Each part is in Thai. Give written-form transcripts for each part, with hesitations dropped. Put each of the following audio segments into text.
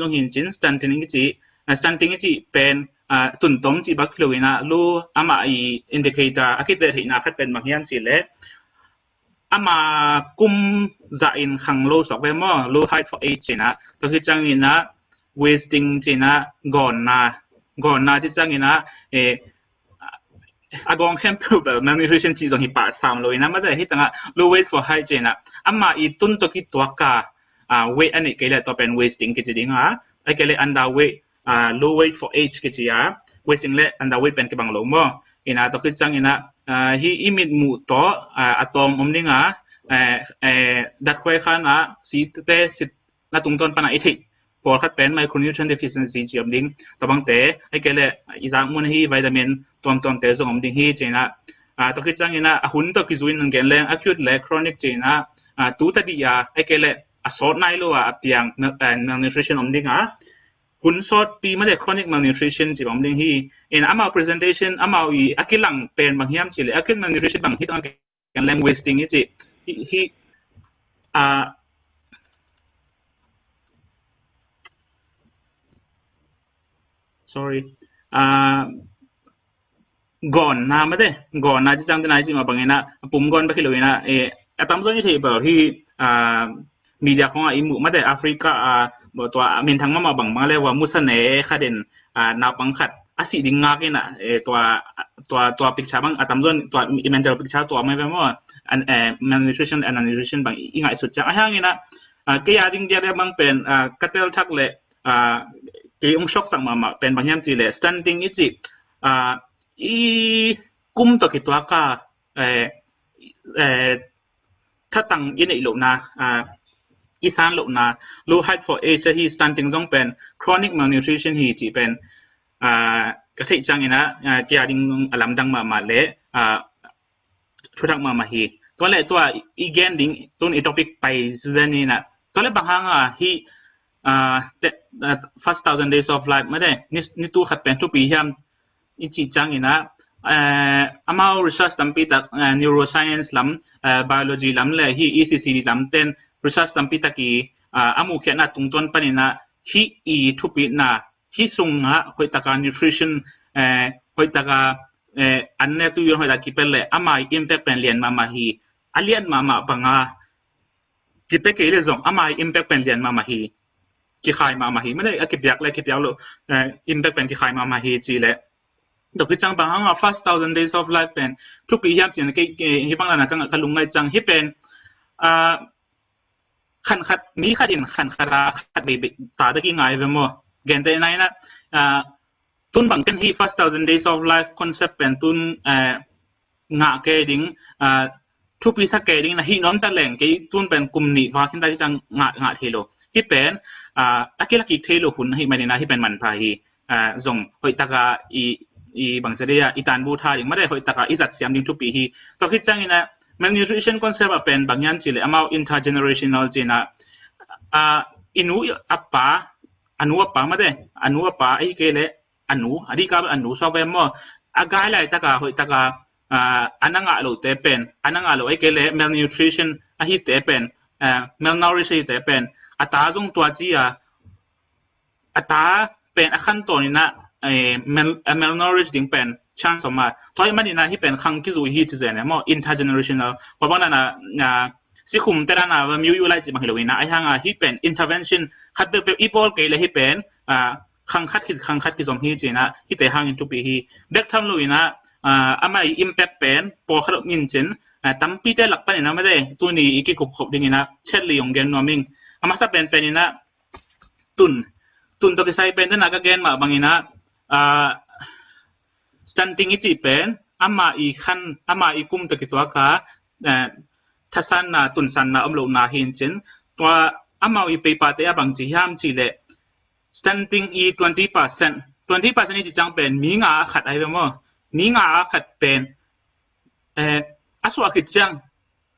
จงหินจินสแตนติงจีสแตนติงจีเป็นตุนต้มจีบักโลวินะลูอามาอีอินดิเคเตอร์อาคิดเลยนะคัดเป็นบางอย่างสิเล่อามากุมจะอินขังโลสอกเวมอโล height for age จีนะตัวคือจังอินะ wasting จีนะก่อนนะที่จังอินะagong hempel malnutrition chi dong hi pa sam lo ina ma da hi tanga low weight for high chain amma I tun to ki to ka weight ani kele to pen wasting ki chi dinga ai kele under weight low weight for age ki chi ya wasting le under weight pen ki bang lo mo ina to ki chang ina hi imit mu to atom omninga dat kwai khan si te sit na tung ton pana I thi por khat pen micronutrient deficiency chi om ding to bang te ai kele izang mun hi vitamin tom te zong om ding hi chena to ki chang ina a hun to ki zuin ng gen leng acute le chronic chena tu ta di ya ai kele a sort nai lo apiang malnutrition om ding hun sort pi ma de chronic malnutrition chi om ding hi in ama presentation ama wi akilang pen bang hiam chi le acute malnutrition bang hi tang gen leng wasting hi chi hi sorryก่อนนะไม่ได้ก่อนนะที่จังที่นายจีมาบังเงินะปุ่มก่อนไปคิดเลยนะตามส่วนที่แบบที่มีเดียของอิมุไม่ได้แอฟริกาบอกตัวเมนทั้งมาบังมาเลยว่ามุสเน่ขัดเด่นนาบังขัดอาศัยดิ่งงากินะตัวพิกชาบังตามส่วนตัวอิมเมนเจอร์พิกชาตัวไม่เป็นว่าmalnutrition and nutrition บางอีกไงสุดจังอย่างนี้นะก็ยาดิ่งเดียร์บังเป็นกัตเตลทักเลยก็องช็อกสังมาเป็นบางอย่างที่เลย standing อีจีI kumto kitwa ka tatang ina ilo na isan lo na low height for age hi stunting zong pen chronic malnutrition hi chi pen ka thei chang ina kya ding alam dang ma le churak ma hi to le to again ding ton topic pai zani na to le bang hi first 1000 days of life ma de ni tu khat pen tu pi hiam ichi chang ina amao research tampi tak neuroscience lam biology lam le hi ECC lam ten research tampi taki amu khena tungton panina hi I thupi na hi sunga hoi taka nutrition hoi taka anne tu yon hoi taki pelle ama impact pen lian mama hi alian mama banga kipe ke le zong ama impact pen lian mama hi ki khai mama hi mane akibyak le kipyak lo impact pen ki khai mama hi chi leดอกจังบางfirst 1000 days of life เป็นทุกปีย้ำเสียงที่บางนะจังกลุงไงจังที่เป็นขันขัดมีขัดอินขันขัดขัดไปตาตะกี้ไงเวมอเกณฑ์แต่ไหนนะตุนบางกันที่ first 1000 days of life concept เป็นตุนงะเกดิ้งทุกปีสักเกดิ้งนะที่น้องตะแหล่งที่ตุนเป็นกลุ่มนี้ว่าขึ้นได้จังงะเทโลที่เป็นอากิลักอีเทโลหุ่นที่ไม่ได้นะที่เป็นมันพาฮีส่งหอยตากาอีบางเสียอีตานบูทาอย่างไม่ได้หอยตากาอีจัดเสียมดิ้งทุกปีฮีตัวคิดจังนะ malnutrition concept เป็นบางอย่างจีเลยอามา intergenerational จีนะอินุอัปปะอนุอัปปะไม่ได้อนุอัปปะไอ้เกลอนุอดีกับอนุชอบแบบมั่วอากาศอะไรตากาหอยตากาอันนั้นอะโลเตเป็นอันนั้นอะโลไอ้เกล malnutrition อะฮิเตเป็นmalnourished เตเป็นอัตราจงตัวจีอัตราเป็นขั้นตอนนี้นะmalnourished ดิ้งเป็นช่างสมมาทอยมันนี่นะที่เป็นครั้งที่สุดที่จะเนี่ยมั่ว intergenerational เพราะว่านั่นนะสิคุมแต่ละนะว่ามีอยู่หลายจีบางเหล่านี้นะไอ้ห่างที่เป็น intervention คัดเป็น evolve เกลที่เป็นครั้งคัดที่สมที่จีนะที่แต่ห่างทุกปีที่เด็กทำเหล่านี้นะอามา impact เป็นพอขลุ่มินจินตั้มปีแต่หลักปันนี่นะไม่ได้ตัวนี้อีกกี่ขบดิ้งนะเช่นลียงเกนนัวมิงอามาสับเป็นนี่นะตุนตัวที่ใช้เป็นแต่นักเกนมาบางนี่นะ stunting อีจีเป็นอามาอีขันอามาอีกุมตัวกี่ตัวก็ทัศน์นะตุนสันนะอมโลนาหินจินตัวอามาอีไปปาเตะบางจีฮามจีเล่ stunting อี 20% นี่จีจังเป็นมีงาขัดไอ้เรื่องมั้งมีงาขัดเป็นอาสวะคิดจัง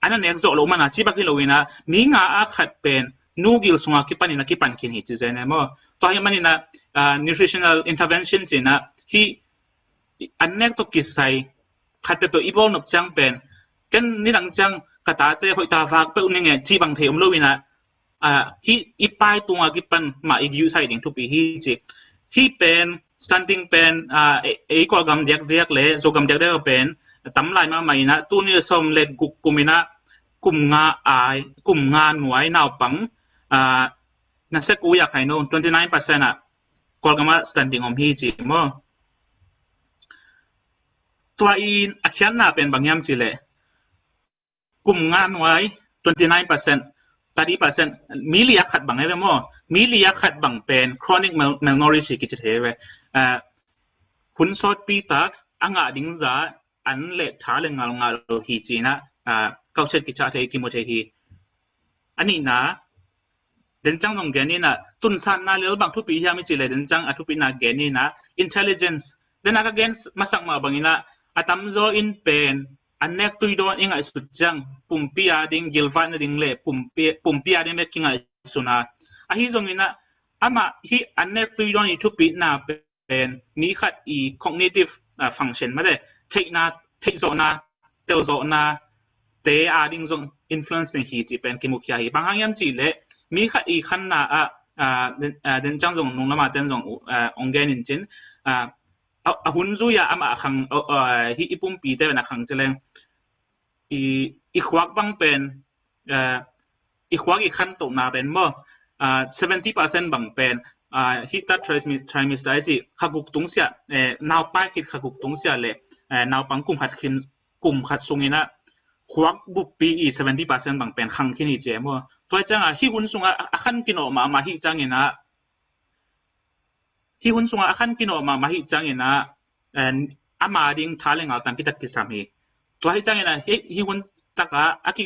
อันนั้นเนี่ยจะโลมานะที่บักฮิโลวินะมีงาขัดเป็นนูกิลสงาคิปันนี่นะคิปันกินหิจิเจเนี่ยมั้งตัวยังมันนี่นะnutritional intervention จีนะที่อันนี้ตัวกิจใส่ขัดเป็นตัวอีโวลบจังเป็นกันนี่หลังจังกระตาเตะหอยตาฟากเป็นอุณเงี้ยที่บางเทอมโลวินะ hi ipai tunga gipan ma igu sai ding thupi hi chi hi pen standing pen ko gam diak le zo gam diak pen tam lai ma mai na tu ni som le guk kumina kum nga ai kum nga nuai naw pang na se ku ya khai no 29% ko gama standing om hi chi moตัวอินอาเขียนน่าเป็นบางยามจีเล่กลุ่มงานไว้29%30%มีเลียขัดบางไอ้เว้ยมั้งมีเลียขัดบางเป็น chronic malnourishment กิจเทเว้ยคุณสอดปีตักอ่างดิ่งจ้าอันเล็ดท้าเรื่องงานโลหิจีนะเขาเช็ดกิจเทกิโมเทฮีอันนี้นะเดินจังตรงแกนี่นะตุนสันน่าเลี้ยวบางทุกปีที่ไม่จีเล่เดินจังทุกปีน่ะแกนี่นะ intelligence เดินนักเกณฑ์มาสักมาบางนี่นะอาตามโซอินเป็นอันเนกตุยโดนยังไงสุดจังปุ่มปีอาดิงกิลวันดิงเล่ปุ่มปีอาดิงเมกิงไงสุนาอาฮิซงนี่นะอามาฮิอันเนกตุยโดนอีทุกปีน่ะเป็นนี่ขัดอี cognitive function ไม่ได้เทคนาเทคโซนาเตลโซนาเตอาดิงซง influence ในฮีจีเป็นกิมุกยาฮีบางครั้งยังจีเล่มีขัดอีขันน่ะเดินจังซงนุ่งละมาเดินซงองเกนินจินหุ่นซุยอามาขังฮิอิปุ่มปีเตเป็นขังเจริญอีขวักบังเป็นอีขวักอีขั้นตกนาเป็นมั้ง70% บังเป็นฮิตาทริมิสได้จีขกุกตุงเสียนาวป้ายคิดขกุกตุงเสียเลยนาวปังกลุ่มขัดขินกลุ่มขัดซุงนะขวักบุปปีอี70% บังเป็นขังขินอีเจมั้งตัวจังฮิหุ่นซุงขันกินออกมาฮิจังนะที่หุ่นส่งอาคันกินออกมาฮิจังเองนะอามาดิ้งท้าเรื่องเอาตังกิตักกิสามีตัวฮิจังเองนะฮิหุ่นจักอากิ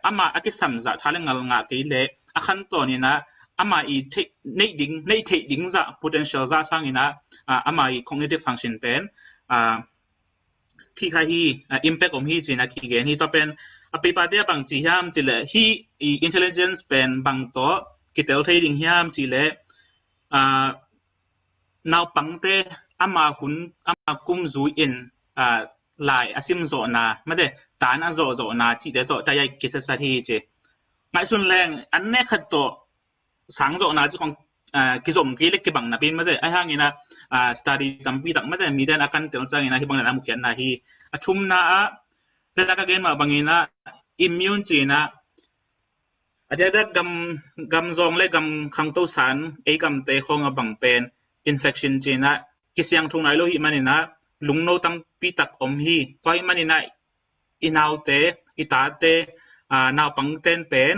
อามาอากิสัมจะท้าเรื่องเอางากิเลอาคันตัวนี้นะอามาอีเทในเทดิ้งจะ potential จะสร้างเองนะอามาอี cognitive function เป็นที่ใครฮี impact ของฮีจีนะกี่เกณฑ์ฮีตัวเป็นปีปาเดียบางจีฮามจีเลฮี intelligence เป็นบางตัวกิเตลเทดิ้งฮามจีเลนาวปังเตอามาหุ่นอามากุมจูอินลายอาซิมโซนาไม่ได้ตานาโซนาจีเดโตแต่ยังกิจสัตย์เจไม่ส่วนแรงอันนี้ขัดโตสังโซนาจีของกิจอมกิเล็กกิบังนะเป็นไม่ได้ไอ้ห่างนี่นะstudy ตั้มปีตั้งไม่ได้มีแต่อาการเตือนใจนะที่บางอย่างมุขยันนะที่ชุมนะแต่ละก็เกณฑ์มาบางอย่างนะ immune จีนะอาจจะได้กำจองและกำขังตัวสารไอ้กำเตะของบางเป็น infection จีนะกิเสียงทุ่งไหนโลหิมันนี่นะลุงโนตั้งปีตักอมฮีตัวมันนี่นะอินาวเตอิตาเตนาวปังเต้นเป็น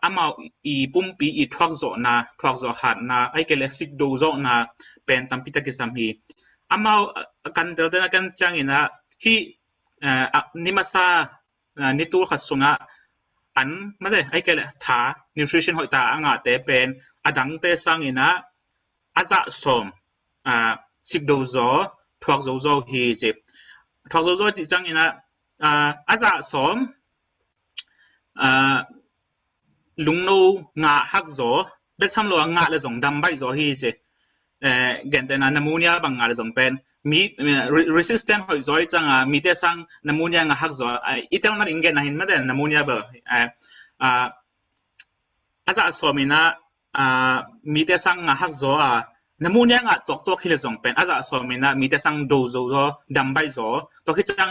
อามาอีปุ่มปีอีทวักโซหัดนะไอ้เกล็ดสิกโดโซนะเป็นตั้งปีตักกิสัมฮีอามากันเดินกันจังอินะฮีนิมาซานิตัวขัดสุงะอันไม่ได้ไอ้เกล็ดท่า nutrition หอยตาอ่างเตเป็นอดังเตสังอินะอาจารย์สมสิกโดโซทวักโซฮีจิบทวักโซจิจังอินะอาจารย์สมลุงโนงาฮักโซเด็กทำโลงาเลยส่งดำใบโซฮีจิเกณฑ์แต่นั้นน้ำมูเนียบางงาเลยส่งเป็นมี resistant หอยโซจังมีแต่สั่งน้ำมูเนียงาฮักโซอีเท่านั้นอิงเกณฑ์นั้นไม่ได้น้ำมูเนียเบอร์อาจารย์สมินะมีแต่สั่งหักโซน้ำมูลยังตัวคิดส่งเป็นอาจจะสมินะมีแต่สั่งโดโซดำใบโซตัวคิดจัง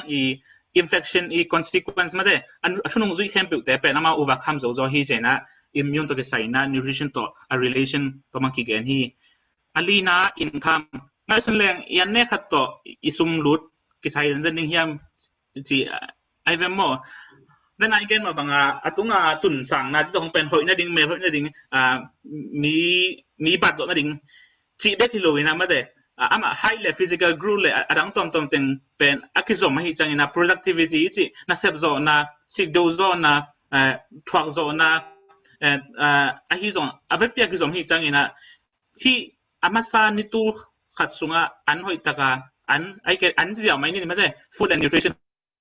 infection consequence ไม่ได้อันช่วงนี้เข้มปิวแต่เป็นน้ำมา overcome โซฮีเจนะ immune ตัวกิใส่นะ nutrition ตัว relation ตัวมันกี่เกณฑ์ฮีอันลีนะ income งั้นส่วนแรงยันเนี่ยขัดตัวอิสุมลุดกิใส่เรื่องนี้เฮียมจีไอเวมโมแต่นายเกณฑ์มาบางตุงตุนสั่งนะที่ต้องเป็นหอยนั่นดิ่งเมย์หอยนั่นดิ่งมีบัตรตัวนั่นดิ่งจีเด็กที่รู้นะไม่ได้อามา high level physical growth เลยดังตอมเป็นอักษรมาให้จังนะ productivity จีน่าเซฟโซน่า sick dose โซน่าtruck โซน่าอักษรอาเวปีอักษรให้จังนะที่อามาซานิตูขัดสุงอันหอยตากอันไอเกอันที่จะไม่นี่ไม่ได้ food and nutrition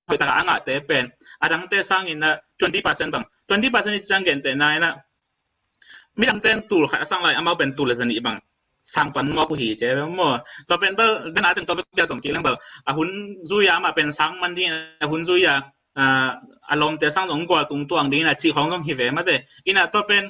หอยตากอ่างแต่เป็นดังแต่สร้างนะ 20% บาง 20% ที่จังเกณฑ์แต่นายนะมีดังแต่ตัวขัดสร้างอะไรอามาเป็นตัวเลสนิบังสังปันมอกุหีเจ้ามั่วตัวเป็นเบอร์ด้านหน้าเป็นตัวเป็นยาสมกีเรื่องเบอร์หุ่นซุยามาเป็นสังมันที่หุ่นซุยาอารมณ์แต่สังหลงกว่าตรงตัวอันนี้นะจีของต้องหิวมาแต่อินะตัวเป็น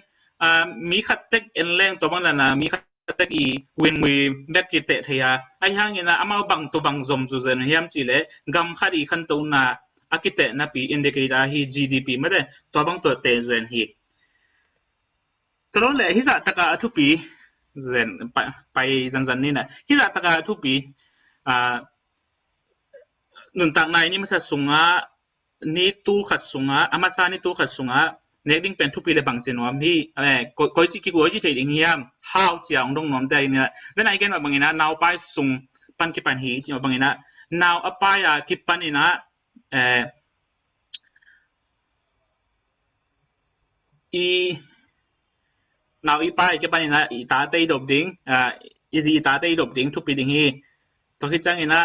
มีขัดเต็กเอ็นแรงตัวบางนะมีขัดเต็กอีวินวีแบกกิเตะเทียไอ้ห่างเงี้ยนะอามาบังตัวบังซอมจูเซนเฮียมจีเล่กำขัดอีขันตัวน่ะอากิเตะนะปีอินดิเคเตอร์ฮี GDP ไม่ได้ตัวบังตัวเตะเซนฮีตลอดเลยฮิซ่าตะกาทุปีเซนไปจันนี่นะฮิซ่าตะกาทุปีนุนตักนายนี่มันจะสุงะนี่ตู้ขัดสุงะอามาซานี่ตู้ขัดสุงะเน็กดิ้งเป็นทุกปีเลยบางเจนว่ามีก้อยจิกิก้อยจิเทดิ้งเฮียมฮาวเจียงดงนอมได้เนี่ยแล้วนายแกนว่าบางอย่างนะนาวไปสุงปันกิปันฮีที่ว่าบางอย่างนะนาวอปายากิปันนี่นะอีนาวอีปายกิปันนี่นะอีตาเตยดบดิ้งอีซีตาเตยดบดิ้งทุกปีดิ้งฮีตัวที่จังนี่นะ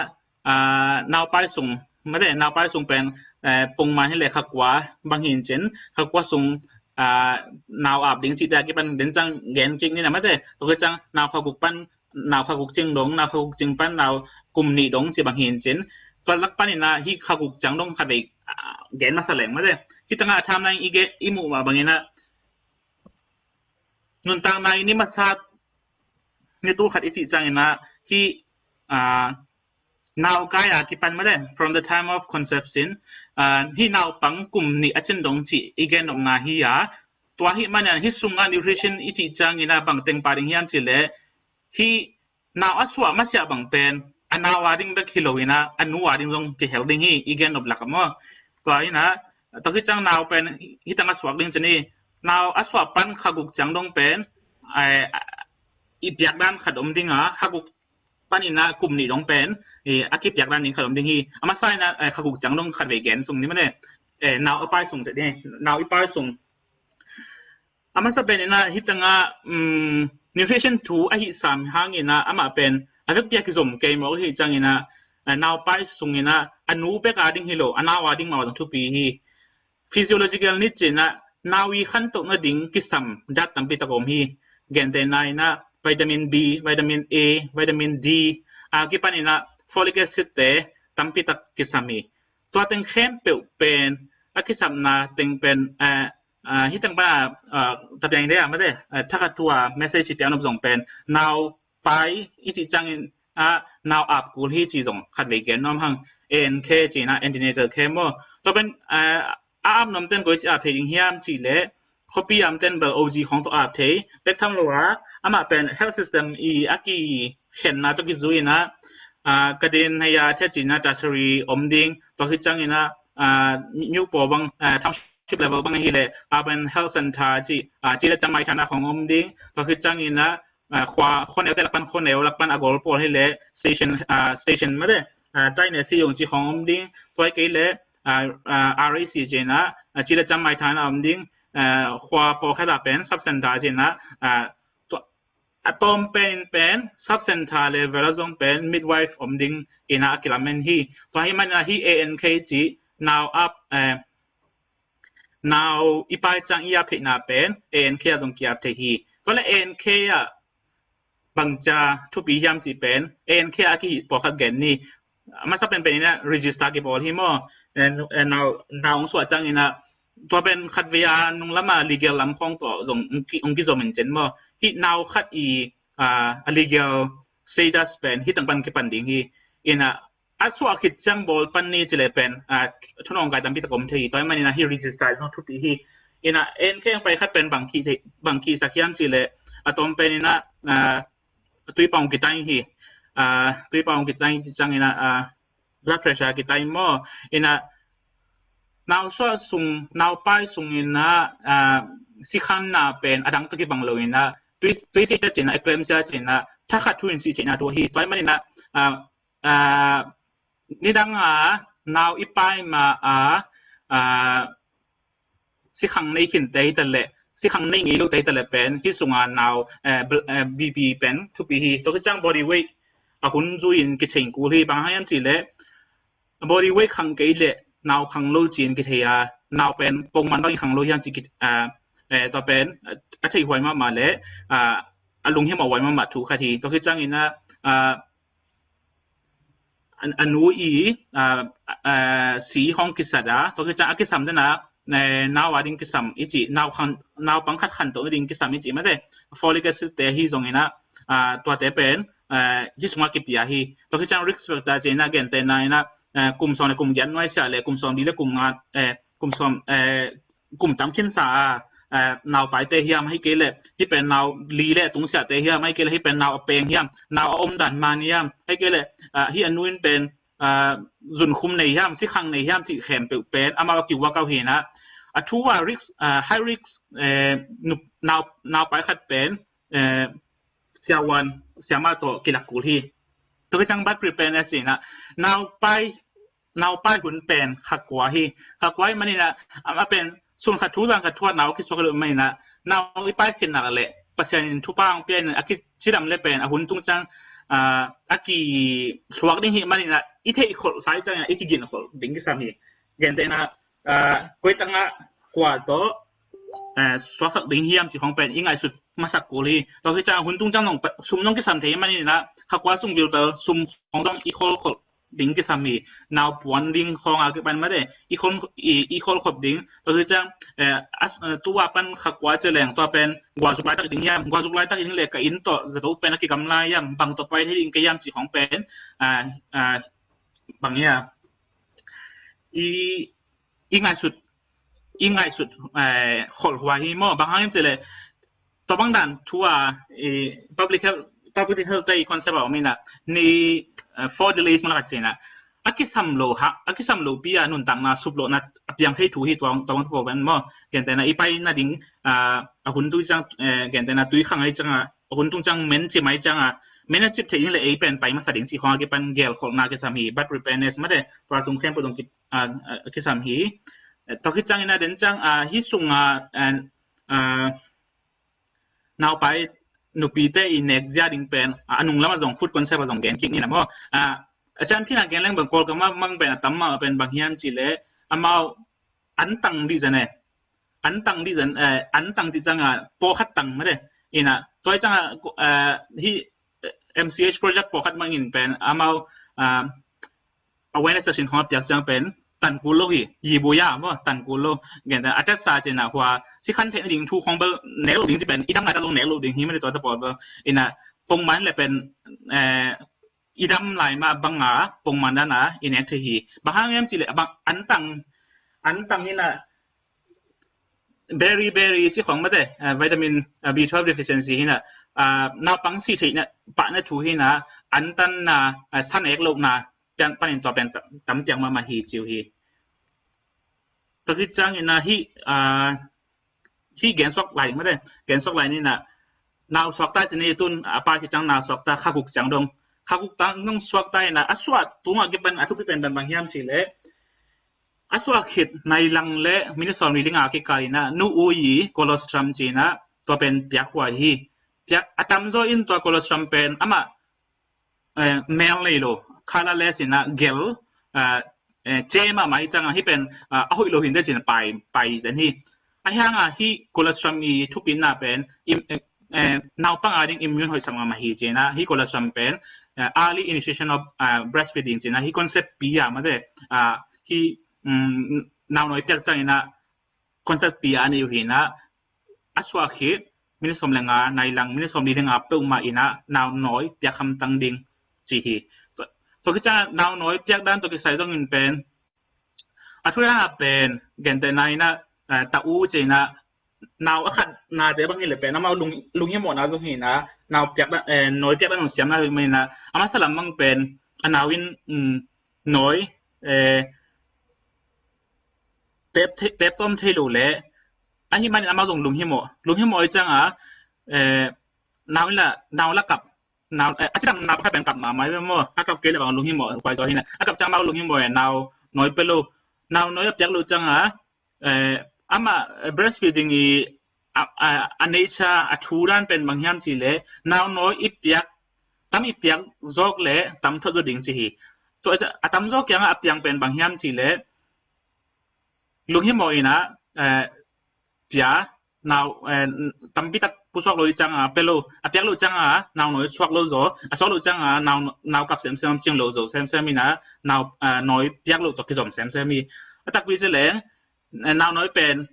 นาวไปส่งไม่ได้นาวไปส่งเป็นปงมาให้เลยขักว่าบางหินเจนขักว่าส่งนาวอาบดิ้งจีแต่กี่ปันเดินจังเกนจิงนี่นะไม่ได้ตัวจังนาวขักุกปันนาวขักุกจิงดงนาวขักุกจิงปันนาวกลุ่มนี้ดงจีบางหินเจนตัวลักปันนี่นะที่ขักุกจังดงขัดอีกเกนมาแสลงไม่ได้ที่ตั้งทำในอีเกอีมูมาบางอย่างนะนุนตังในนี่มาซาดในตู้ขัดอิจิจังนะที่now kaya kipan mare from the time of conception hi now pang kum ni achen dong chi igen ong na hi ya twa hi man hi sunga nutrition ichi chang ina bang teng paring hiam chi le hi now aswa masya bang pen ana waring bek hilowina anu waring jong ki helding hi igen of lakamo to ina to ki chang now pen hi tang aswa ding chani now aswa pan khaguk chang dong pen i piak dan khadom dinga khagukปันอินะกลุ่มนี้ต้องเป็นอากิบอยากด้านนี้ขนมดิ้งฮีอามาใส่นะขกุกจังต้องขัดเวแกนส่งนี้มันเนี่ยนาวเอาไปส่งเสร็จเนี่ยนาวอีไปส่งอามาสับเป็นนะฮิตังอ่ะnutrition 2ไอฮิสามห้างอินะอามาเป็นอาจจะเปียกส่งเกมเอาที่จังอินะนาวไปส่งอินะอนุเปกอาดิ้งฮิโลอนาวาดิ้งมาต้องทุกปีฮี physiological needs นะนาวีขันตกนะดิ้งกิสัมดัดตั้งปีตะกอมฮีเกนเตนายนะvitamin B, vitamin A, vitamin D, kipan ina folic acid te tampi tak kisami. Tua teng khem pe pen akisam na teng pen hitang ba tabyang dia ma de thaka tua message ti anop jong pen now pai ichi changin now up kul hi chi jong khat le gen nom hang NK chi na antenatal chemo to pen am nom ten ko chi a thing hiam chi le copy am ten bel OG ของตัวอาเทเล็กทำลัวอามาเป็น health system อีอากีเห็นนะตัวกิจุยนะกระเด็นให้ยาเทจินะดัชรีอมดิงตัวที่จังนะมิวปอบังทำชิปเลเวลบังให้เลยเป็น health center จีละจำไม่ทันของอมดิงตัวที่จังนะขวาคนเอวแต่ละปันคนเอวละปันอากอลปอให้เลย station ไม่ได้ใต้ในสี่องค์จีของอมดิงตัวกี่เลยRAC จีนะจีละจำไม่ทันอมดิงขวาพอแค่ละเป็นซับเซนทาร์จีนะตัวอะตอมเป็นซับเซนทาร์เลเวลจงเป็นมิดไวฟ์อมดิงอินาคิลามันฮีตัวให้มันฮี ANK จี now up now อีไปจังอีอาพินาเป็น ANK ตรงกี่อาพิฮีตัวละ ANK อ่ะบางจาทุบียามจีเป็น ANK อากิพอขัดเกนนี่มันจะเป็นนี่นะ register กี่บอลฮีโม่now องส่วนจังอินะตัวเป็นขัดวิญญาณนุ่งละมา legal ลำคองต่อส่งองค์กิจเหมือนเช่นว่าที่นาวขัดlegal status เป็นที่ต่างปันกี่ปันดิ่งที่อินะอัศวคิดจังบอลปันนี้จะเลยเป็นชุนองการตั้งพิธีกรรมที่ตัวมันนี่นะที่ register น้องทุกที่อินะแค่ยังไปขัดเป็นบางคีสักยามจะเลยตอนเป็นนะตุยปองกิตังที่ตุยปองกิตังจังอินะblood pressure กิตังมั่วอินะnow so sung now pai sung ina sikhan na pen adang to ki banglo ina tui ta chena eclampsia chena thakha thuin si chena to hi toy manina nidanga now ipai ma sikhang nei khin te tale sikhang nei ngi lu te tale pen hi sunga now BP pen to pi hi to chang body weight a hun zu in ki cheng ku hi bang hayan chi le body weight khang ke le now ขังโลจีนกิเทีย now เป็นปงมันต้องขังโลยังจิกิต่อเป็นอาชีพไว้มาเลยลุงเฮียมาไว้มาถูกคดีตัวที่จังอินะอนุอีสีของกิจสดาตัวที่จังอากิสัมเนี่ยนะ now ading kisam ichi now pangkhat khan to ding kisam ichi mate folic acid te hi zongina to te pen hi sunga ki pia hi to ki chang risk ta chena gen te na ina kum som le kum yan noi sa le kum som di le kum nga kum som kum tam khin sa nào phải tê hiam hay cái lệ hi pen nào li lệ tung sia tê hiam hay cái lệ hi pen nào peng hiam nào om dan man hiam hay cái lệ hi anuin pen zun khum nei hiam si khang nei hiam chi khem pe pen ama ki wa kau hi na thu wa risk high risk nào phải khat pen sia wan sia ma to kilak kul hi to cái chang bat prepare si na nào phải hun pen khat kwa hi mani na ama penส่วนขัดทุจังขัดทวดหนาวคิดสกเลยไม่นะหนาวอีป้ายขึ้นหนักเลยปัจจัยทุปางเปลี่ยนอากิชิดำเลยเป็นหุ่นตุ้งจังอากิสวักดิ้งหิมันนี่นะอีเทอีขดสายจังอีกิกินขดดิ้งกิสามีเกินแต่นะกุยตั้งอ่ะกว่าโตสวักสักดิ้งหิมสิของเป็นอีไงสุดมาสักกูเลยตอนที่จังหุ่นตุ้งจังน้องซุ่มน้องกิสามเทียมันนี่นะขัดว่าซุ่มวิวเตอร์ซุ่มของต้องอีขดดิ้งกิสามีนาวปวนดิ้งของอากิปันมาได้อีคนขบดิ้งตัวคือจังตัวปันขักว่าเจริญตัวเป็นกว่าสุกไลตักดิ้งยามกว่าสุกไลตักดิ้งเล็กกับอินโตจะตัวเป็นนักกิจกรรมลายยามบางต่อไปที่ดิ้งกิยามสีของเป็นบางอย่างอีง่ายสุดขดหัวหิมอบางครั้งเจริญตัวบางด่านทัวpublic health ได้คอนเซ็ปต์ว่าไม่นะนี่for delays มันก็เจนะอากิสัมโลปียนุนตังมาสุบโลนะเพียงให้ถูกที่ตัวตัวเป็นมั่งเกินแต่นะอีไปนะดิ้งหุ่นตุ้งจังเกินแต่นะตุ้ยข้างไอ้จังหุ่นตุ้งจังเมนจิไม่จังเมนจิบเที่ยงเลยไอ้เป็นไปมาสดิ้งสีของอากิเป็นเกลของนากิสามีบัตร preparedness ไม่ได้ปราศจากเข้มปนกิกิสามีตอนที่จังนะเดินจังฮิสุงนาวไปนุปีเตอินเน็กซ์ยาดิ้งเป็นนุ่งแล้วมาส่งฟุตคอนเซ็ปต์มาส่งแกนคิกนี่นะเพราะอาจารย์พี่นักแกนเล่นบางคนก็มั่งเป็นตั้มมาเป็นบางอย่างจิเล่มาอันตังดิจันอันตังที่จังโปรคัดตังไม่ได้อินะตัวจังที่ MCH project โปรคัดมั่งอินเป็นมาawareness session ของพี่จังเป็นตันกุโลฮียีบุยาว่าตันกุโลเงี้ยแต่อาจจะซาเจนะว่าสิคันเทนดิ้งทุกของเบลเนลดิ้งที่เป็นอีดัมไหนก็ลงเนลดิ้งที่ไม่ได้ตัวจะปอดเบลอินะปงมันเลยเป็นอีดัมไหลมาบังงาปงมันด้านนะอินเนตทีบางครั้งยังจีเลยบางอันตังนี่นะ berry ที่ของไม่ได้วิตามิน B12 deficiency นี่นะน่าปังสีที่เนี่ยปะเนี่ยถูที่นะอันตันนะสันเอกโลกนะเป็นปัญญาตัวเป็นตั้มเตียงมาฮีจิวฮีตะกี้จังนี่นะฮีแกนซอกไหลไม่ได้แกนซอกไหลนี่นะนาวซอกใต้จะนี่ตุนปาที่จังนาวซอกใต้ข้ากุกจังดงข้ากุกจังน้องซอกใต้นะอัศวะตัวมันก็เป็นทุกที่เป็นบางอย่างสิเล่อัศวะขิดในลังเล่มินิสอมรีลิงอาคิกาลินะนูอุยโคโลสตรัมจีนะตัวเป็นเปียกหัวฮีเปียกอัตมโซอินตัวโคโลสตรัมเป็นเมลเลยโลคาราเลสินะเกลเจมาไม่จังที่เป็นหุยโลหินได้จีนไปจันที่ไอ้ห่างที่โคเลสเตอรอลมีทุกปีน่าเป็นนาวปังอาดิ้งอิมมูนหอยสังมาฮีเจนะที่โคเลสเตอรอลเป็น early initiation of breastfeeding เจนะที่คอนเซ็ปต์ปีมาได้ที่นาวน้อยเปียกจังนะคอนเซ็ปต์ปีอันนี้อยู่หินะอัศวะคิดมินิสมเลงาในหลังมินิสมลีเลงาเปิ่งมาอินะนาวน้อยเปียกคำตังดิ้งจีฮีตัวที่จะนาวน้อยเปียกด้านตัวที่ใส่ต้องเงินเป็นทุกอย่างเป็นเกินแต่ในนะตาอูเจนะนาวขัดนาเดี๋ยวบางทีเลยเป็นน้ำมาลุงยี่หมดนะตรงนี้นะนาวเปียกน้อยเปียกด้านของเสียมนะไม่นะอามาสลัมมังเป็นนาวินน้อยเต็บต้มเทลูเล่อันที่มันอามาลุงยี่หมดจังนาวละกับนาวอาจจะนาวแค่เป็นกับมาไม่เป็นมั่วอากับเกลือบางลุงหิมะไปจอยนี่นะอากับจังมาลุงหิมะนาวน้อยเปลูนาวน้อยอยากรู้จังอามา breastfeeding อันนี้จะทูรันเป็นบางอย่างสิเล่นาวน้อยอีเปียกตั้มอีเปียกจอกเล่ตั้มทอดดิ่งสิตัวจะตั้มจอกยังอีเปียกเป็นบางอย่างสิเล่ลุงหิมะนะเปียนาวตั้มพิทักผู้สวกโลจังเปโลเปียกโลจังนาวน้อยสวกโลโซสวกโลจังนาวกับเซมเจียงโลโซเซมมีนะนาวน้อยเปียกโลตกกิจอมเซมมีตักวิจเลย nào nói bên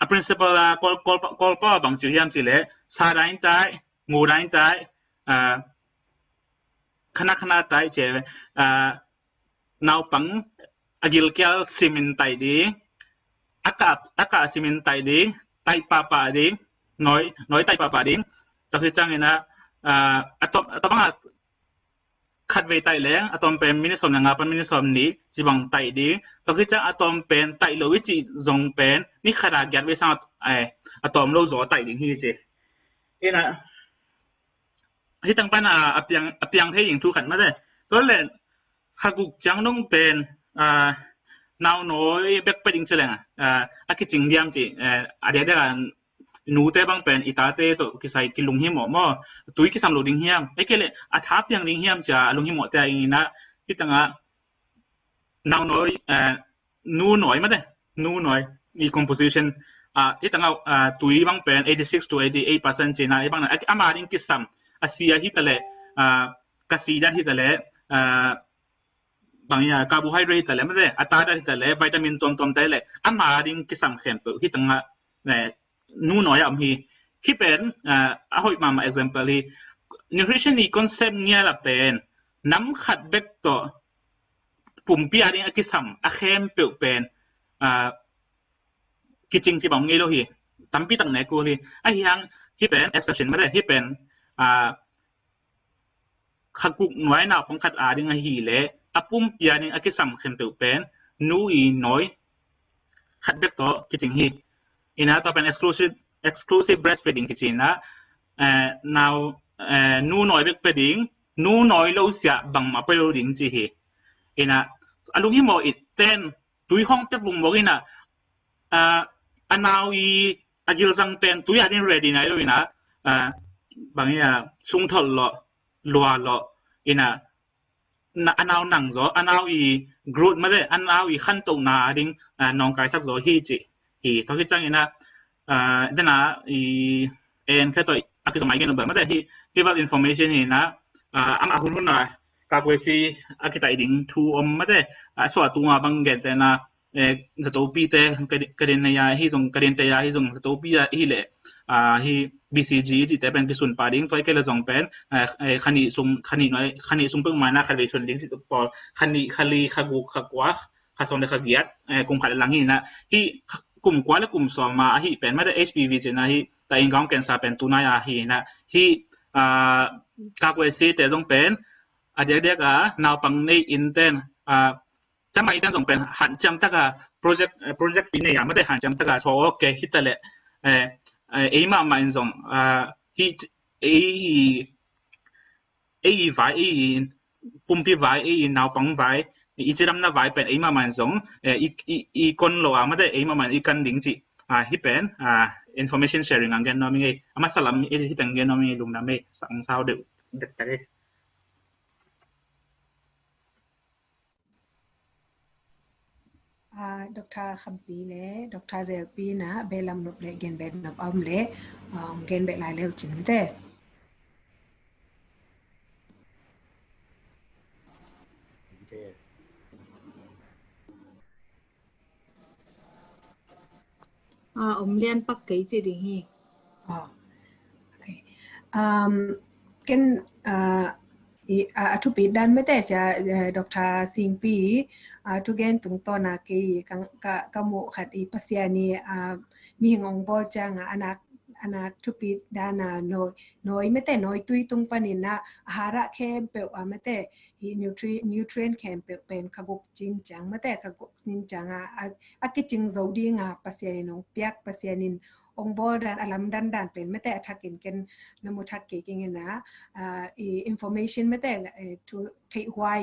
principal call pa bang chu hiam chile sa dain tai ngu dain tai khana tai che nào pang agil kyal simin tai di aka simin tai di tai pa di nói tai pa di to khi chang ina atongขัดเวไตแรงอะตอมเป็นมินิสอมงาเป็นมินิสอมนี้จีบังไตดีตอนที่จะอะตอมเป็นไตโลวิจิจงเป็นนี่ขนาดยัดไว้สร้างอะตอมโลโซไตดิ้งที่เจนี่นะที่ตั้งปัญหาอพยังที่ยิงทุกขันมาเลยตัวเล่นหากุกจังน้องเป็นนาวน้อยเบ็กไปดิ้งเสลงอากิจิงเดียมจีอาเดียดกันนูเต้บางเป็นอิตาเต้ตัวกิไซกิลุงหิมอมอตุยกิสามโลดิ้งหิมไอ้เกล่อาทับยังดิ้งหิมจะลุงหิมอแต่อีนะที่ตั้งนาวน้อยนูน้อยมาเลยนูน้อยมี composition ที่ตั้งตุยบางเป็น86 to 88%จีน่ะไอ้บางนั้นอามาดิ้งกิสามอาเซียที่ตะเล่กัสซีดาที่ตะเล่บางอย่างคาร์โบไฮเดรตตะเล่มาเลยอัตราที่ตะเล่วิตามินตอมตะเล่อามาดิ้งกิสามเข้มตัวที่ตั้งนู่นน้อยอ่ะมีที่เป็นเอาอีกมา example ที่ nutrition นี่ concept เนี่ยละเป็นน้ำขัดเบกตัวปุ่มปีอะไรอักษรอักเข้มเปลี่ยนเป็นกิจที่บางงี้เราฮีตั้งปีตั้งไหนกูเลยไอ้ยังที่เป็น exception ไม่ได้ที่เป็นขัดกุกน้อยน่ะผมขัดอะไรงั้นฮีเล่อะปุ่มปีอะไรอักษรเข้มเปลี่ยนเป็นนู่นน้อยขัดเบกตัวกิจฮีina to pen exclusive breastfeeding kichina now nu noi bek peding nu noi lo sia bang ma pelo ding chi hi ina alung hi mo it ten tui hong te bung mo ina anaw I agil sang pen tui adin ready na lo ina bang ya sung thol lo lua lo ina na anaw nang zo anaw I growth ma de anaw I khan to na ding nong kai sak zo hi chi hi to ki chang ina dana en kha to akito mai gen ba ma da hi ba information hi na am a hun na ka kwe fi akita iding thu om ma de so tu nga bang gen te na za to pi te karin na ya hi jong karin te ya hi jong za to pi ya hi le hi BCG ji te pen ki sun pa ding toi ke la jong pen khani sum pung ma na khali sun ding si to por khali khagu khakwa khason de khagiat kum khal lang hi na hiกลุ่มกว่าและกลุ่มสองมาฮีเป็นไม่ได้ HPV จีนะฮีแต่อิงก้องแกนซาเป็นตัวนายาฮีนะฮีกากเวซีแต่ต้องเป็นเด็กๆนาวปังในอินเทนจะมาอินเทนต้องเป็นหันจำตะกะโปรเจกต์ปีนี้ยังไม่ได้หันจำตะกะโชว์แกฮิตแต่ละมาอินส่งฮีไว้ปุ่มพี่ไว้นาวปังไว้อีจิรำน่าไว้เป็นมามันส่งอีคนโลอามาได้มามันอีกันดิ้งจีฮิเป็นinformation sharing อันเกนน้องมีอามาสลัมที่ตั้งเกนน้องมีลุงน้ำไม่สังสาวเด็กแต่ดร.คัมปีเล่ดร.เซลปีนะเบลัมนุบเล่เกนเบนนับอ้อมเล่เกนเบลายเล่จริงไหมเต้liên bắc cái gì đi hi ok cái thu bị đan mới thế sẽ Dr. Simpi thu gen tung to na cái kamu khát i pasiani mi ngong bo chang anak thu bị đan noi mới thế noi tui tung panin na hara kem pe mới thế hi nutrient kem pe pen kaguk jing chang mới thế kaguk jing chang cái jing zo đi nga pasiani nong piak pasianinองบอดันอลัมดันเป็นไม่แต่ทักกินกันนโมทักเก่งๆนะinformation ไม่แต่ทุเทหวย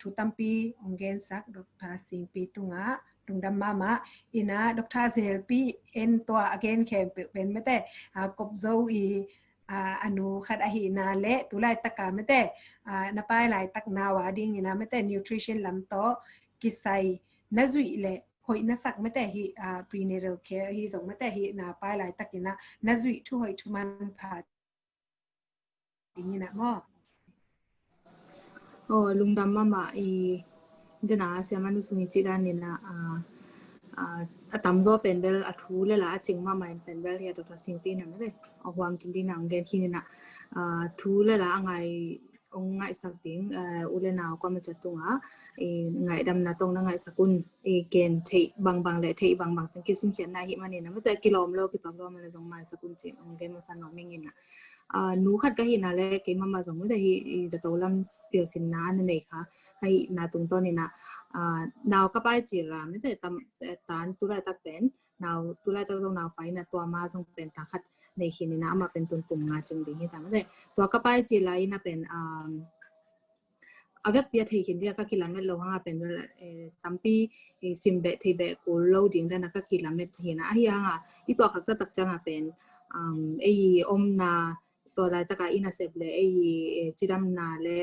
ทุตัมปีองเกนซักดร.สิงปีตุงะตุงดัมมามาอินะดร.เซลปีเอ็นตัว again แคมเป็นไม่แต่กบโซอนุขัดอาหินาเละตุไลตะกาไม่แต่นับไปหลายตักนาวาดิ้งนะไม่แต่ nutrition ลำโตกิไซนจุยเละหอยนัสักไม่แต่ฮีprenatal care ฮีส่งไม่แต่ฮีนาไปหลายตักนะนัจุยทุหอยทุมันผ่าอย่างนี้นะมั่วลุงดำมาอี เดนะเสียมันสุนิจิดานินะtamzo penbel athule la chingma main penbel ya dr singpi na me awam kimbi na ngen khinina thule la ngai ongai sakding ule na ko ma chatunga ngai dam na tong na ngai sakun gen thei bang le thei bang tan ki sun khian na hi mani na me ta kilom lo ki tom lo ma le jong mai sakun che ngen ma san no mingin na nu khat ka hi na le ke mama jong me da hi jatolam pyo sin na ne kha hai na tung to ni na nào các bài chỉ là mấy cái tầm tán tu lại tắc bén nào tu lại tắc trong nào phải là tua ma trong bén tắc khátในkhiนี้นะมาเป็นตุนปุ่มงาจึงดีที่ทำได้ตัวก็ไปจีไลน่ะเป็นเอาเว็บเบียที่คิดเดียก็กิโลเมตรโลหะเป็นตั้มปีซิมเบที่เบกูโลดิ้งได้นะก็กิโลเมตรที่นะที่ยังที่ตัวเขาก็ตักจังเป็นไอ้อมนาตัวได้ตะกาอินาเซบเลยไอ้จิรัมนาเลย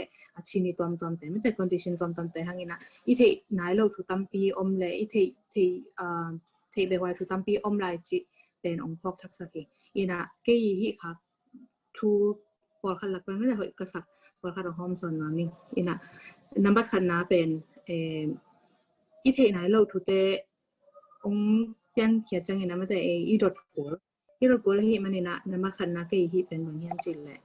ชินีตัวแต่ไม่แต่ condition ตัวแต่ทั้งนี้นะอีที่นายเราถูกตั้มปีอมเลยอีที่เบว่าถูกตั้มปีอมลายจิเป็นองค์พอกทักษะเองอีน่ะก็ยี่ค่ะทูปอลขันหลักไปไม่ได้หอยกระสักปอลขันของโฮมซอนมามิงอีน่ะนับบัตรขันนะเป็นอีที่นายเราถูกแต่องค์เปลี่ยนเขียนจังอีน่ะไม่แต่อีดอทโกที่เราโกลที่มันนี่นะนับบัตรขันนะก็ยี่เป็นบางอย่างจริงแหละ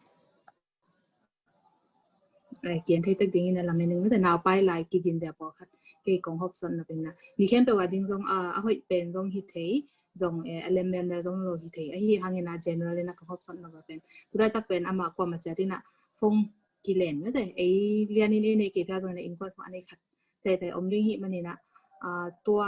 เกียนที่ตึกดิ้งนี่นะลำนึงไม่แต่นาวไปหลายกินเดียบพอค่ะกี่กองฮอบซอนนะเป็นนะมีแค่เป็นว่าดิ้งซองหอยเป็นซองฮิตเทซองelement ซองโลฮิตเทไอ้ที่หางเงินนะ general เลยนะกองฮอบซอนมาเป็นกูได้ตักเป็นอามาความมาจากที่น่ะฟงกิเลนไม่แต่ไอ้เรียนนี่ในเก็บยาซองในอินฟอร์สอันนี้ค่ะแต่อมดิ้งฮิมันนี่นะตัว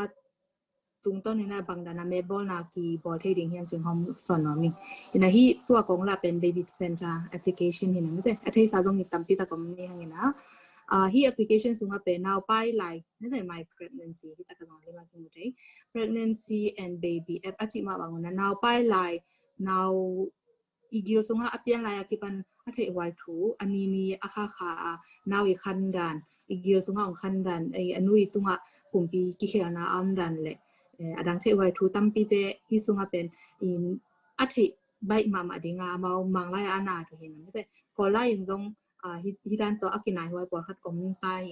ตุงต้นนี่นะบางดานะเมดบอลนากีบอลที่ดิ้งเฮียนจึงฮอมซอนมามิอินะฮีตัวกองละเป็น baby center application นี่นะไม่แต่อันที่ซาซงนี่ตั้มปีตะกอมนี่หางเงินนะฮี application ซึ่งว่าเป็น now by like นั่นแหละ my pregnancy ที่ตะกอนเรียกว่าคืออะไร pregnancy and baby app อาจิมาบางวันนะ now by like now อีกเดียวซึ่งว่าอัปเดตไลน์ที่เป็นอัตไว้ถูอันนี้นี่อาคาขา now อีกขั้นดันอีกเดียวซึ่งว่าองขั้นดันไอ้อันนู้นตรงว่ากลุ่มปีกี่เขียนนะอันดันเลยดังเทไว้ถูตั้มปีเตที่ซึ่งว่าเป็นอัตใบมาดิ่งมามังไล่อาณาถูเห็นไหมแต่ก็ไล่ยังทรงฮิดันตัวอักินายหัวปอดขัดกลมตาย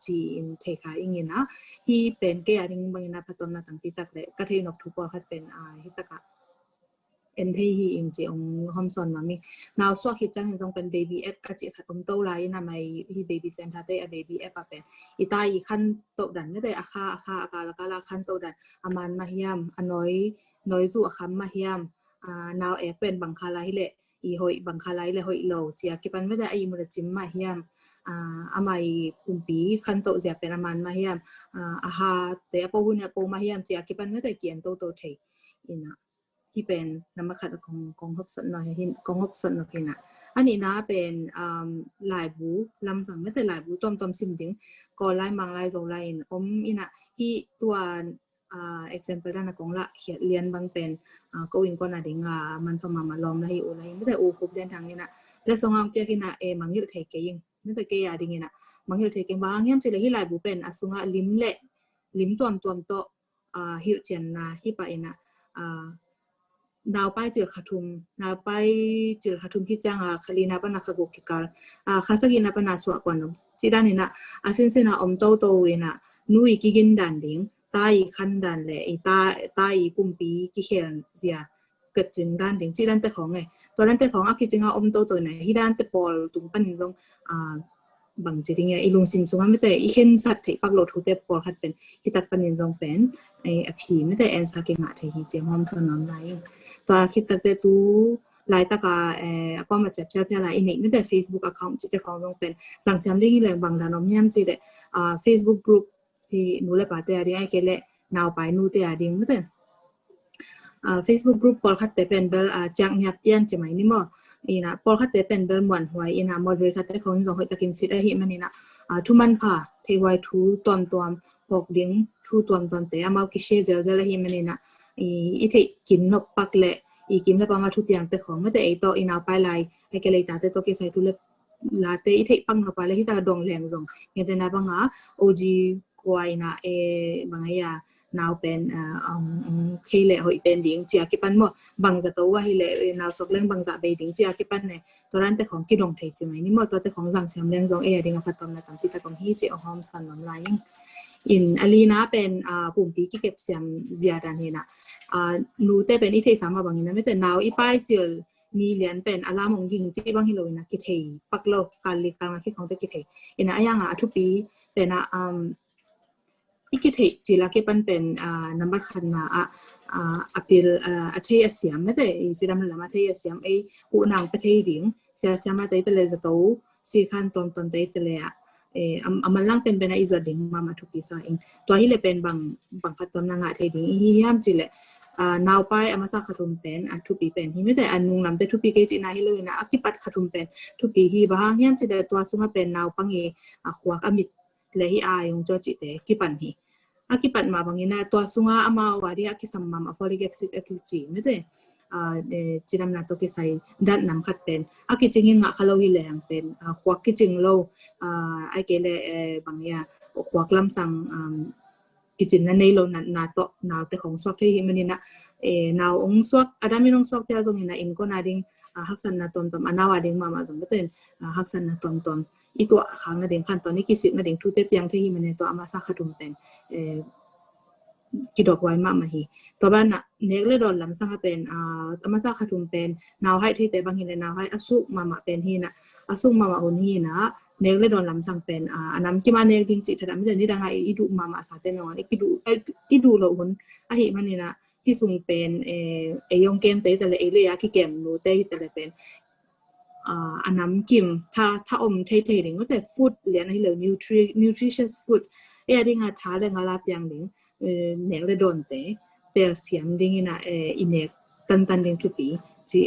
จีนเทคายอย่างเงี้ยนะที่เป็นเกียร์ดิ้งบางนาพัฒนาต่างปีตักเลยก็ที่นกทุกปอดขัดเป็นฮิตกะเอ็นที่ฮิงจีองฮอมซอนมามีนาวสวกฮิตจังเห็นทรงเป็นเบบี้แอปก็จีขัดอมโตไลน์นะไม่ฮิเบบี้เซนทัตเตอเบบี้แอปเป็นอีตายขั้นโตดันไม่ได้อาคาแล้วก็ละขั้นโตดันอามันมาฮิยามน้อยสู่อาคำมาฮิยามนาวแอปเป็นบังคาไลเละอีหอยบังคาไลเลยหอยโลเจียกิปันไม่ได้ไอ้มุดจิมมาเฮียมอามาปุ่มปีขันโตเจียเป็นอามันมาเฮียมอาหาแต่พอหุ่นเนี่ยพอมาเฮียมเจียกิปันไม่ได้เกียนโตเทอินะที่เป็นน้ำมันขัดของฮอบสันหน่อยหินของฮอบสันหน่อยนะอันนี้นะเป็นลายบูลำสั่งไม่แต่ลายบูต้มซิมดิ้งก็ลายมังลายโซลายอินะที่ตัวexample ด้านของละเขียนเรียนบางเป็นก็วินก็น่าดิ่งมันประมาณมาล้อมละให้โอละไม่แต่โอคุบเดินทางนี่นะและสองอันเปียกินะมังยิลเทเกยิงไม่แต่เกียร์ดิ่งนะมังยิลเทเกบางอย่างจะเลยที่ลายบุเป็นสุงะลิมเละลิมตัวโตฮิลเจนนะที่ไปนะดาวไปเจอขาทุมดาวไปเจอขาทุมที่จังคลีนาปนาขกุกิกาข้าศึกินาปนาสวกวันจีด้านนี้นะเส้นนะอมโตเวนะนุยกิกินดันดิ่งตายขั้นดันเลยตายปุ่มปีกี่เขียนเสียเกิดจึงด้านถึงที่ด้านแต่ของไงตัวด้านแต่ของคิดจึงอมโตไหนที่ด้านแต่ปอลตรงปั้นหินทรงบางจริงๆลุงซิมซุงไม่แต่อีเข็นสัตว์ที่ปักโลทุเตปอลคัดเป็นที่ตัดปั้นหินทรงเป็นผีไม่แต่แอนซาเกงะที่เจียงหอมสนองไลตัวคิดตัดแต่ตู้ไลตะกาก็มาจับเจ้าที่อะไรอีนี่ไม่แต่ Facebook account จิตแต่ของลงเป็นสั่งเสียงได้ยินแรงบางด้านน้องย่ำจิตแต่ Facebook groupที่นูเล่ปาเตอร์ที่ไอ้เกล่นาวไปนูเตอร์ดิ้งไม่ได้Facebook group พอลคัดแต่เป็นเบลจังยัดยันจะไม่นี่มั้งอีน่ะพอลคัดแต่เป็นเบลมวนหวยอีน่ะโมเดลคัดแต่ของเราให้ตะกินสิได้เห็นมันนี่น่ะทุมันผ่าเทวายทูตัวปอกดิ้งทูตัวแต่อามาคิเชเซลเซลเห็นมันนี่น่ะอีที่กินนกปักเละอีกินแล้วประมาณทุกอย่างแต่ของไม่ได้ไอ้ตัวอีน่ะไปไล่ไอ้เกล่ตาแต่ตัวเกใส่ทุเล็บลาเตอีที่ปังนกไปเลยที่ตาดองแรงจงเงี้ยแต่น่ะบังโอจีกวยนะบางอย่างนาวเป็นขี้เละหอยเป็นดิ้งเจียกิปันมั่วบางจะตัวว่าขี้เละนาวสกเรื่องบางจะไปดิ้งเจียกิปันเนี่ยตัวนั้นแต่ของกิดงไทยใช่ไหมนี่มั่วตัวแต่ของสังเสียมเรื่องจงดิ้งพัดตอมนะตั้งที่แต่ของฮีเจียหอมสันน้ำลาย อินอลีนะเป็นปุ่มปีกิเก็บเสียมเสียดันเฮนะนูเตเป็นอีเทสามาบางนะไม่แต่นาวอีป้ายจิลนี่เลียนเป็นอลามงยิงจีบางฮิโลนะกิเทปักโลการลิกังนะที่ของเตกิเทอินะยังทุปีเป็นอีกิเทจิลาเก็ปันเป็นนัมเบอร์ขันมาapil athei asiam mate jiram lama thei asiam ei unang pathei ding sia siama tai tele zato si khan ton ton tai tele amalang pen bena izading mama thupi sa ing to hi le pen bang khatom na nga thei ding hi yam chile naw pai amasa khatum pen thupi pen hi mate anung lam te thupi ke chi na hi lo na akipat khatum pen thupi hi ba yam chile to sunga pen naw pangi khwak amit le hi ayong cho chi te kipan hi akipat ma bangina to sunga ama wari akisam mama folic acid akichi mete chiram na to ke sai dan nam khat pen akichingin nga khalowi le ang pen khwak kiching lo ai ke le bangya khwak lam sang kichin na nei lo na to naw te khong swak thei manina naw ong swak adamin ong swak pya jong ina in ko na ding haksan na tom tom anawa ding mama jong beten haksan na tom tom itu khang na ding khan to ni kisik na ding thu te pyang thei mane to ama sa khatum pen kidok wai ma ma hi to ban na nekle don lam sang pen ama sa khatum pen naw hai thei te bang hin naw hai asu mama pen hi na asu mama hun hi na nekle don lam sang pen anam ki ma nek ding chi thadam je ni danga idu mama sa te no ni kidu lo hun a hi mani na ki sung pen yong kem te te le le ya ki kem no te te le pen anam kimถ้าอมเทเทดิงก็แต่ฟู้ดเรียนให้เลย nutritious food ดิงท้าเลยงาลาเปียงดิงเนกเลยโดนเตะเปลเสียมดิงนะอินเนกตันดิงทุปีจี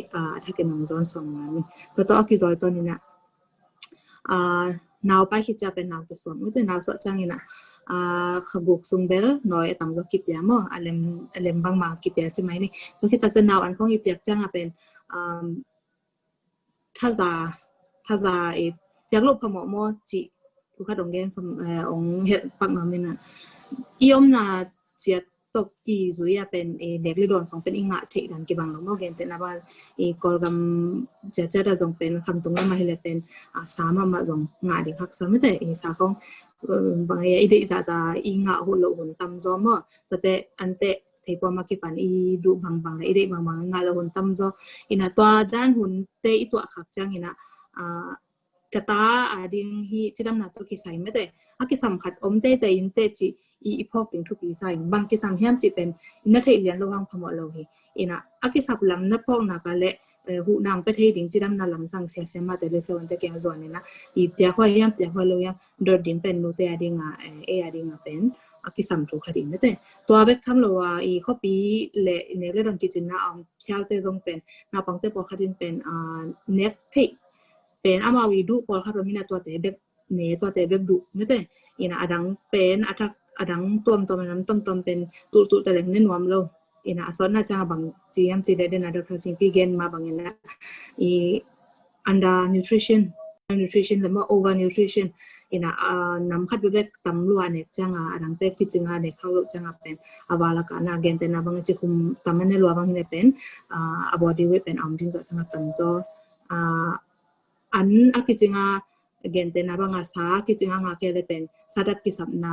ถ้าเกิดน้องจอนส่งมานี่ก็ต้องคิดจอยตอนนี้นะนาวไปคิดจะเป็นนาวกระสวนไม่แต่นาวสดจังนะขบุกซุงเบลน้อยต่ำจอกิบยามั้งอเลมบางมากิบยาใช่ไหมนี่ก็คิดตักนาวอันของกิบยาจังเป็นถ้าจะอยากลบพมอมอจีทุกข้าดงเกนสมองเห็ดปักน้ำนี่นะยมน่ะเจียตกกีสุยเป็นเด็กฤดูของเป็นอิงะที่ดันกีบังลงมอเกนแต่นะว่ากอลกัมเจียจะจงเป็นคำตรงนั้นมาให้เลยเป็นสามาจงงาดิคักสาไม่แต่สาของบางอย่างอีเด็กจะอิงะหุ่นหุ่นตำจอมแต่อันเตะที่พอมาคิดปันดูบางเลยอีเด็กบางงาละหุ่นตำจออินะตัวด้านหุ่นเตะตัวขักจังอินะกระตาดิ่งฮีจิดำนาตัวกิสัยไม่แต่กิสัมผัดอมเตแต่อินเตจิพอเป็นทุกปีใส่บางกิสัมเฮียมจิเป็นนักเรียนระวังพมอเราฮีอินะกิสับลำนับพอกนักเละหูนางไปเทดิ่งจิดำนาลำสังเสียเสมาแต่เลเซวันแต่แกงส่วนนี่นะเปียกว่าเฮียมเปียกว่าเรายังโดดดิ่งเป็นนูเตดิ่งดิ่งเป็นกิสัมถูกคดีไม่แต่ตัวเบกทำเราว่าข้อปีเละในเรื่องกิจนาเที่ยวเตจงเป็นนาปังเตปอคดีเป็นเน็กที่เป็นอามาวิดูพอเขาเรามีนาตัวเตะเบกเนตัวเตะเบกดุไม่แต่อินะอดังเป็นอดังตัวมันน้ำต้มเป็นตุแต่แหล่งเน้นวมเราอินะสอนน่าจะบางจีมจีได้เดินดร.ซิงพี่เกนมาบางอย่างนะunder nutrition แล้วก็ over nutrition อินะน้ำคัดเบกตำลัวเนี่ยจังอดังเตะที่จังเนี่ยเขาลุจังเป็นวาลกันนะเกนแต่นะบางจีคุมตำมันในลัวบางอย่างเป็นbody weight เป็นจริงจะสังกัดโซอันกิจงาเกนเตนะบางอาสากิจงางาเกลเป็นสาดักกิสับน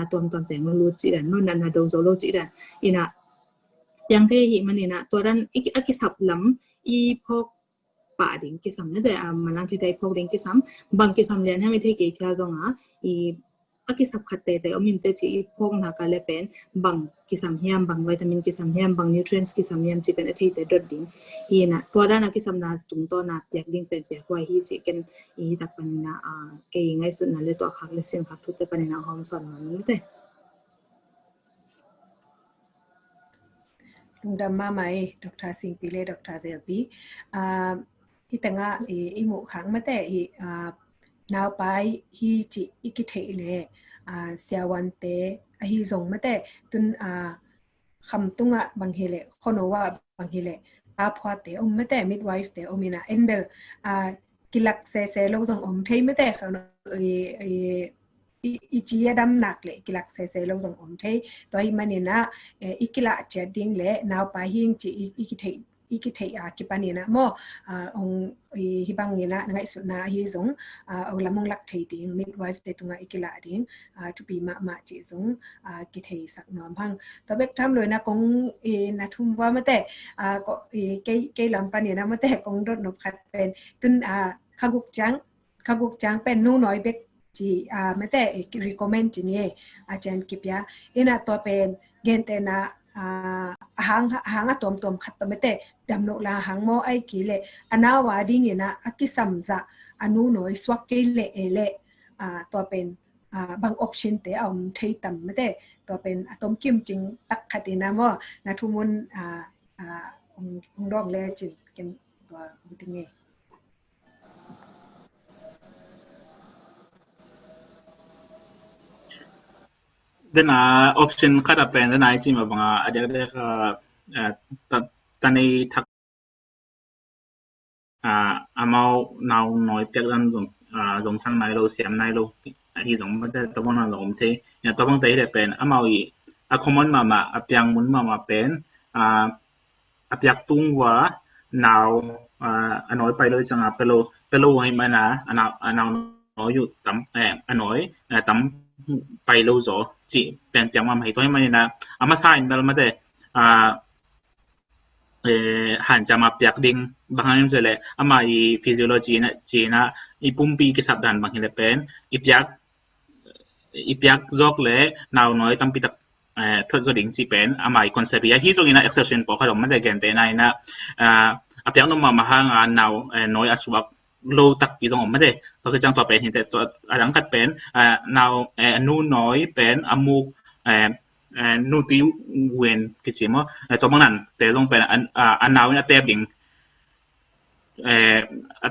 าตัวแจงมันรู้จิดันนู่นนาโดโซโลจิดันอินะยังแค่หิมันนี่นะตัวนั้นกิสับล้ำพกป่าดิ่งกิสัมเนี่ยแต่มันลังที่ได้พกดิ่งกิสัมบางกิสัมเรียนให้ไม่ได้เกี่ยวกับกิสับขัดแต่มินเตจิพกนักการเล่นบางกิสัมเฮียมบางวิตามินกิสัมเฮียมบางนิวทรีนส์กิสัมเฮียมจีเป็นที่แต่ดดดิ่งนะตัวด้านกิสัมนาตุ่มตัวนาเปียกดิ่งเป็นเปียกไว้ที่จีกันตักปันนาเกี่ยงไงสุดนั่นเลยตัวขักเลยเสียงขักทุกแต่ปันนาหอมสอนมันไม่ได้ลุงดำมาไหมดร.สิงปีเล่ดร.เซลปีที่แต่งอีหมู่ขังมาแต่นาวไปฮีจิอิกิเทเลเสียวันเตฮีส่งมาแต่ตุนคำตุงบางเฮเลคนว่าบางเฮเลตาพอเตอมมาแต่มิดไวฟ์เตอมินาเอ็นเบลกิลักเซโลส่งเทมาแต่เขาอีจีดำหนักเลยกิลักเซโลส่งเทตัวมันนี่นะอีกิลักเจดิ้งเลยนาวไปฮิงจีอีกิเท กิเทียกิปานีนะโมองฮิบังนีนะไงสุดนะฮิซงเอาละมงลักเทียดิ้ง midwife เตตุงอิกิลาดิ้งทุปีมาจีซงกิเทียสักน้อมพังตัวเบกทำเลยนะกงนะทุ่มว่ามาแต่ก็เกลำปานีนะมาแต่กงรถนบขัดเป็นตุนขกุกจังเป็นนู่น้อยเบกจีมาแต่recommend จีนี่อาจารย์กิบยานะตัวเป็นเกณฑ์แต่นะหางตัวขัดตัวไม่แต่ดำโนลาหางโมไอกิเลอันนาวาดิ้งนะอากิสัมซะอนุน้อยสวักกิเลตัวเป็นบาง option แต่เอาไทยต่ำไม่แต่ตัวเป็นต้มกิมจริงตักขัดนะโมนะทุมุนองดองเลยจริงกันตัวติงเงdan option kada pen dan ai chi ma banga ada ka tani thak amau nau noi pek dan zong sang nai lo siam nai lo hi zong ma da to bang lo om the ya to bang te de pen amau i common mama apyang mun mama pen apyak tung wa nau anoi pai lo changa pelo hai mana anau nói yu tắm anoi tắmไปlâu rồi chị bèn tiếng mà mấy tối mà nè mà sai nên mà để hàn chăm áp giặc đinh bằng anh rồi lệ mà i physiology nè chị na i pumpi cái sắp đàn bằng hình lệ pen i piak dọc lệ nào nói tâm pitak thuật do đỉnh chị pen mà i concept ya hi rồi na exception bỏ khởi mà để gen thế này na áp giặc nó mà hàng nào nói aswak lâu tắc ví dụ mà đấy tôi cái trang tòa bên hiện tại tôi đang cắt bên nào nu nói bên amuk nu tiêu quyền cái gì mà tôi bằng năn để dùng bên anh nào như tép đỉnh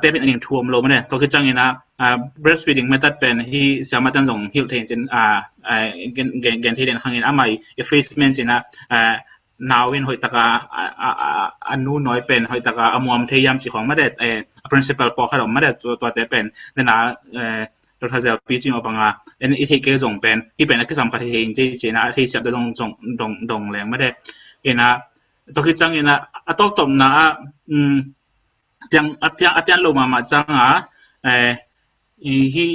tép đỉnh chuom lâu mà đấy tôi cái trang như là breastfeeding method bên hi sẽ mà đang dùng hiệu thành trên gen thì đến hàng như amai effacement trên nào in hồi ta anh nu nói bên hồi ta amuam thấy yam chỉของไม่ได้principal พอเขาไม่ได้ตัวแต่เป็นนั่นนะตัวท่าเจ้าปีจริงเอาบังอันนี้ที่เกี่ยวกับเป็นที่เป็นที่สำคัญที่จริงๆนะที่เสียดดงแรงไม่ได้เองนะตัวที่จังเองนะตัวจบนะยังลงมาจังที่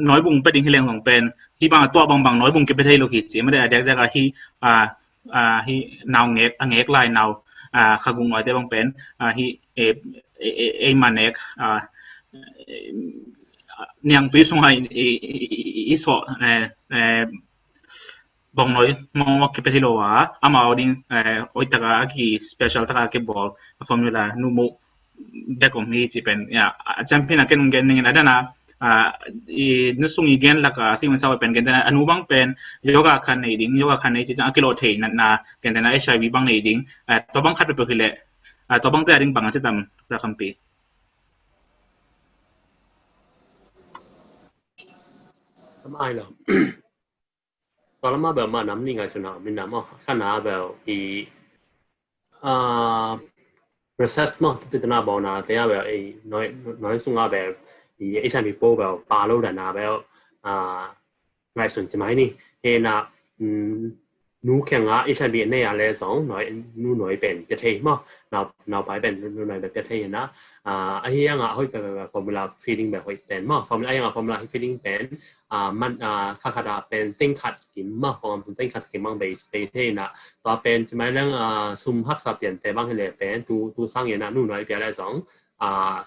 น้อยบุ้งไปดิ้งที่แรงของเป็นที่บางตัวบางน้อยบุ้งเก็บไปที่โลกิจไม่ได้เด็กๆที่ที่นาวเงกลายนาวข้ากุงน้อยแต่บางเป็นที่มันเอกเนี่ยตัวส่งให้อีสบางน้อยมองว่าเก็บไปที่โลว่ามาเอาดิ้งโอ้ยตะกี้ special ตะกี้บอล formula นูโมเด็กของมีจีเป็นจำเป็นอะไรกันกันนี่นะนะนึกส่งอีกเกณฑ์ละก็สิ่งมันสาวเป็นกันแต่อนุบางเป็นโยกคันในดิ้งโยกคันในจีจังกิโลเทนนะกันแต่ HIV บางในดิ้งตัวบางคัดไปเปล่าเลยตัวบางแต่ดิ้งบางจะทำระคำปีทำไมล่ะตอนนั้นมาแบบมาน้ำนี่ไงสุนัขมีน้ำอ่ะขนาดแบบresearch มั้งที่ตนาบอกนะแต่แบบน้อยส่งมาแบบHIV โปแบบปาโลดานาแบบไงส่วนใช่ไหมนี่เห็นนะนูแข่งHIV เนี่ยอะไรสองน้อยเป็นประเทศมั้งเราไปเป็นน้อยแบบประเทศนะไอ้ยังเขาเป็นแบบ formula feeding แบบเป็นมั้ง formula ยังformula feeding เป็นมันค่าขนาดเป็นติ้งขัดกิมมั้งความสุดติ้งขัดกิมมั้งไปเทนะตัวเป็นใช่ไหมเรื่องซุ่มฮักษาเปลี่ยนแต่บางทีเลยเป็นตัวสร้างอย่างนั้นน้อยเป็นอะไรสอง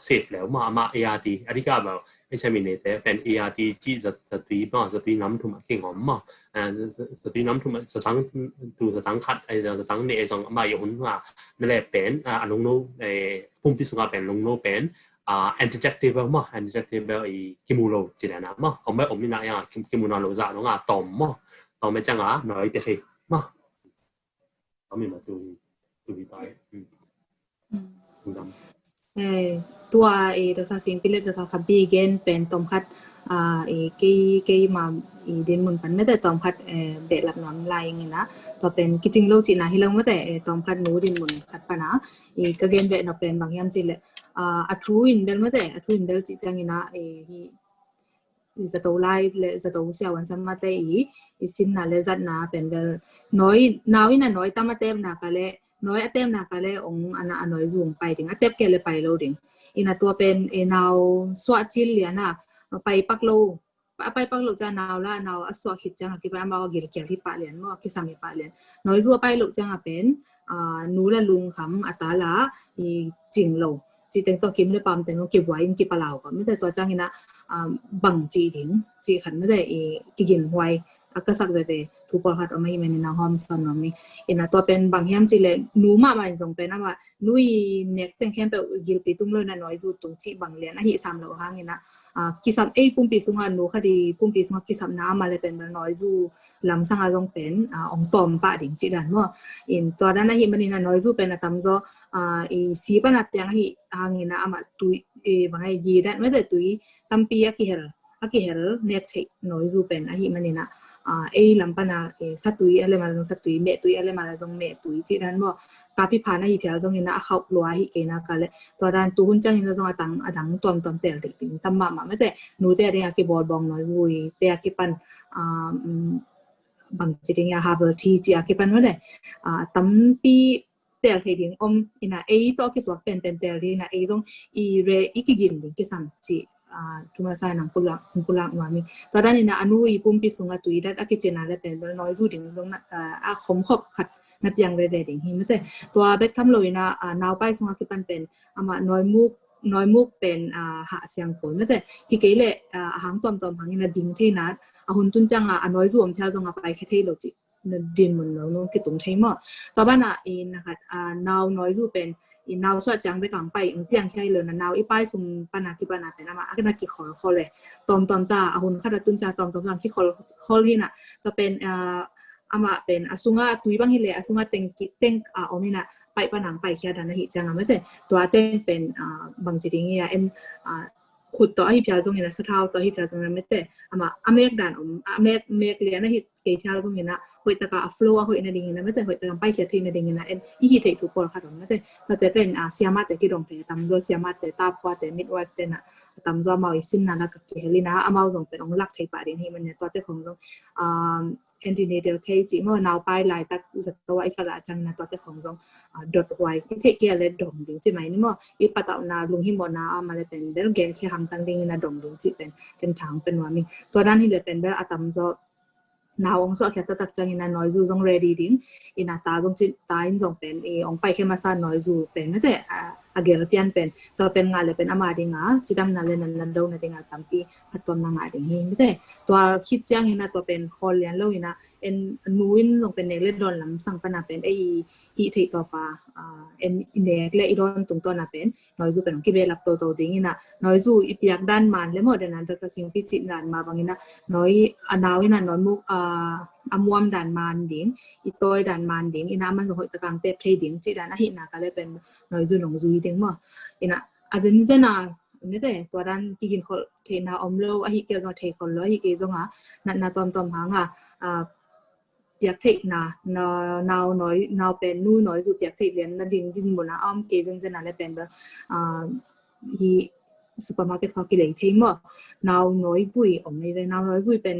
เสร็จแล้วมา ART อันนี้ก็แบบไม่ใช่มีเนี่ยแต่เป็น ART ที่จะตีบ้างจะตีน้ำทุ่มเก่งหอมมั้งจะตีน้ำทุ่มจะตั้งขัดจะตั้งเนี่ยสองมาอยู่หุ่นว่านั่นแหละเป็นลงโน้ปุ่มที่สุดเป็นลงโน้เป็นinterjectable มั้ง interjectable กิมูโลจีนนะมั้งผมไม่น่าอย่างกิมูโนโลซาน้องต่อมมั้งต่อไม่จังน้อยเป็นมั้งเขามีมาดูดีไปตัวดร.สิงห์พิเลดร.คับบีเกนเป็นตอมคัดกี่มาเดินมุนปันไม่แต่ตอมคัดเบลลับน้ำลายอย่างนี้นะตัวเป็นกิจริงโลกจีน่าฮิลังไม่แต่ตอมคัดนู้ดินมุนคัดปะนะก็เกนเบลนับเป็นบางอย่างจีเลยอัตรูอินเบลไม่แต่อัตรูอินเบลจีจังนี้นะจะตัวไล่เลยจะตัวเสียวันสมัติสินน่ะเลยจัดนะเป็นเบลน้อยนาวิน่ะน้อยตามมาเต็มนะก็เลย น้อยเต็มนะก็เลยองอันน้อยซูงไปถึงเต็มแกเลยไปโลดิงอินะตัวเป็นนาวสวจิลเลียนะไปปักโลไปปักโลจะนาวละนาวสวคิดจังกี่ไปมาว่าเกี่ยวที่ปะเลียนว่ากี่สามีปะเลียนน้อยซัวไปโลจังเป็นนูละลุงคำอัตาละจริงโลจีเต็งตัวกิมเลยปั๊มเต็งตัวเก็บไว้กินปลาก็ไม่แต่ตัวจังนี่นะบังจีถึงจีขันไม่ได้กินไว้ก็สักเวทุกคนหัดเอาไม่เหมือนในห้องสอนมีนะตัวเป็นบางอย่างจีเลยนูมาบางจงเป็นว่านุยเนี่ยเต็งแค่ไปยิลปีตุ้มเลยนะน้อยจูตรงจีบางเลียนนะที่สามเราห่างนี่นะกิสับปุ่มปีสุงานูคดีปุ่มปีสุงากิสับน้ำมาเลยเป็นน้อยจูลำสังอาจงเป็นองตอมปะดิ่งจีดันว่าตัวนั้นนะที่มันนี่นะน้อยจูเป็นตามจ้อสีปนัดยังที่ห่างนี่นะอามาตุยบางยีดันไม่ได้ตุยตั้มปีอากิเฮลเนี่ยที่น้อยจูเป็นที่มันนี่นะลำปนาสัตตุยอะไรมาลงสัตตุยเมตุยอะไรมาลงเมตุยจีนั้นว่ากาพิพานะฮิเพียลจงเห็นนะเขาลัวฮิเกนะกันเลยตัวด้านตัวหุ่นจังเห็นจงอดังตัวเตะติงตั้มมาไม่แต่หนูเตะเรียกบอลบองน้อยวุยเตะกิปันบางจีเนี่ยฮาร์เบอร์ทีจีกิปันว่าเลยตั้มปีเตะที่ดิ่งนะตัวกิตัวเป็นเตะที่นะจงเรอีกิกินดิ่งกิสัมจีทุมาใส่หนังกุลามามีตอนนั้นนี่นะอนุปุ่มปีสุงาตุยดัดอากิเจนาเลยเป็นน้อยสู้ดิ่งตรงนั้นขมขบขัดนับยังเวดิ่งหิมแต่ตัวเบ็ดทำเลยนะนาวไปสุงากิปันเป็นมาน้อยมุกเป็นหาเสียงผลไม่แต่ที่เกลี่ยหางตอมหางนี่นะดิ่งที่นัดหุ่นตุนจังน้อยสู้ผมเท่าจงไปแค่ที่โลจิดินเหมือนเราโน้นคิดตรงใช่ไหมต่อบ้านนะคะนาวน้อยสู้เป็นนาวสวดจังไปกลางไปเพียงแค่เลยนะนาวอีป้ายซุมปนาที่ปนาเป็นมาอักนักกี่ขอเลยตอมจ้าหุ่นขนาดตุนจ้าตอมจังกี่ขอที่น่ะก็เป็นมาเป็นสุงาตุยบางทีเลยสุงาเต็งอมินะไปปนังไปแค่ดันนะฮิจังไม่แต่ตัวเต็งเป็นบางจีดิงเงียขุดต่อให้พิจารณาตรงนี้นะสถาวต่อให้พิจารณาไม่แต่มาอเมริกดันเมกเลียนะฮิเกี่ยวกับตรงนี้นะหัวตะกาฟลัวหัวในดิ่งนะไม่แต่หัวตะกาไปเขียนที่ในดิ่งนะอีกที่ถูกปลดขาดไม่แต่เป็นเสียมาแต่ที่โรงพยาบาลตามด้วยเสียมาแต่ตาพอแต่มิดไวฟ์แต่นะตามด้วยมาอีสินนั่นละก็เกี่ยวกับนะอามาส่งเป็นองค์หลักที่ป่าดิ่งที่มันเนี่ยตัวเจ้าของตรงแอนติเนเดลเทจิเมื่อนาวไปหลายตักสัตว์ไอ้ขลาจังนะตัวเจ้าของตรงดอทไว้ที่เกี่ยวกับดงดิ่งใช่ไหมนี่มั่วอีปัตตานาลุงหิมนามาเลยเป็นเรื่องเกณฑ์ที่ทำตั้งดิ่งนะดงดิ่งจีเป็นทางเป็นว่ามีตัวนั้นที่เลยเป็นแบบตามด้วยนาวองค์สวดแค่ตัดจังอินาน้อยจูจง ready ดิ้งอินาตาจงจิตตาอินจงเป็นองไปแค่มาซาน้อยจูเป็นไม่แต่เกลเปียนเป็นตัวเป็นงานเลยเป็นอามาดิงจิตามนั่นเลยนั่นโดนดิงตั้มปีพัดต้นนางดิงไม่แต่ตัวคิดจังอินาตัวเป็นคอลเลียนโลอินานูอินจงเป็นเนกเลดอนลำสังปนาเป็นอีที่ต่อปาเนกเลอีดอนตรงตัวน่ะเป็นน้อยจูเป็นกิเบลับโตดิ้งอินาน้อยจูอีพยักด้านมันเลยหมดเดี๋ยวนั้นตัวสิ่งพิจิตรด้านมาบางอินาน้อยนาวอินาน้อยมุกอมวมด่านมันดิ่งอีตัวด่านมันดิ่งอินามันจะหอยตะกังเตะเพลดิ่งจีด่านหินาก็เลยเป็นน้อยจูหลงจูดิ่งมั้งอินะอาจจะนี่นะนี่แต่ตัวด้านที่กินคนเทน่าอมโลหิเกจงเทคนแล้วหิเกจงนั่นตอมหางเปียกเทน่ะนาวน้อยนาวเป็นนู่น้อยจูเปียกเทเรียนนั่นดิ่งบนน่ะอ้อมเกจงนั่นเลยเป็นแบบฮีซูเปอร์มาร์เก็ตเขากินเลยเทมั้งนาวน้อยวุ้ยอมไม่ได้นาวน้อยวุ้ยเป็น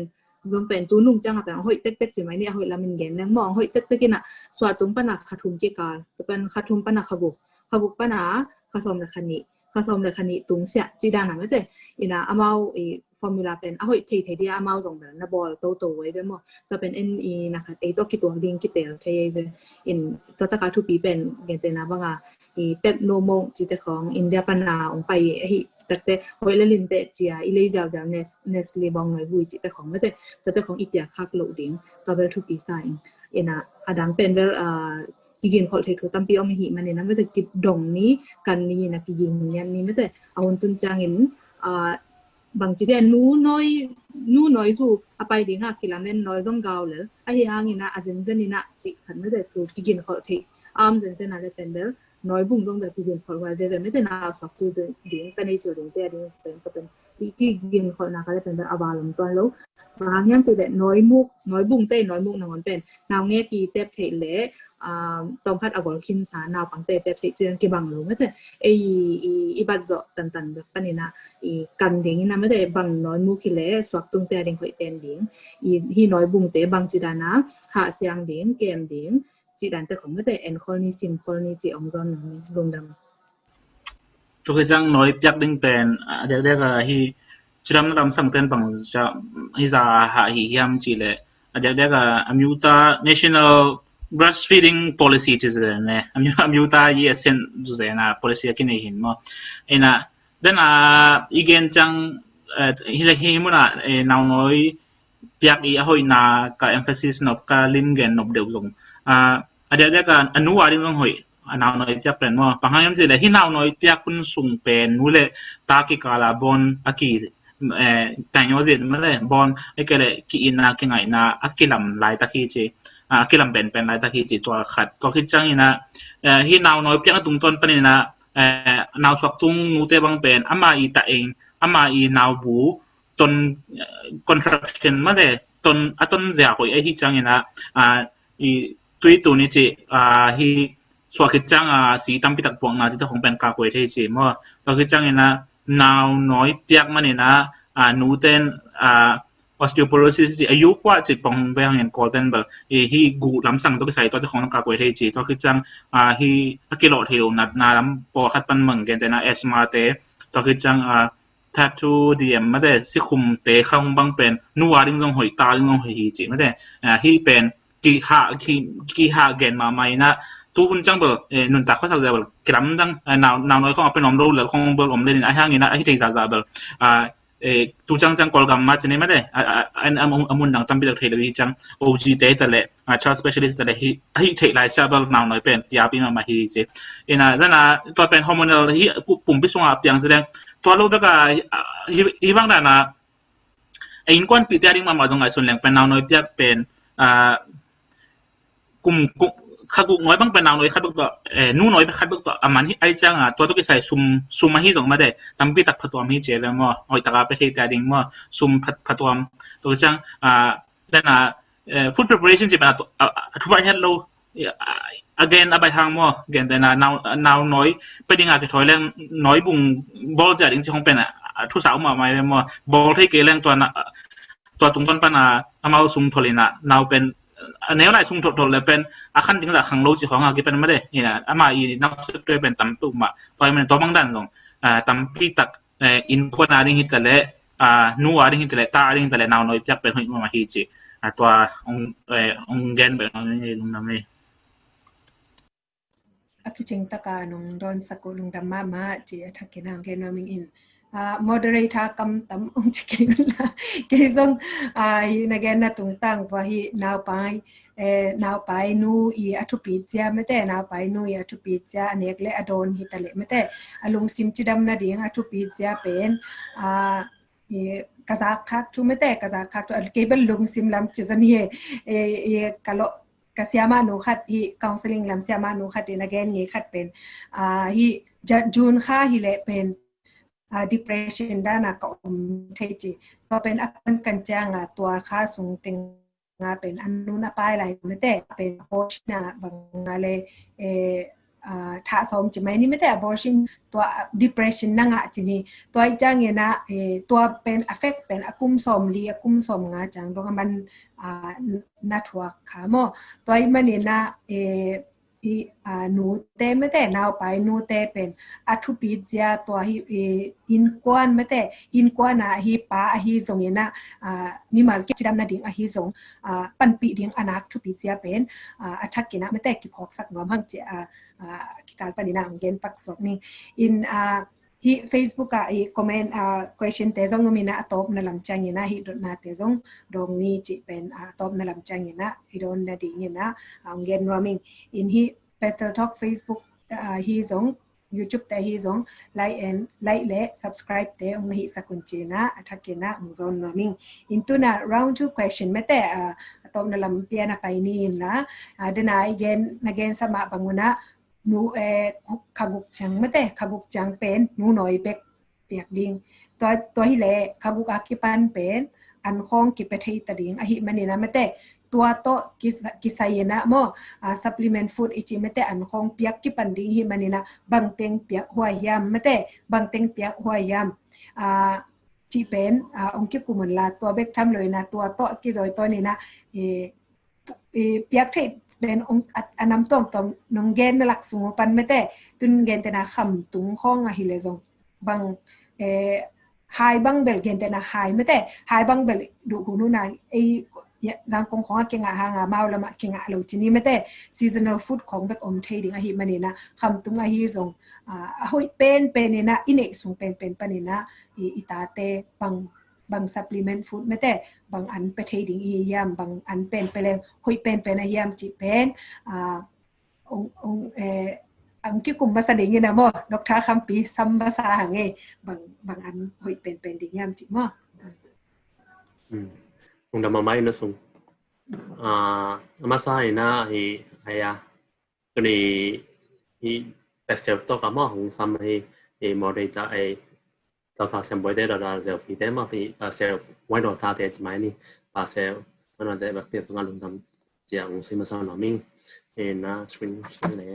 จงเป็นตัวนุ่งจังเป็นหอยเต็กๆใช่ไหมเนี่ยหอยลามินเกนเนี่ยมองหอยเต็กๆกินอ่ะสวัสดิ์ตุ้มปนักขัดทุมเกี่ยการจะเป็นขัดทุมปนักขบุกปนักขสมเลขานิตุ้งเสียจีดานะไม่แต่อินะอามาฟอร์มูลาเป็นหอยเทเดียอามาจงเป็นนับอลโตไว้ด้วยมั้งจะเป็นนะคะตัวคิดตัวดิ้งคิดเตลเทเป็นตัวตะการทุปีเป็นเกนเตนะบ้างเป็ดโนโมจิตของอินเดียปนาองไปแต่หอยลินเตจีอีเลยจ้าเนสเลบองหน่อยวุ้ยจิตของไม่แต่ของอีเปียคักโลดิ้งตัวเวลทุปีไซน์นะอดังเป็นเวลกินพอเทถูตั้มปีอมหิมันเนี่ยนะไม่แต่กิบดงนี้กันนี่นะกินเนี่ยนี่ไม่แต่เอาตุนจางเห็นบางทีเดียนูน้อยสู้ไปดิ้งกิลาเมนน้อยจงเกาเลยไอ้ยังนี่นะอาจจะนี่นะจิขันไม่แต่ตัวกินพอเทเซนอะไรเป็นเบลน้อยบุ้งต้องแบบกินพอไว้เดี๋ยวไม่แต่น่าสักจูดิ้งแต่ในจูดิ้งแต่ดิ้งเป็นกินพอน่าก็เลยเป็นแบบอาบาลมตัวแล้วบางอย่างสิเด็ดน้อยบุ้งเต้น้อยมุกนอนเป็นนาวเงี้ยกีเต็บเทเลต้องพัดเอาบอลคินสานาวปังเตะเต็บเทเจือนกี่บังรู้ไม่แต่บัดเจาะตันแบบปนินะกันดิ้งนะไม่แต่บังน้อยมุกคิเลสวักตุ้งเตะดิ้งหอยเป็นดิ้งฮีน้อยบุ้งเตะบังจีดานะหาเสียงดิ้งเกมดิ้ง จีดันแต่ของไม่แต่ end call นี่ sim call นี่จีองจอนนั่นลงดำตัวจังน้อยเปียกดิ้งเป็นเด็กๆที่จำนำสังเป็นบางจะที่จะหาหิยามจีเลยเด็กๆอเมริกา national breastfeeding policy จีเลยอเมริกายี่เซนจูเซนะ policy กินเองมั้งเอ็นะเดินอีกอย่างจังที่จะให้มันน้องน้อยเปียกอีหอยน่ากับ emphasis นบกับลิมเกนนบเดียวลงเด็กๆอนุวาริงลงหอยนาวน้อยเปียกเป็นว่าบางครั้งยังจะเลยที่นาวน้อยเปียกคุณส่งเป็นนู่นเลยตาคิกาลาบอนอากีแต่ยังว่าจะไม่เลยบอนไอ้ก็เลยกินนาคิงไงนาอากิลำลายตะกี้จีอากิลำเป็นลายตะกี้จีตัวขัดก็คิดจังนี่นะที่นาวน้อยเปียกตุ้งต้นเป็นนี่นะนาวสวักตุ้งนู่นเตบังเป็นอามาอีตาเองอามาอีนาวบูต้น contraction มาเลยต้นเสียหอยไอ้ที่จังนี่นะอีตัวนี้จีที่สวัสดิ์จังสีตั้มพิทักษ์ปวงนาที่ต้องของเป็นกากวยที่จีมั่วก็คือจังนี่นะนาวน้อยเปียกมันนี่นะนูเทนosteoporosis อายุกว่าจีปองไปยังเห็นก่อนเป็นแบบที่กูล้ำสั่งต้องใส่ตัวของกากวยที่จีก็คือจังที่กิโลเทลนาล้ำปอขัดปันเมืองกันแต่นะเอสมาเตก็คือจังtattoo ดีเอ็มไม่ได้สิคุมเตะข้างบังเป็นนัวดิ้งทรงหอยตาดิ้งทรงหอยจีไม่ได้ที่เป็นกีหาเกณฑ์มาใหม่นะทุกคนจังแบบนุนตาเขาสักแบบกรัมดังนาวน้อยเขาเอาเป็นอมรูหรือคงเบอร์อมเลยนะไอ้ห่างนี่นะไอ้ที่เทศแบบทุกจังกอลกัมมาจะเนี่ยไม่ได้มุนดังจำเป็นต้องเทเลวิจังโอจีเตะแต่ละchild specialist แต่ละที่เทลายเชื่อแบบนาวน้อยเป็นยาปีมาฮีจีนั่นนะตัวเป็นฮอร์โมนที่ปุ่มพิษสงบอย่างแสดงตัวลูกก็ที่บางด้านนะไอ้อินควันปีเตอร์ดิ้งมาจงไอ้ส่วนแหล่งเป็นนาวน้อยเปียกเป็นกลุ่มข้ากุน้อยบางเป็นนาวน้อยข้าบุกตัวนู่น้อยไปข้าบุกตัวมันที่ไอ้จังตัวต้องใส่ซุมมาที่ส่งมาได้ตั้มปีตักพัดตัวมีเจแล้วมั้งไอ้ตากาไปเทแต่ดิ้งมั้งซุมพัดตัวตัวจังนั่นนะfood preparation จะเป็นทุกประเทศเรา again อะไรทางมั้ง again แต่นาวน้อยไปดิ้งอะไรถอยแรงน้อยบุ้งบอลจะดิ้งจะคงเป็นทุกสาวมาไม่ได้มั้งบอลที่เกลี้ยงตัวตรงต้นปัญหาเอามาซุมทอลินะนาวเป็นเนื้อไหนซุ่มถดเลยเป็นอาคันถึงจากขังโลจิของอากิเป็นไม่ได้นี่นะอามาอีนักสุดด้วยเป็นตั้มตุ่มตัวมันตัวบางด้านลงตั้มปีตักอินควนาดิ้งหิตเลยนัวดิ้งหิตเลยตาดิ้งหิตเลยนาวน้อยจับเป็นหัวมาฮิจิตัวองเกนแบบนี้ลงน้ำเลยอากิจิงตะการนงโดนสกุลงดำมาจีทักกินางเกนนามิงอินmoderator kam tam ong chikela kezong nagain na tungtang pahi now pai nu I atupi chia mete now pai nu I atupi chia anekle adon hitale mete alung sim chidam na ding atupi chia pen kazak khak tu mete kazak khak tu alkebel lung sim lam chizani e kalo kasyama nu khat hi counseling lam syama nu khat in again ngi khat pen hi jun kha hi le pen depression ด้านก็เทจิก็เป็นอาการกันจ้างตัวค่าสูงเต็งเป็นอันนู้นป้ายอะไรไม่แต่เป็น abortion บางอะไรถ้าสมจิไม่นี่ไม่แต่ abortion ตัว depression นั่งจีนี่ตัวจ้างเนี่ยนะตัวเป็น affect เป็นอากุมสมลีอากุมสมงาจังตรงมันnetwork ค่ะโมตัวมันเนี่ยนะนูเตไม่แต่นาวไปนูเตเป็นอัทุปิจยาตัวอินกวนไม่แต่อินกวนฮิปาฮิซงนะมีมาเก็บจิดำนาดิ่งฮิซงปันปีดิ่งอนักทุปิจยาเป็นอัทักกินะไม่แต่กิพอกสักงอมหังเจกิการปนินาเกนปักสกนี่อินhi Facebook comment question te jong mina atop na lam changina hi dot na te jong dong ni chi pen atop na lam changina I don na ding na ngen roaming in hi Pestel Talk Facebook hi jong YouTube te hi jong like le subscribe te ong hi sakunchina athakena ngzon roaming into na round 2 question mete atop na lam pia na paini na dena again sama bangunaนูขกุกจังไม่แต่ขกุกจังเป็นนูหน่อยเปียกดิ่งตัวที่แหละขกุกอากิปันเป็นอันคงกิไปที่ตะดิ่งอหิมันนี่นะไม่แต่ตัวโตกิไซนะโมsupplement food อีจิไม่แต่อันคงเปียกกิปันดิ่งหิมันนี่นะบางเต็งเปียกหัวยำไม่แต่บางเต็งเปียกหัวยำจีเป็นองค์กิกุมันลาตัวเบกทำเลยนะตัวโตกิจอยตัวนี่นะเปียกที่ เป็นอันน้ำต้มต้มนงเกนหลักสูงปันไม่แต่ตุนเกนแต่นาคำตุงข้องอะฮิเลซงบางไฮบังเบลเกนแต่นาไฮไม่แต่ไฮบังเบลดูหูนูนาไอดังกงของเก่งอะหางาเมาละมาเก่งอะเราทีนี้ไม่แต่ seasonal food ของแบบอมเทดิงอะฮิมันนี่นะคำตุงอะฮิซงหอยเป็นนี่นะอินเอกสูงเป็นปะนี่นะอีตาเตบาง supplement food ไม่แต่บางอันไปเทดิงอียามบางอันเป็นไปแล้วหอยเป็นอะยามจิเป็นอังที่กลุ่มภาษาดิ่งนะมั้งดร.คำปีซ้ำภาษาหางไงบางอันหอยเป็นดิ่งยามจิมั้งKung damamay na sung masay na aya kani pastel to kamo hong sam moderator ai ta sem boy de da ze pi de ma pi pastel why not ta de mai ni pastel mana de ba pi nga lung dam jia ong sim sa na ming na screen share le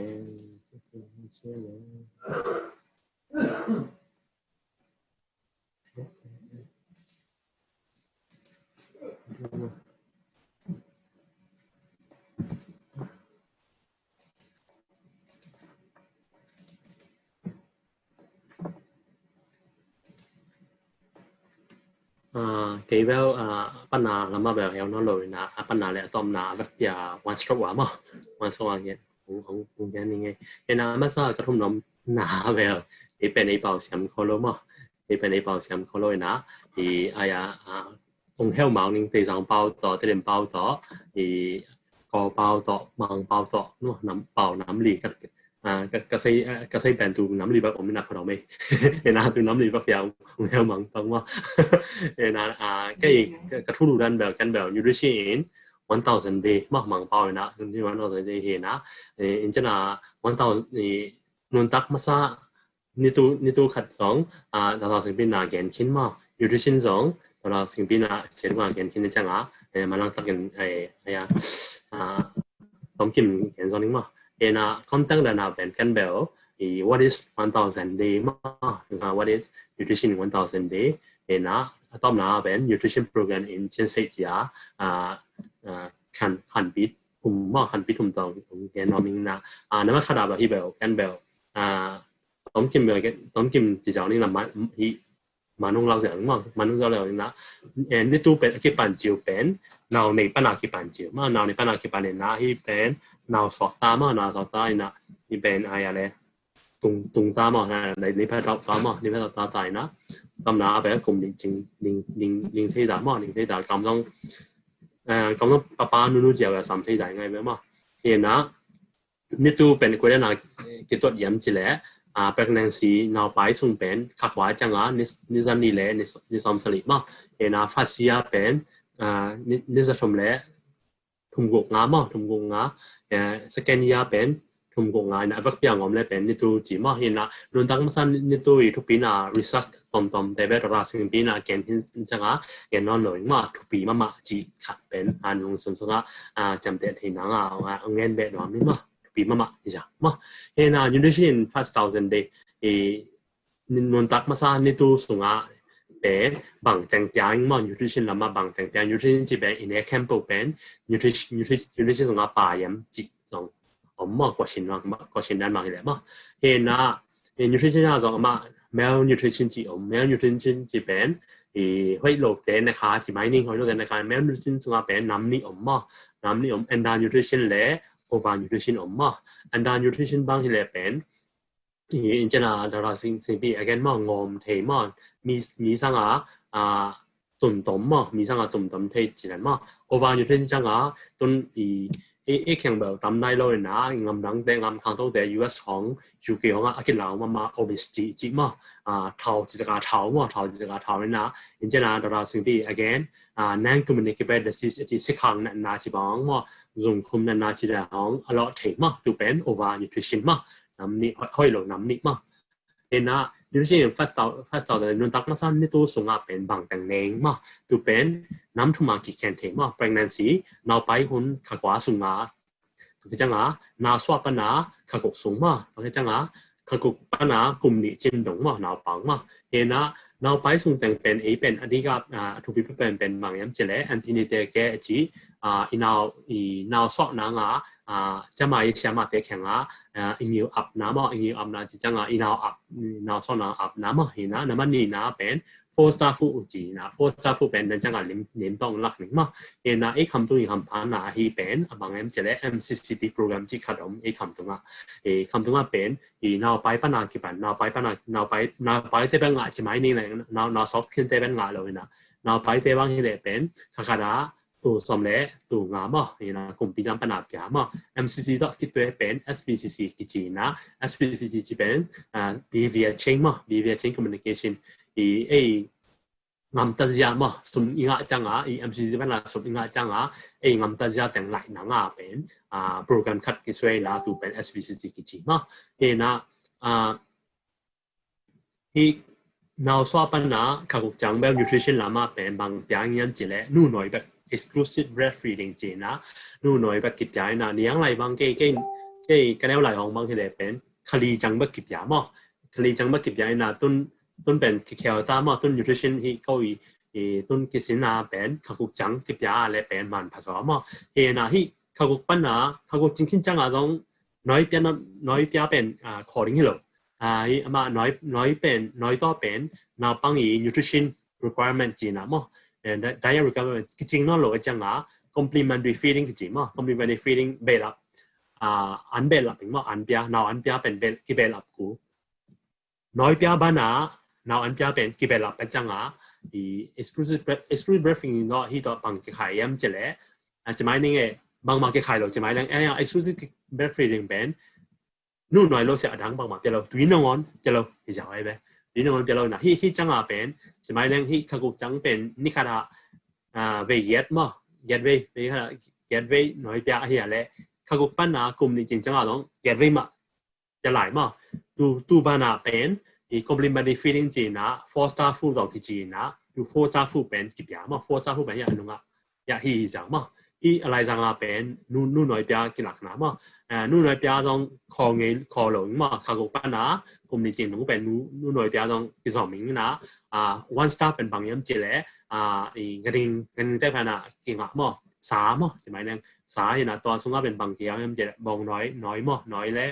cái béo bắt nà làm mà béo heo nó lồi nà bắt nà lại tôm nà vắt bia one stroke quá mà one stroke vậy không cái này nghe cái nào mà sao cái thùng nấm nà béo thì bên này bảo xem khó lắm mà thì bên này bảo xem khó lắm nà thì ai ông heo máu nên tây giang bao to tây đêm bao to thì có bao to mang bao to nó nấm bao nấm lì cái xây bèn tụ nấm lì bạc ông mình nạp vào mấy cái nào tụ nấm lì bạc vào ông heo mang tông mà cái nào cái thu đủ đan bèo căn bèo nutrition 1,000 day mà mang bao nè như 1,000 day hiện nè in chân là 1,000 nôn tắc mà sa ni tu khát giốngเราสิ่งเป็นนาแกนขึ้นมา nutrition giốngเราสิ่งเป็นนาเช่นว่าแกนขึ้นในจังมันลังตักกันต้องกินแกนgiốngนี้มาcontent dan ben kan bel what is 1,000 day ma what is nutrition 1,000 day atom na ben nutrition program in chen sei ja kan bit ma kan bit tong gen noming na ma khada ba hi bel kan bel tom kim ti jao ni la ma hi manung lao jang ma manung lao lao na ni tu ben ki pan jiu ben now nei pa na ki pan jiu ma now nei pa na ki pan na hi ben nào sọt ta mà na đi bên ai à tung ta mà đi phải đọc ta mà đi phải đọc ta tài na tâm na bé cùng linh thế đã cảm giác papa nu chiều là sắm thế đại ngay bé mà hiện na nít tu bên quê na cái tuột yếm chỉ lẽ pregnancy nào bài sung bên khắc hóa chẳng nít dân đi lẽ nít sắm sợi mà hiện na phát sia bên nít ra sum lẽ thùng gỗ ngá Scania bên thùng gỗ ngá na vắt bia ngom lẽ bên nít tu chỉ mà hiện na luôn tăng san nít tu thu pin research tom để bé ra sinh pin gen hin chẳng gen non nổi mà thu pin mà chỉ khát bên lung sum sung chăm tết thì nắng nghe bé nó mà thu pin mà gì mà hiện na nutrition 1,000 day luôn tăng san nít tu sung bé bằng tầng tiếng mà nutrition là mà bằng tầng tiếng nutrition chỉ bé in a campbell ben nutrition là bài yếm chỉ giống mà quá trình đan mà cái mà hiện na nutrition là giống mà malnutrition chỉ malnutrition chỉ ben thì hơi lột đến này khá chỉ mấy ninh hơi lột đến này khá malnutrition là ben nắm ni undernutrition lẽ overnutrition mà undernutrition bằng thì lẽ ben thì trên làเราสิ่งที่ again มางอมเทมอนมีสังตุ่มต่อมมีสังตุ่มต่อมเทจีนั้น over nutrition จังตุ่มแข็งแบบทำได้เลยนะงำดังแต่งำข้างตัวแต่ US ของ UK ของกินเหล้ามา obesity จีเท่าจิตกาเท่าเลยนะอินเจน่าเราสิ่งที่ again non communicable disease ที่สิขังนั่นนาจีบองdùngคุมนั่นนาจีได้ของอร่อยเทมตัวเป็น over nutritionน้ำนี่ห้อยหลงน้ำนี่มั้งเห็นนะยูนิชั่นฟัสต์แต่นุ่นตักมาสั้นนี่ตัวส่งเป็นบางแต่งเองมั้งตัวเป็นน้ำทุ่มกี่แคนเทมั้ง pregnancy น่าไปหุ่นขากว่าส่งตัวจังน่าสวบปนาขากส่งมั้งตัวจังขากปนากลุ่มนี้จิ้มดงมั้งน่าปังมั้งเห็นนะน่าไปส่งแต่งเป็นเป็นอันนี้ก็ทุกปีเป็นบางอย่างเจริญอันที่นี่เด็กแก่จีน่าสวบน่า จะมาเสียมาเตะแข่งอิงยูอัพน้ำอิงยูอัพนะจะจังอินาวอัพนาวซ้อนอัพน้ำเห็นนะน้ำมันนี่นะเป็น4 star food จีนะ4 star food เป็นนั่นจังลิมต้องหลักหนึ่งมั้งเห็นนะไอ้คำตัวนี้คำพันนะที่เป็นบางจะเล่ MCCT โปรแกรมที่ขัดไอ้คำตัวคำตัวเป็นนาวไปปัญหากี่ปันนาวไปเตะเป็นจะไม่นี่เลยนาว soft ขึ้นเตะเป็นเลยนะนาวไปเตะบางที่เป็นขาดตัวสมเล็ตัวงามนี่นะกลุ่มปีน้ำปัญหากี่มั้ง MCC ต่อที่ตัวเป็น SPCC กี่จีนะ SPCC ที่เป็นbehavior change มั้ง behavior change communication ngam tazia ma sum inga changa MCC bana sum inga changa ngam tazia teng lai na nga pen program khat ki swai la tu pen SPCC ki chi ma na hi now swa pan na ka ku chang bel nutrition la ma pen bang pyang yan chi le nu noi ba exclusive breastfeeding chi na nu noi ba ki pyai na niang lai bang ke ka neu lai hong bang ki le pen khali chang ba ki pya ma khali chang ba ki pyai naต้นเป็นเขียวตามต้น nutrition ที่เกาหลีต้นกิสินาเป็นข้าวกุจังกิบยาและเป็นมันผสมเฮนะที่ข้าวกุปั้นนะข้าวกุจริงๆจังจงน้อยเปียเป็นขอดิ้งฮิโลมาน้อยเป็นน้อยต่อเป็นนาปังnutrition requirement จีนะมั้งdiet requirement จริงๆนั่นโหลจังcomplementary feeding จริงมั้ง complementary feeding เบลับอันเบลับเป็นมั้งอันเปียนาอันเปียเป็นกี่เบลับกูน้อยเปียบ้านะnow อันเปียเป็นกี่เบลับเป็นจังexclusive breastfeeding เนาะที่ต่อบางกี่ไข่ยังจะเละจะไม่นี่ไงบางมากี่ไข่หรอกจะไม่เรื่องexclusive breastfeeding เป็นนู่นหน่อยเราเสียดังบางมาเดี๋ยวเราดูน้องอ่อนเดี๋ยวเราที่จะอะไรไปดูน้องอ่อนเดี๋ยวเราหน้าที่จังเป็นจะไม่เรื่องที่ข้าวกุจังเป็นนี่ขนาดเวียดมั้งเวียดเวียขนาดเวียดเวียน้อยเปียเฮียเลยข้าวกุปั้นนะกลุ่มนี้จริงจังต้องเวียดเวียมาจะหลายมั้งดูบ้านะเป็นcomplementary feeding จีนะ4 star food ต่อที่จีนะดู4 star food เป็นกี่อย่างมั้ง4 star food เป็นอย่างนึงอย่างที่จังมั้งที่อะไรจังเป็นนู่นหน่อยเปียกี่หลักนะมั้งนู่นหน่อยเปียต้องขอหลงมั้งข้าวกุปั้นนะกลุ่มนี้จริงต้องเป็นนู่นหน่อยเปียต้องที่สองมิงนะone star เป็นบางอย่างจีเลยกระดิ่งได้พันนะกี่หลักมั้ง3มั้งจะหมายถึง3เนี่ยนะตัวส่งก็เป็นบางอย่างจีเลยบางน้อยมั้งน้อยเลย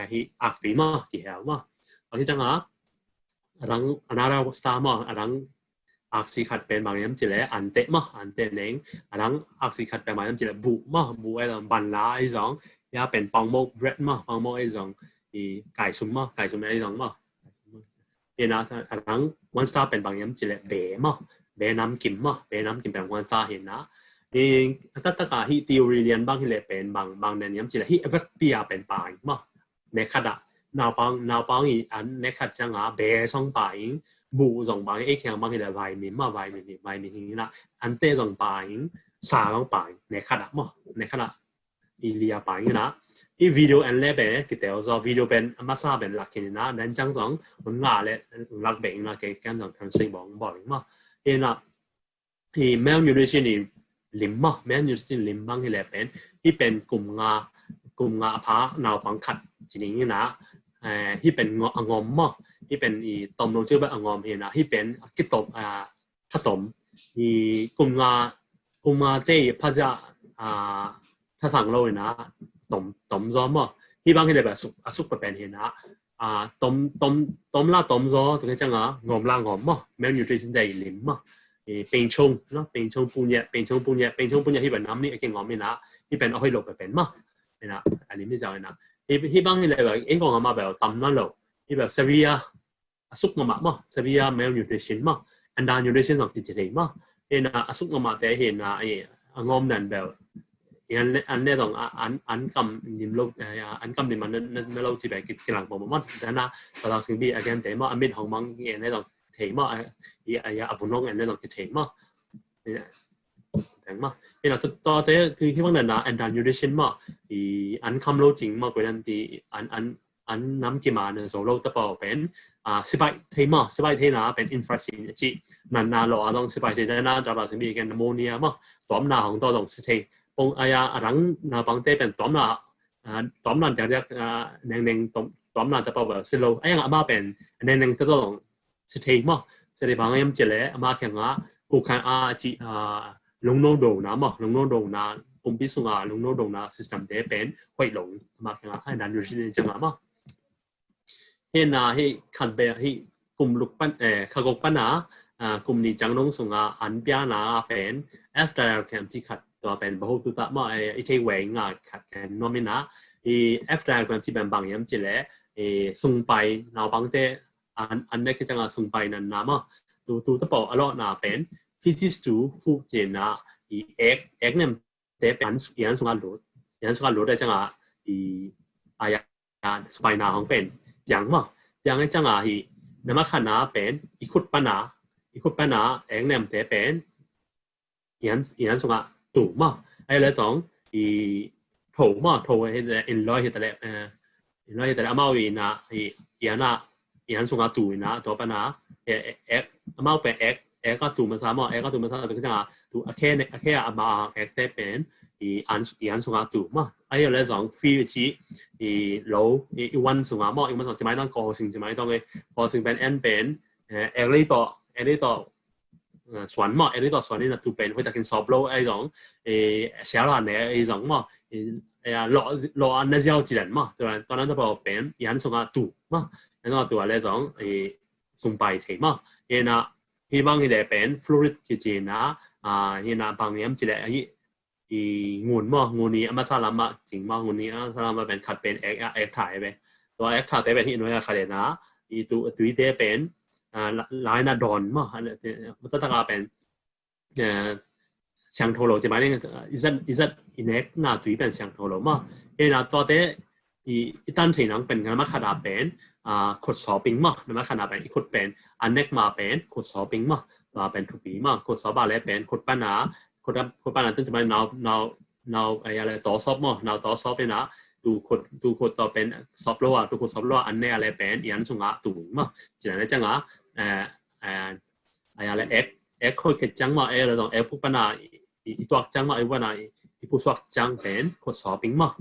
ที่อักตีมั้งกี่เหวมั้งที่จังรังนาราสตาร์มั้งรังอักษิขัดเป็นบางอย่างจีเลยอันเตะมั้งอันเตะเองรังอักษิขัดเป็นบางอย่างจีเลยบุมั้งบุไอ้ตรงบันลาไอ้สองยาเป็นปังโมกเบรดมั้งปังโมไอ้สองไก่สุ่มมั้งไก่สุ่มไอ้สองมั้งเนี่ยนะรังวันสตาร์เป็นบางอย่างจีเลยเบ๋มั้งเบ๋น้ำกิมมั้งเบ๋น้ำกิมเป็นวันสตาร์เห็นนะถ้าตะการที่ทีโอรีเรียนบางที่เลยเป็นบางเนี่ยอย่างจีเลยที่เอฟเฟกต์ปีอาเป็นปลายมั้งในขณะนาปังอันในขัดจังเบสองปายบูสองปายแข็งบางทีเดี๋ยวไวมินนี่นะอันเตสองปายสามปายในขณะมั้งในขณะเลียปายนะอีวิดีโออันเล่เป็นกิเตลซอวิดีโอเป็นมาซาเป็นหลักนี่นะนั่นจังต้องมันง่ายเลยหลักเป็นนะแกกันต้องทำสิ่งบ่อยมั้งนะที่แมวนิวทริชั่นนี่ลิมมั้งแมวนิวทริชั่นลิมบางทีเดี๋ยวเป็นที่เป็นกลุ่มงาพาหนาวปังขัดจริงๆนะที่เป็นงอมมั้งที่เป็นตอมลงชื่อว่างอมเห็นนะที่เป็นกิตบถ้าตอมกลุ่มงาเต้พระเจ้าถ้าสั่งเราเลยนะตอมซ้อมมั้งที่บางทีเดี๋ยวแบบสุกเป็นเห็นนะตอมล่าตอมซ้อตรงนี้จังงอมล่างอมมั้งแม้อยู่ที่ใจลิมมั้งเป็นชงเนาะเป็นชงปูนเนี่ยที่เป็นน้ำนี่ไอ้เก่งงอมนี่นะที่เป็นเอาให้หลบไปเป็นมั้งนี่นะอันนี้ไม่ใช่นะที่บางทีเลยแบบเอ็งของมาแบบต่ำนั่นหรอที่แบบ severe สุกงมาsevere malnutrition มั้ง undernutrition ของที่จะได้มั้งนะสุกงมาแต่เห็นนะงอมนั่นแบบอันนี้ต้องอันกำนิมโลอันกำนิมมันนั่นเราที่แบบกินหลังผมมั้งแต่นะแต่เราสิ่งที่อาการแต่มั้งอันเป็นของมั้งอันนี้ต้องเทมั้งอาวุธน้องอันนี้ต้องเทมั้งแต่มั้งเราต่อแต่คือที่บางนั่นนะ undernutrition มั้งอันคำโลจริงมั้งกว่านั้นที่อันน้ำกิมาเนี่ยส่งโลตะปอเป็นสบายเทมั้งสบายเทนะเป็น infection จีนั่นนะเราต้องสบายเทนะแต่เราสิ่งที่กัน pneumonia มั้งตัวมันของตัวต้องสเตย์ปงหลังนาบางเต้เป็นตัวมันจะเรียกเน่งตัวมันจะเป็นแบบสโลยังอามาเป็นเน่งจะต้องสเตย์มั้งสเตย์บางอย่างเจริญอามาแข่งกูคันจีลงโนโดนะมั้งลงโนโดนะ ปุ่มพิสุงาลุงโนดงนะ system เดเป็นห้อยหลงมาแข่งให้นันอยู่ที่จังหวะมั้งเห็นนะให้ขันเบให้กลุ่มลูกปั้นขกปั้นนะกลุ่มนี้จังนงสุงาอันเปียนาเป็น after แคมที่ขัดตัวเป็นบ่ฮู้ตุตะมาไอ้ที่แหวงขัดแคนโนมินะafter แคมที่เป็นบางยามจิแลส่งไปนาวบางเตอันนี้คือจังส่งไปนั่นนะมั้งตูตะปออลอนาเป็น physics 2ฟูเจนะx เนี่ยเตเป็นยันส่งกันโหลดยันส่งกันโหลดได้จังอายาสไปนาของเป็นอย่างมั้งอย่างนี้จังนามขันนาเป็นอีคุดปัญหาx เนี่ยเตเป็นยันส่งกันตู่มั้งไอ้เลยสองโถมั้งโถให้อินร้อยให้แต่ละอินร้อยให้แต่ละอามาวีนะยันส่งกันตู่นะตัวปัญหาx อามาเป็น x ก็ตู่มาซ้ำมั้ง x ก็ตู่มาซ้ำตัวก็จังตู่แค่อามา x เตเป็นยันส่งกันตู่มั้งไอ้เลยสองฟีที่วันส่งกันมั้งวันส่งจะไม่ต้องก่อสิ่งจะไม่ต้องเลยก่อสิ่งเป็น n เป็นx เลยต่อส่วนมั้งเลยต่อส่วนนี้นะตู่เป็นเขาจะกินซอฟโลไอ้สองเสียหลังเนี่ยไอ้สองมั้งรออันนั้นจะเอาจีนมั้งตอนนั้นจะบอกเป็นยันส่งกันตู่มั้งยันส่งกันตู่อะไรสองส่งไปใช่มั้งที่บางทีเป็นฟลูออริดที่จีนนะบางอย่างจีนงูนี้อามาซาลามาจริงมั้งงูนี้อามาซาลามาเป็นขัดเป็นเอ็กถ่ายไปตัวเอ็กถ่ายเป็นที่อินโดนีเซียขัดนะตัวที่เป็นลายนาดอนมั้งมันจะตั้งเป็นเสียงโทรจะหมายถึงอินเอ็กน่าตัวเป็นเสียงโทรมั้งตัวที่ตั้งที่นั่งเป็นการมาขัดเป็นขดสอบปิ้งมั้งนั่นหมายขนาดเป็นขดเป็นอันเน็กมาเป็นขดสอบปิ้งมั้งมาเป็นทุกปีมั้งขดสอบอะไรเป็นขดปัญหาขดปัญหาตั้งแต่ไม่นาวอะไรต่อสอบมั้งนาวต่อสอบเป็นนะดูขดต่อเป็นสอบโลอ่ะดูขดสอบโลอันเน็กอะไรเป็นยันส่งอ่ะตู่มั้งจีนั้นจังอ่ะอะไรเอ็กขดจังมั้งเราต้องพวกปัญหาอีตัวจังมั้งปัญหาอีผู้สอบจังเป็นขดสอบปิ้งมั้ง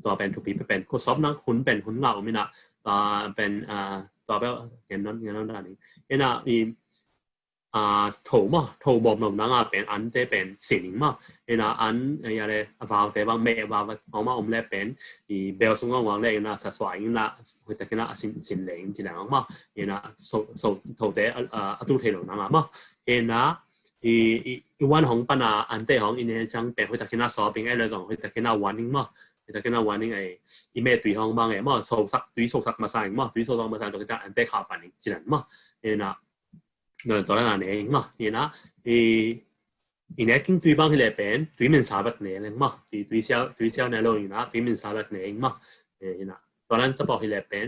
ตัวเป็นทุกปีเป็นขดสอบนักหุ่นเป็นหุ่นเงาไม่นะเป็นตัวแบบเงินนั้นได้นี่โถบอกหนุ่มนั่งเป็นอันเตเป็นสิ่งมั้งอันอะไรว่าแต่บางเมื่อว่าออกมาเล่เป็นเบลส่งวางเลยสัสวายหัวตะกี้สิ่งเหลงจีนมั้งโถแต่ตู้เทลนั่งมั้งวันของปัญหาอันเตของอินเดียจังเป็นหัวตะกี้สอบเป็นไอ้เรื่องหัวตะกี้วันนิ่งมั้งแต่ก็น่าวันนี้อีเมลตุยห้องบ้างมั่งโซซักมาใส่มั่งตุยโซซักมาใส่ตัวจะอันเตะขาปันจีนมั่งเนี่ยตอนนั้นเองมั่งอีเนี่ยกินตุยบ้างที่เลยเป็นตุยมันสาบัดเนี่ยเลยมั่งตุยเช้าในโลกนี้นะตุยมันสาบัดเนี่ยมั่งตอนนั้นจะบอกที่เลยเป็น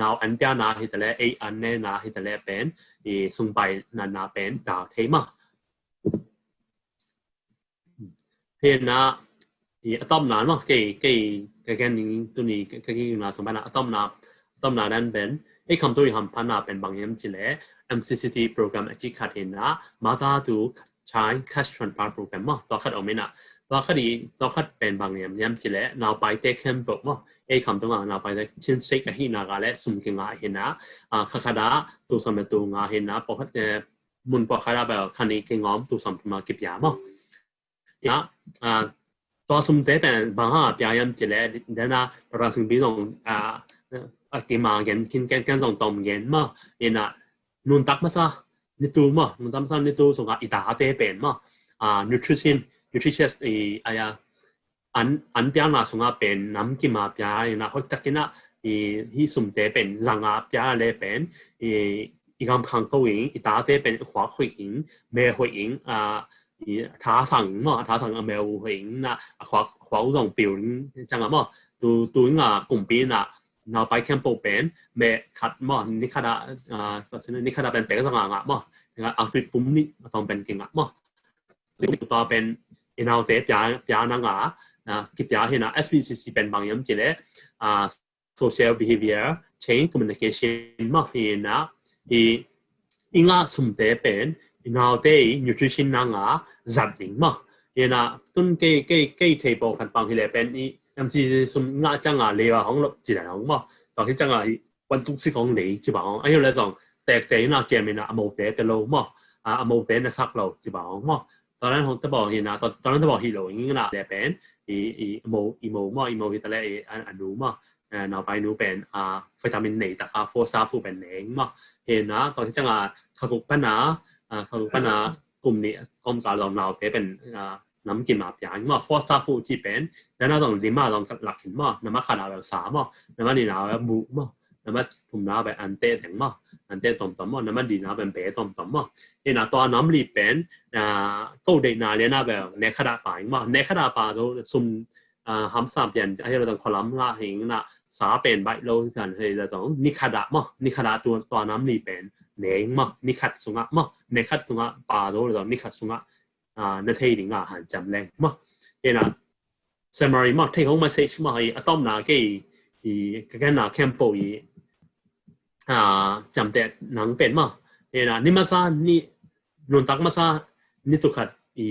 นาวอันเปียนาที่แต่ละอันเนี่ยนาที่แต่ละเป็นส่งไปนาเป็นดาวเทมั่งนะอะตอมนานมั้งแกนี้ตัวนี้แกอยู่นาสมัยนะอะตอมนานั้นเป็นคำตัวอย่างพันนาเป็นบางอย่างจีเล่ MCCT โปรแกรมที่ขัดเห็นนะมาตาดูใช้ cash transfer โปรแกรมมั้งตัวขัดเอาไม่นะตัวขัดเป็นบางอย่างจีเล่นาวไปเทคแคมป์บอกมั้งคำตัวงานาวไปเทคชิ้นเซ็กที่นาการเล่สุ่มเก่งเห็นนะขัดตัวสมัยตัวงานเห็นนะพอขัดมุนพอขัดแบบคันนี้เก่งง้อมตัวสมัยมาเก็บยามั้งตัวสมเด็จเป็นบางอย่าง表演之类的，然后ราศีปีส่งเกมมาเงินกินส่งตอมเงินมานุ่นตักมาซะนิตูมานุ่นตักมาซะนิตูส่งอีตาเตเป็นมาnutritious อันเปียน่ะส่งเป็นน้ำกินมาเปียเขาตักกินที่สมเด็จเป็นรังเปียเลยเป็นอีกคำตัวเองอีตาเตเป็นหัวหุ่นเมื่อหุ่น他上嘛，他上没有回应啦，华务同表จัง嘛，ตัว公边啦，然后ไปแคมป์เป็นเมื่อขัด嘛，นี่ขัดนี่ขัดเป็นเป๊กสังงะ嘛，เอาตัวปุ่มนี่ต้องเป็นเก่ง嘛，ตัวเป็นเราเตะยานังกิบยาเห็นSPCC เป็นบางอย่างจีเล่ social behavior change communication 嘛เห็นอีงาสมเตเป็นnow day nutrition นั่งจัดดิ่งมั้งต้นเกย์เทปกันบางทีเลยเป็นยัง是สมงาจังเลยว่าของเราจีนของมั้งตอนที่จังวันทุกสิ่งของเลยจีบของไอ้เราจังแต่เกมเนี่ย冇แต่เป็นโลมั้ง冇แต่ในสักโลจีบของมั้ง ตอนนั้นผมจะบอกเห็นนะตอนนั้นจะบอกฮีโร่อย่างนี้นะแต่เป็นอีโมที่ตอนแรกอันนู้มั้งเราไปนู้เป็นวิตามินเนตค่ะโฟสตาฟูเป็นเองมั้งเห็นนะตอนที่จังขกุปัญหากลุ่มนี้กลุ่มการเราเป็นน้ำกินมาอย่างมั้งโฟสตาฟูที่เป็นแล้วน่าต้องลิมาต้องหลักหินมั้งน้ำมันขนาดแบบ3มั้งน้ำมันดีนาแบบบุมั้งน้ำมันถุงน้ำแบบอันเต้ถึงมั้งอันเต้ต่อมมั้งน้ำมันดีนาเป็นเบต่อมมั้งเห็นนะตัวน้ำรีเป็นก็เด็กนาเรียนนะแบบเนคดาป่ามั้งเนคดาป่าเราซุ่มห้ำสามเดือนไอ้เราต้องคอลัมน์ละเห็นนะสาเป็นใบโลกันเฮ้ยเราต้องนิคดามั้งนิคดาตัวน้ำรีเป็นเน่งมั้งนิคัดสุงะมั้งเนคัดสุงะป่าเราต้องนิคัดสุงะนั่นเองหันจำแรงมั้งเห็นนะ summary มั้ง take home message มั้งไอ้อะตอมนาเกี่ยกันนาแคมป์ปุยจำแต่หนังเป็นมั้งเห็นนะนี่มาซานี่นนตักมาซานี่ตุกัด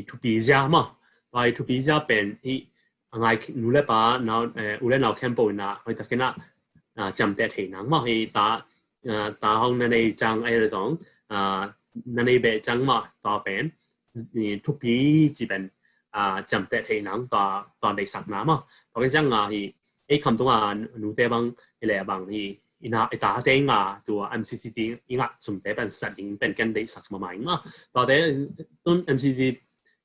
ทุปีจ้ามั้งไปทุปีจ้าเป็นไงนูเลป้านาอุเลนาแคมป์ปุยนะไปตะกันนะจำแต่เห็นหนังมั้งไอ้ตาห้องนั่นเองจังไอ้เรื่องนั่นเองเป็นจังมั้งต่อเป็นทุกปีจีเป็นจำแต่เห็นหนังตอนเด็กสักน้ำมั้งเพราะงั้นจังไอ้คำตัวนูเตบังอะไรบางอีน่าไอ้ตาเต็งตัว MCCD อีน่าสมเด็จเป็นสัตว์เป็นกันเด็กสักมาใหม่มั้งตอนเด็กต้น MCCD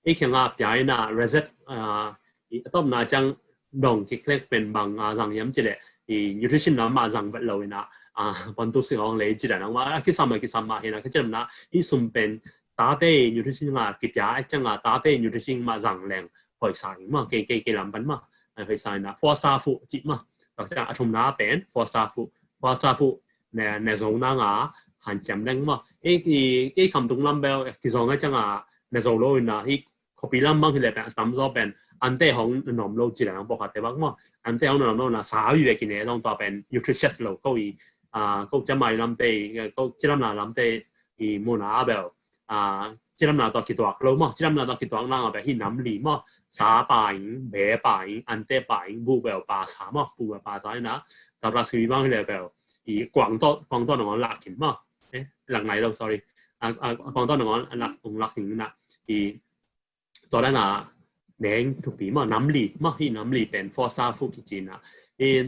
ไอ้แข่งเปียน่ะ reset ต้นน่าจังดองที่เคล็ดเป็นบางจังย้ำจีเลยnutrition น้ำมาจังแบบเราเนี่ยปันตุสิของเลยจีเลยนะว่าคิดซ้ำมาเห็นนะก็จะนะที่สมเป็นตาเต้ nutrition กิจยาไอ้จังตาเต้ nutrition มาจังแรงหอยสายมั้งเกลำบันมั้งหอยสายนะ four star food จิมั้งแต่จะชมน้าเป็น four star food ในโซนนั้นหันจำแรงมั้งไอ้คำตรงลำเบลที่สองไอ้จังในโซนโลนะที่ขบีลำมั้งที่เลยเป็นตั้มโซเป็นอันเต้ของหนุ่มโลจีเลยนะบอกว่าแต่ว่ามั้งอันเต้ของหนุ่มโลนะสาวอยู่ในกินเนี่ยต้องต่อเป็น nutritious โลก็จะไม่ลำเต้ก็จะลำนาลำเต้มูนาเบลจะลำนาต่อกี่ตัวโลมั้งจะลำนาต่อกี่ตัวนั่งแบบที่น้ำหลีมั้งสาป่ายเบ๋ป่ายอันเต้ป่ายบูเบลป่าสามั้งบูเบลป่าสายนะแต่เราซื้อบ้างที่เลยแบบกวางต้นของหลักหินมั้งหลังไหนเรา sorry กวางต้นของหลักหินนะตอนนั้นแดงทุกปีมั้งน้ำหลีมั้งที่น้ำหลีเป็น four star food กินนะ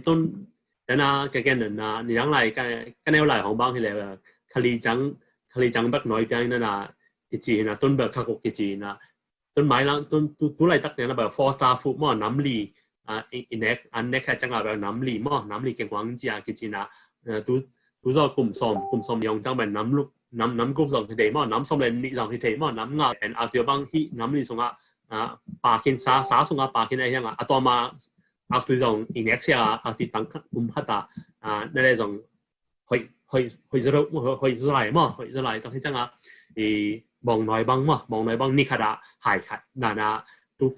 ต้นแล้วนะแกเนี่ยนี่ทั้งหลายก็แนวหลายของบ้างที่เลยคลีจังแบบน้อยใจนั่นนะกินนะต้นแบบข้าวกินนะต้นไม้ละต้นอะไรตักเนี่ยนะแบบ four star food มั้งน้ำหลีอันนี้แค่จังแบบน้ำหลีมั้งน้ำหลีเก่งกว่าจริงๆกินนะดูจากกลุ่มสมยองจังเป็นน้ำกลุ่มสมที่เดียมั้งน้ำสมเลยนี่สมที่เดียมั้งน้ำงาเป็นอาเดียบางที่น้ำหลีส่งปากินสาส่งปากินอะไรอย่างต่อมาอาตัวส่งอินเด็กซ์อาที่ตั้งขัดนั่นแหละส่งหอยจะไหลมั้งหอยจะไหลตอนที่จังมองน้อยบางนี่ขัดหายขัด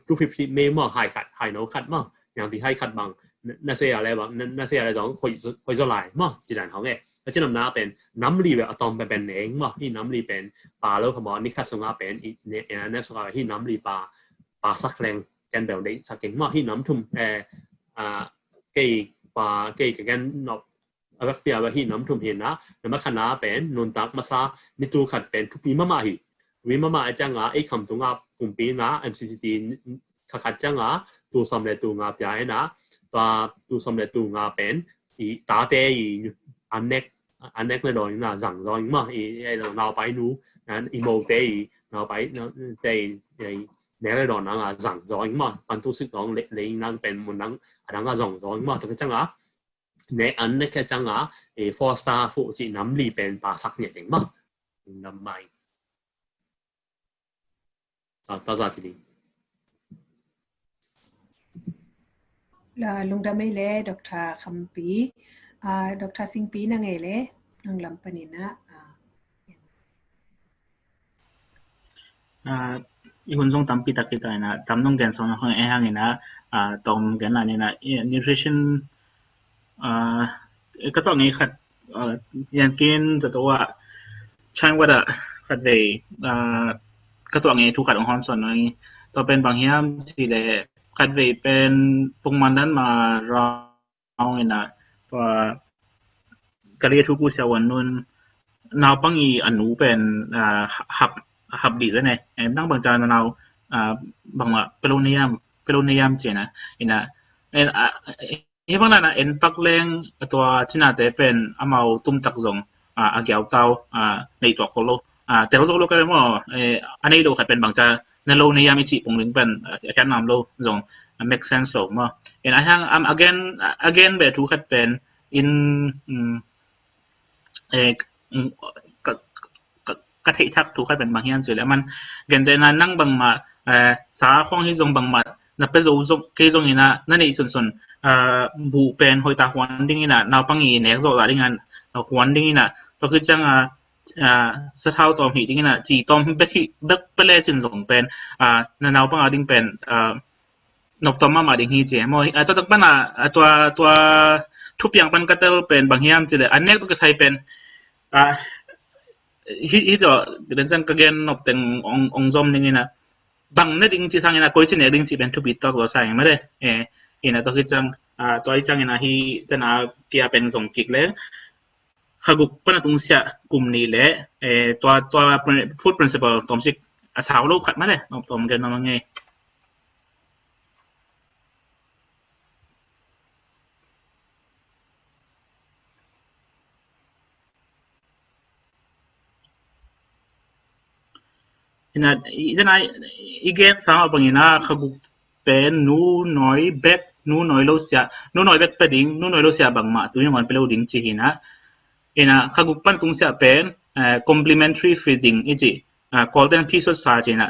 ดูฟิเมย์มั้งหายขัดหายโนขัดมั้งอย่างที่ให้ขัดบางน่าเสียอะไรบ้างน่าเสียอะไรส่งหอยจะไหลมั้งจีนเขาเนี่ยแล้วที่น้ำเป็นน้ำรีแบบอะตอมเป็นเองมั้งที่น้ำรีเป็นปลาแล้วเขาบอกนี่ขัดส่งเป็นเนี่ยส่งที่น้ำรีปลาสักแรงกันแบบนี้สักเก่งมากที่น้ำทุ่มเกี่ยปลาเกี่ยกันนอกอะไรเปลี่ยนว่าที่น้ำทุ่มเห็นนะน้ำขนาเป็นนนตักมาซามีตัวขัดเป็นทุกปีมาหิวิมาจังไอ้คำตัวกลุ่มปีนะ MCCD ขัดจังตัวสำเร็จตัวใหญ่นะตัวสำเร็จตัวเป็นตาเตยอันเน็กในดอยน่ะสั่งรอยมากเราไปนู้นโมเตยเราไปเตยเนี่ยในดอยนั่งสั่งรอยมากปันทุสิตองเลี้ยงนั่งเป็นมันนั่งสั่งรอยมากจังเนี่ยอันเน็กแค่จังfour star food จีน้ำรีเป็นปลาสักเนี่ยเองมากน้ำไม่ต่อจากที่ลุงดำไม่เล่ดร.คำปีดร.สิงปีนั่งไงเล่นั่งลำปนินะอีคนส่งตามปีตะกี้ตัวนะตามน้องแกนส่งของเองนะตรงแกนอะไรนะ nutrition ก็ต้องงี้ขัดยันกินจะตัวช่างว่าขัดเลยก็ตัวงี้ทุกขัดของความส่วนน้อยตัวเป็นบางอย่างที่เลยขัดเลยเป็นปุ่งมันนั้นมาเราเนี่ยนะพอกะเรียทุกุเสวันนุ่นนาวปังอีอันนู้เป็นหับดีแล้วไงนั่งบางจานนาว บางว่าเปโลเนียมเจนะอินะเอ็นเฮ้บางนั้นเอ็นปักเลงตัวชินาเตเป็นอามาตุ้มตักจงอาเกี่ยวเตาในตัวโคโลแต่เราโลก็เลยว่าอันนี้เราขัดเป็นบางจะในโลเนียมจิปงลิงเป็นแค่นำโลจง make sense โลมั้งเอ็นอันagain แบบทุกขัดเป็น in กระทิทักถูกให้เป็นบางอย่างเจอแล้วมันเกินแต่นั้นนั่งบางมาสาข้องที่ทรงบางมานับเป็นทรงเกี่ยงนี่นะนั่นเองส่วนบุเป็นหอยตาหวนดิ้งนี่นะนาปังอีเนี่ยโซลาดิ้งกันหวนดิ้งนี่นะก็คือจังสะเท้าตอมหีดิ้งนี่นะจีตอมเบกเปเล่จินทรงเป็นนาปังดิ้งเป็นนกตอมมาดิ้งฮีเจมอยตัวตั้งปันตัวทุบอย่างปันกระเตลเป็นบางอย่างเจอเลยอันนี้ตัวก็ใช้เป็นhito dan kagen of teng ong zom ning ina bang na ding chi sang ina koi chin ding chi ben to bit talk lo sai ma de ina to kitang to ai chang ina hi tana kia pen zong kik le khaguk pana tung sia kum ni le to food principle tom sik asaw lo khat ma de tom gen ma nge ina idan ai igen sama pangina khaguk pen nu noi bek nu noi lo sia nu noi bek peding nu noi lo sia bangma tu yang on pelo ding chi hina ina khaguk pan tung sia pen complementary feeding iji golden piece sa jina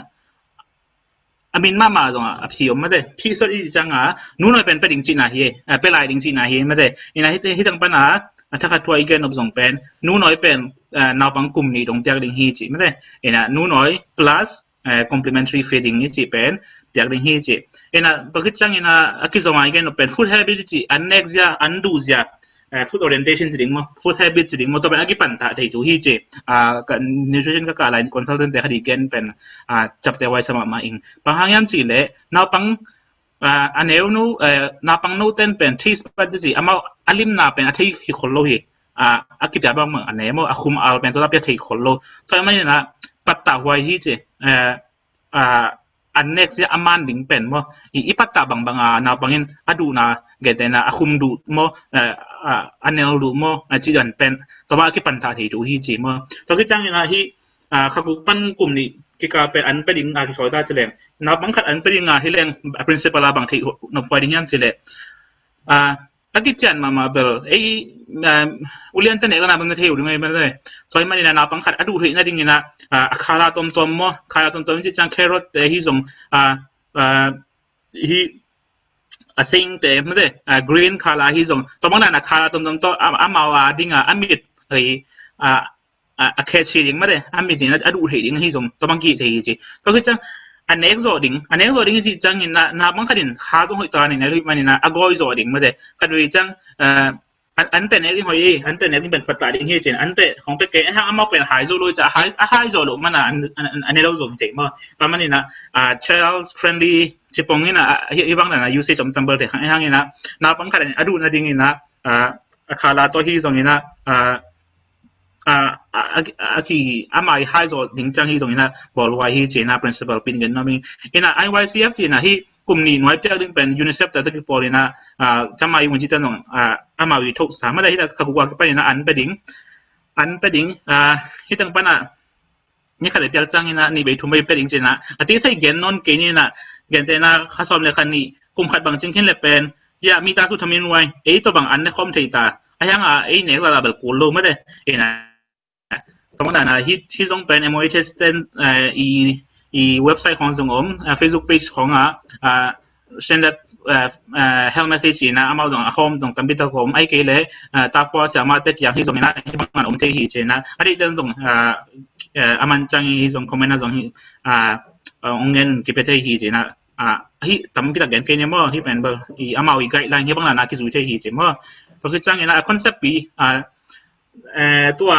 amin ma zong a phi om ma de piece iji changa nu noi pen peding chi na hi pe lai ding chi na hi ma de ina hi tang panถ้าขัดตัวอีกนอบสองเป็นนู้น้อยเป็นนาบังกลุ่มนี้ตรงเตียกดิ่งฮีจิไม่ได้เอ็นะนู้น้อย plus complementary feeding นี่จิเป็นเตียกดิ่งฮีจิเอ็นะตัวคิดจังเอ็นะคิดสมัยกันเป็น food habit จิ anexia anduzia food orientation จิดิ่งมั้ง food habit จิดิ่งมั้งตัวเป็นอากิปันตาที่ตัวฮีจิกับ nutrition ก็การอะไร consultant แต่คดีกันเป็นจับแต่ไว้สมัครมาเองบางครั้งยันจิเลยนาบังอันเอวนู้นาปังนู้เต้นเป็นที่สปัดจีอามาอลิมนาเป็นอาทิตย์ที่คนโลหิอากิจแบบว่าอันเอวอาคุมอัลเป็นตัวรับยาที่คนโลทำไมเนี่ยนะปัตตาไว้ที่จีอันเน็กซ์อามันดิ่งเป็นว่าอีปัตตาบางนาปังยินอดูนาเกิดนะอาคุมดูมั้อันเอวดูมั้จีดันเป็นตัวว่าอากิปันตาที่ดูที่จีมั้ตัวที่จังเนี่ยที่ขบุปันกลุ่มนี้กิจการเป็นอันเป็นดิ่งอาที่ชอยได้เฉลี่ยนับบังคับอันเป็นดิ่งอาที่เรื่อง principle บางที่นับไปดิ่งยันเฉลี่ยอากิจการมาเบลอุเลียนจะเนี่ยก็นับเป็นเที่ยวดิ่งไงไม่ได้ซอยมันเนี่ยนับบังคับอดูที่นั่นดิ่งนะคาราตอมมั้คาราตอมที่จังแครอทแต่ที่ส่งที่สิ่งแต่ไม่ได้ green คาราที่ส่งตัวมันน่ะคาราตอมตัวอามาว่าดิ่งอามิดไอ้แค่ชีดิ่งไม่ได้อันเป็นสิ่งนั้นอดูเหตุดิ่งที่ส่งตัวบางกีที่จีก็คือจังอันเอกโซดิ่งที่จังนี่นาบางครั้งหาตรงหัวตัวนี่นะรู้ไหมนี่นะอากอยโซดิ่งไม่ได้ก็ดูจังอันแต่เนี่ยที่หอยอันแต่เนี่ยที่เป็นปัตตาดิ่งที่จีอันแต่ของเป็กเก๋ถ้าเอามาเป็นหายโซเลยจะหายโซลมันนะอันนี้เราส่งจริงมั้งประมาณนี้นะchild friendly จิปงนี่นะที่บางนะ usage จำเป็นแต่ข้างนี้นะนาบางครั้งอดูนะดิ่งนี่นะคาราตัวที่ส่งนี่นะที่อามาให้โจทย์ดิ่งจังที่ตรงนี้นะบอกว่าที่เจน่า principle เป็นกันนะมีอินะ IYCF ที่นะที่กลุ่มนี้หน่วยเจ้าดึงเป็น UNICEF แต่ที่บอกเลยนะจำมาอยู่ที่จังตรงอามาวิทุกสามารถได้ที่ขบวนไปนะอันเป็นดิ่งที่ตั้งปัญหานี่ขนาดเจ้าจังนี่นะนี่ไปทุ่มไปเป็นดิ่งเจนะที่ใช้เกณฑ์นนเกณฑ์นี่นะเกณฑ์แต่นะข้าสอบเลยคันนี้กลุ่มขัดบางจริงขึ้นเลยเป็นยามีตาสุดทำมินไว้ตัวบางอันในคอมที่ตายังเนี่ยเราแบบกูรู้ไม่ได้นะตรงนั้นที่ส่งเป็น MOH เต้นเว็บไซต์ของส่งFacebook page ของstandard health message นะอามาส่งข้อมูลตรงตั้งบิดตัวผมไอ้เกลี่ยตาพอสามารถเด็กอย่างที่ส่งนะที่บางอันเที่ยวนะอันนี้เดินส่งอามันจังที่ส่งคอมเมนต์ส่งองเงินที่ไปเที่ยวนะที่ตั้งบิดตัวเกณฑ์เนี่ยมั้งที่เป็นแบบอามาอีกไกด์ไลน์ที่บางอันที่สุดเที่ยวมั้งก็คือจังนะคอนเซ็ปต์ปีตัว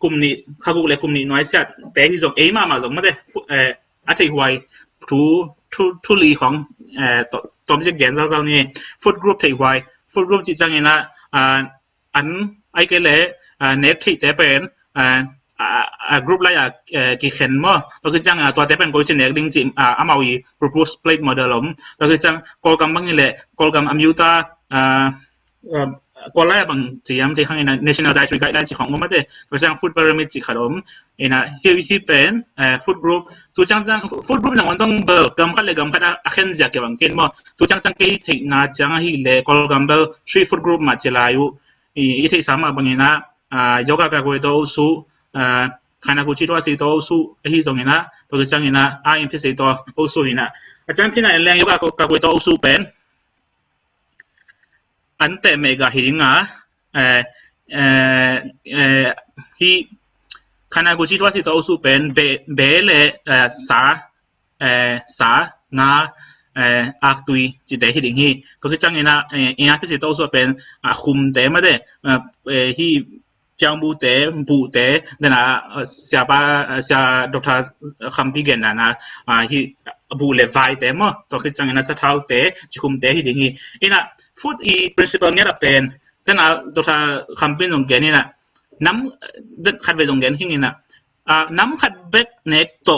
กลุ่มนี้ข้ากุเลยกลุ่มนี้น้อยเสียแต่ที่ส่งมาส่งไม่ได้อาทิตย์ไว้ทุลีของตัวที่เขียนเจ้านี่ฟู้ดกรุ๊ปที่ไว้ฟู้ดกรุ๊ปที่จังนะอันไอ้เกลี่ยเน็ตที่แต่เป็น group ละกี่เข็นมั้งตัวคือจังตัวเตเป็นกูจะเนี่ยดิ้งจิอามาวี propose plate model ตัวคือจังกอลกำบังนี่แหละกอลกำอายุตากอลไล่บางจีมที่ข้างใน national dietary guideline ที่ของก็ไม่ได้ตัวจัง food pyramid ที่ขนมที่เป็นfood group ตัวจัง food group อย่างวันต้องเบิกกำคัดเลยกำคัดอาเข็นจากเกี่ยวกับกินมั้งตัวจังกี่ที่น่าจังที่เลยกอลกำเบิล three food group มาเจริญอยู่อีที่สามบางอย่างนะyoga กับกูตัวสู้ขณะกูคิดว่าสิตัวสู้ที่ตรงนี้นะตัวจังนี้นะIMP สิตัวสู้นี่นะอาจารย์พี่นายเลี้ยง yoga กับกูตัวสู้เป็นอันแต่เมกะหิงที่ขณะกูคิดว่าสิตัวสู้เป็นเบลสางาอักตุยจิตเดหิงฮีตัวคือจังนี้นะIMP สิตัวสู้เป็นคุมเตะมาเด้ที่จังบูเตนั่นนะดร.คำพิเกนนะที่บูเลวายเตะมั้งตัวคือจังนั้นสะท้าวเตะจุ่มเตะที่ดิ่งอีน่ะ food principle เนี่ยเป็นแต่นะดร.คำพินตรงเกนี่นะน้ำขัดเวตรงเกนที่นี่นะน้ำขัดเบกเน็กโต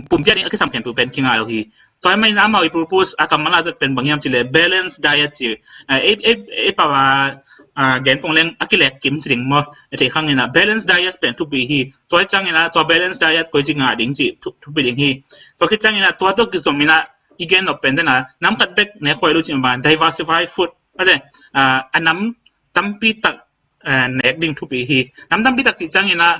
ปุ่มเพี้ยนี่คือสำคัญปุ่มเป็นคิงอะไรที่ตัวไม่น้ำเอาไป propose อาการมันอาจจะเป็นบางอย่างที่เรียก balance diet ที่ป่าวเกณฑ์ตรงเรื่องอักเล็กกิมสิ่งมั้งที่ข้างนี้นะ balance diet เป็นทุกปีที่ตัวจังนี้นะตัว balance diet ก็จริงดิ่งจีทุกปีดิ่งที่ตัวคิดจังนี้นะตัวก็สมมตินะอีกเกณฑ์เราเป็นนะน้ำขัดเบกเนี่ยคอยรู้จริงบ้าง diversify food อะไรน้ำตั้มปีตักเนี่ยดิ่งทุกปีที่น้ำตั้มปีตักที่จังนี้นะ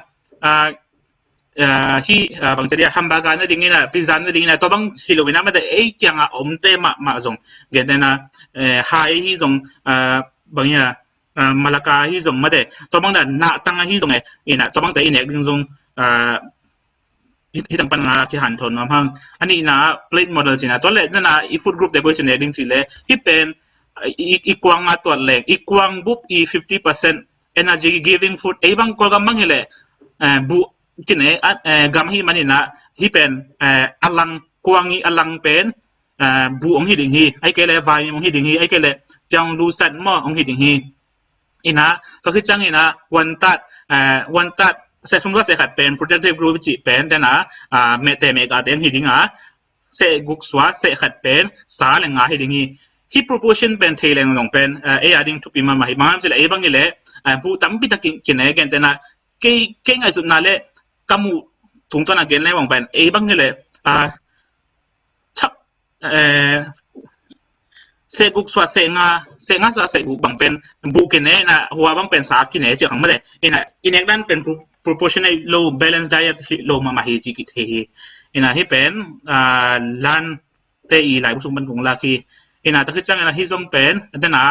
ที่บางทีฮัมบาร์เกอร์นั่นดิ่งนะพิซซ่านั่นดิ่งนะตัวบางฮิโลวินาไม่ได้ยังเต็มมาส่งเกิดนะไฮที่ส่งบางอย่างมาลากาที่ส่งไม่ได้ตัวบางนั้นตั้งที่ส่งนะตัวบางแต่เนี่ยดิ่งส่งที่ตั้งปัญหาที่หันทนมาพังอันนี้นะ plate model สินะตัวเล็กนั่นนะอี food group เด็กก็จะเนี่ยดิ่งสิเลยที่เป็นอีกวางตัวเล็กอีกวางบุ๊บ50% energy giving foodบางคนก็บางเลยบุกินกำให้มันนี่นะที่เป็นอลังกวางอลังเป็นบุองหิดิ่งฮีไอ้เกล้ไฟองหิดิ่งฮีไอ้เกล้จังดูสัตว์มั่วองหิดิ่งฮีอีนะก็คือจังอีนะวันตัดเสร็จสมมติว่าเสร็จเป็น protective group จีเป็นแต่นะเมตเมกาเดนหิดิ่งเสร็จกุกสวะเสร็จเป็นสาเลงหิดิ่งฮีที่ proportion เป็นเทเลงลงเป็นดิ่งทุกปีมาไม่บางทีเลยบางทีเลยบุตั้มพิทักกินเองแต่นะเก่งไอ้สุดนั่นเลยkamu tunggu nak gen lewang pen bang ni le chap seguk swa senga sa seguk bang pen bukin na huwa bang pen sa kin je ang male inek dan pen proportional low balanced diet low ma hi ji ki the hi pen lan te I lai busung ban kong laki ta khi chang hi zong pen na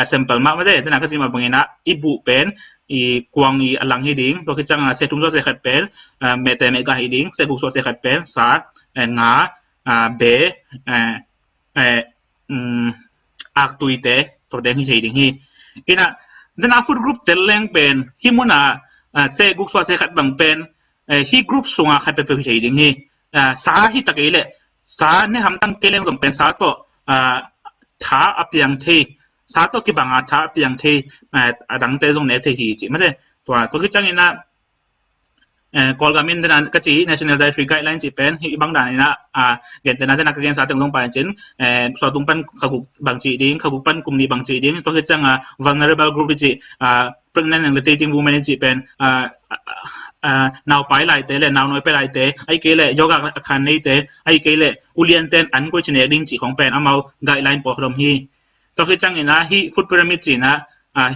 sample ma ma de na ka ji ma bangina ibu pen I kuang I alang hiding to khi chang se tum so se khat pen mete me ga hiding se bu so se khat pen sa nga be ak tuite to den hi hiding hi then food group tel leng pen hi muna se guk so se khat bang pen hi group sunga khat pe hi hiding hi sa hi takile sa ne ham tang keleng zong pen sa to tha apyang the sa to ki banga tha apyang the adang te zong ne the hi chi ma de to ki chang ina kolgamin dan ka chi national dietary guideline chi pen hi bang dan ina gen te na ka gen sa teng long pa chen so tung pan khaguk bang chi ding khaguk pan kum ni bang chi ding to ki chang vulnerable group chi pregnant and lactating women chi pen now pai lai te le now noi pe lai te ai ke le yoga khan nei te ai ke le ulian ten an ko chine ding chi khong pen amau guideline po khrom hi to khi chang ina hi food pyramid chi na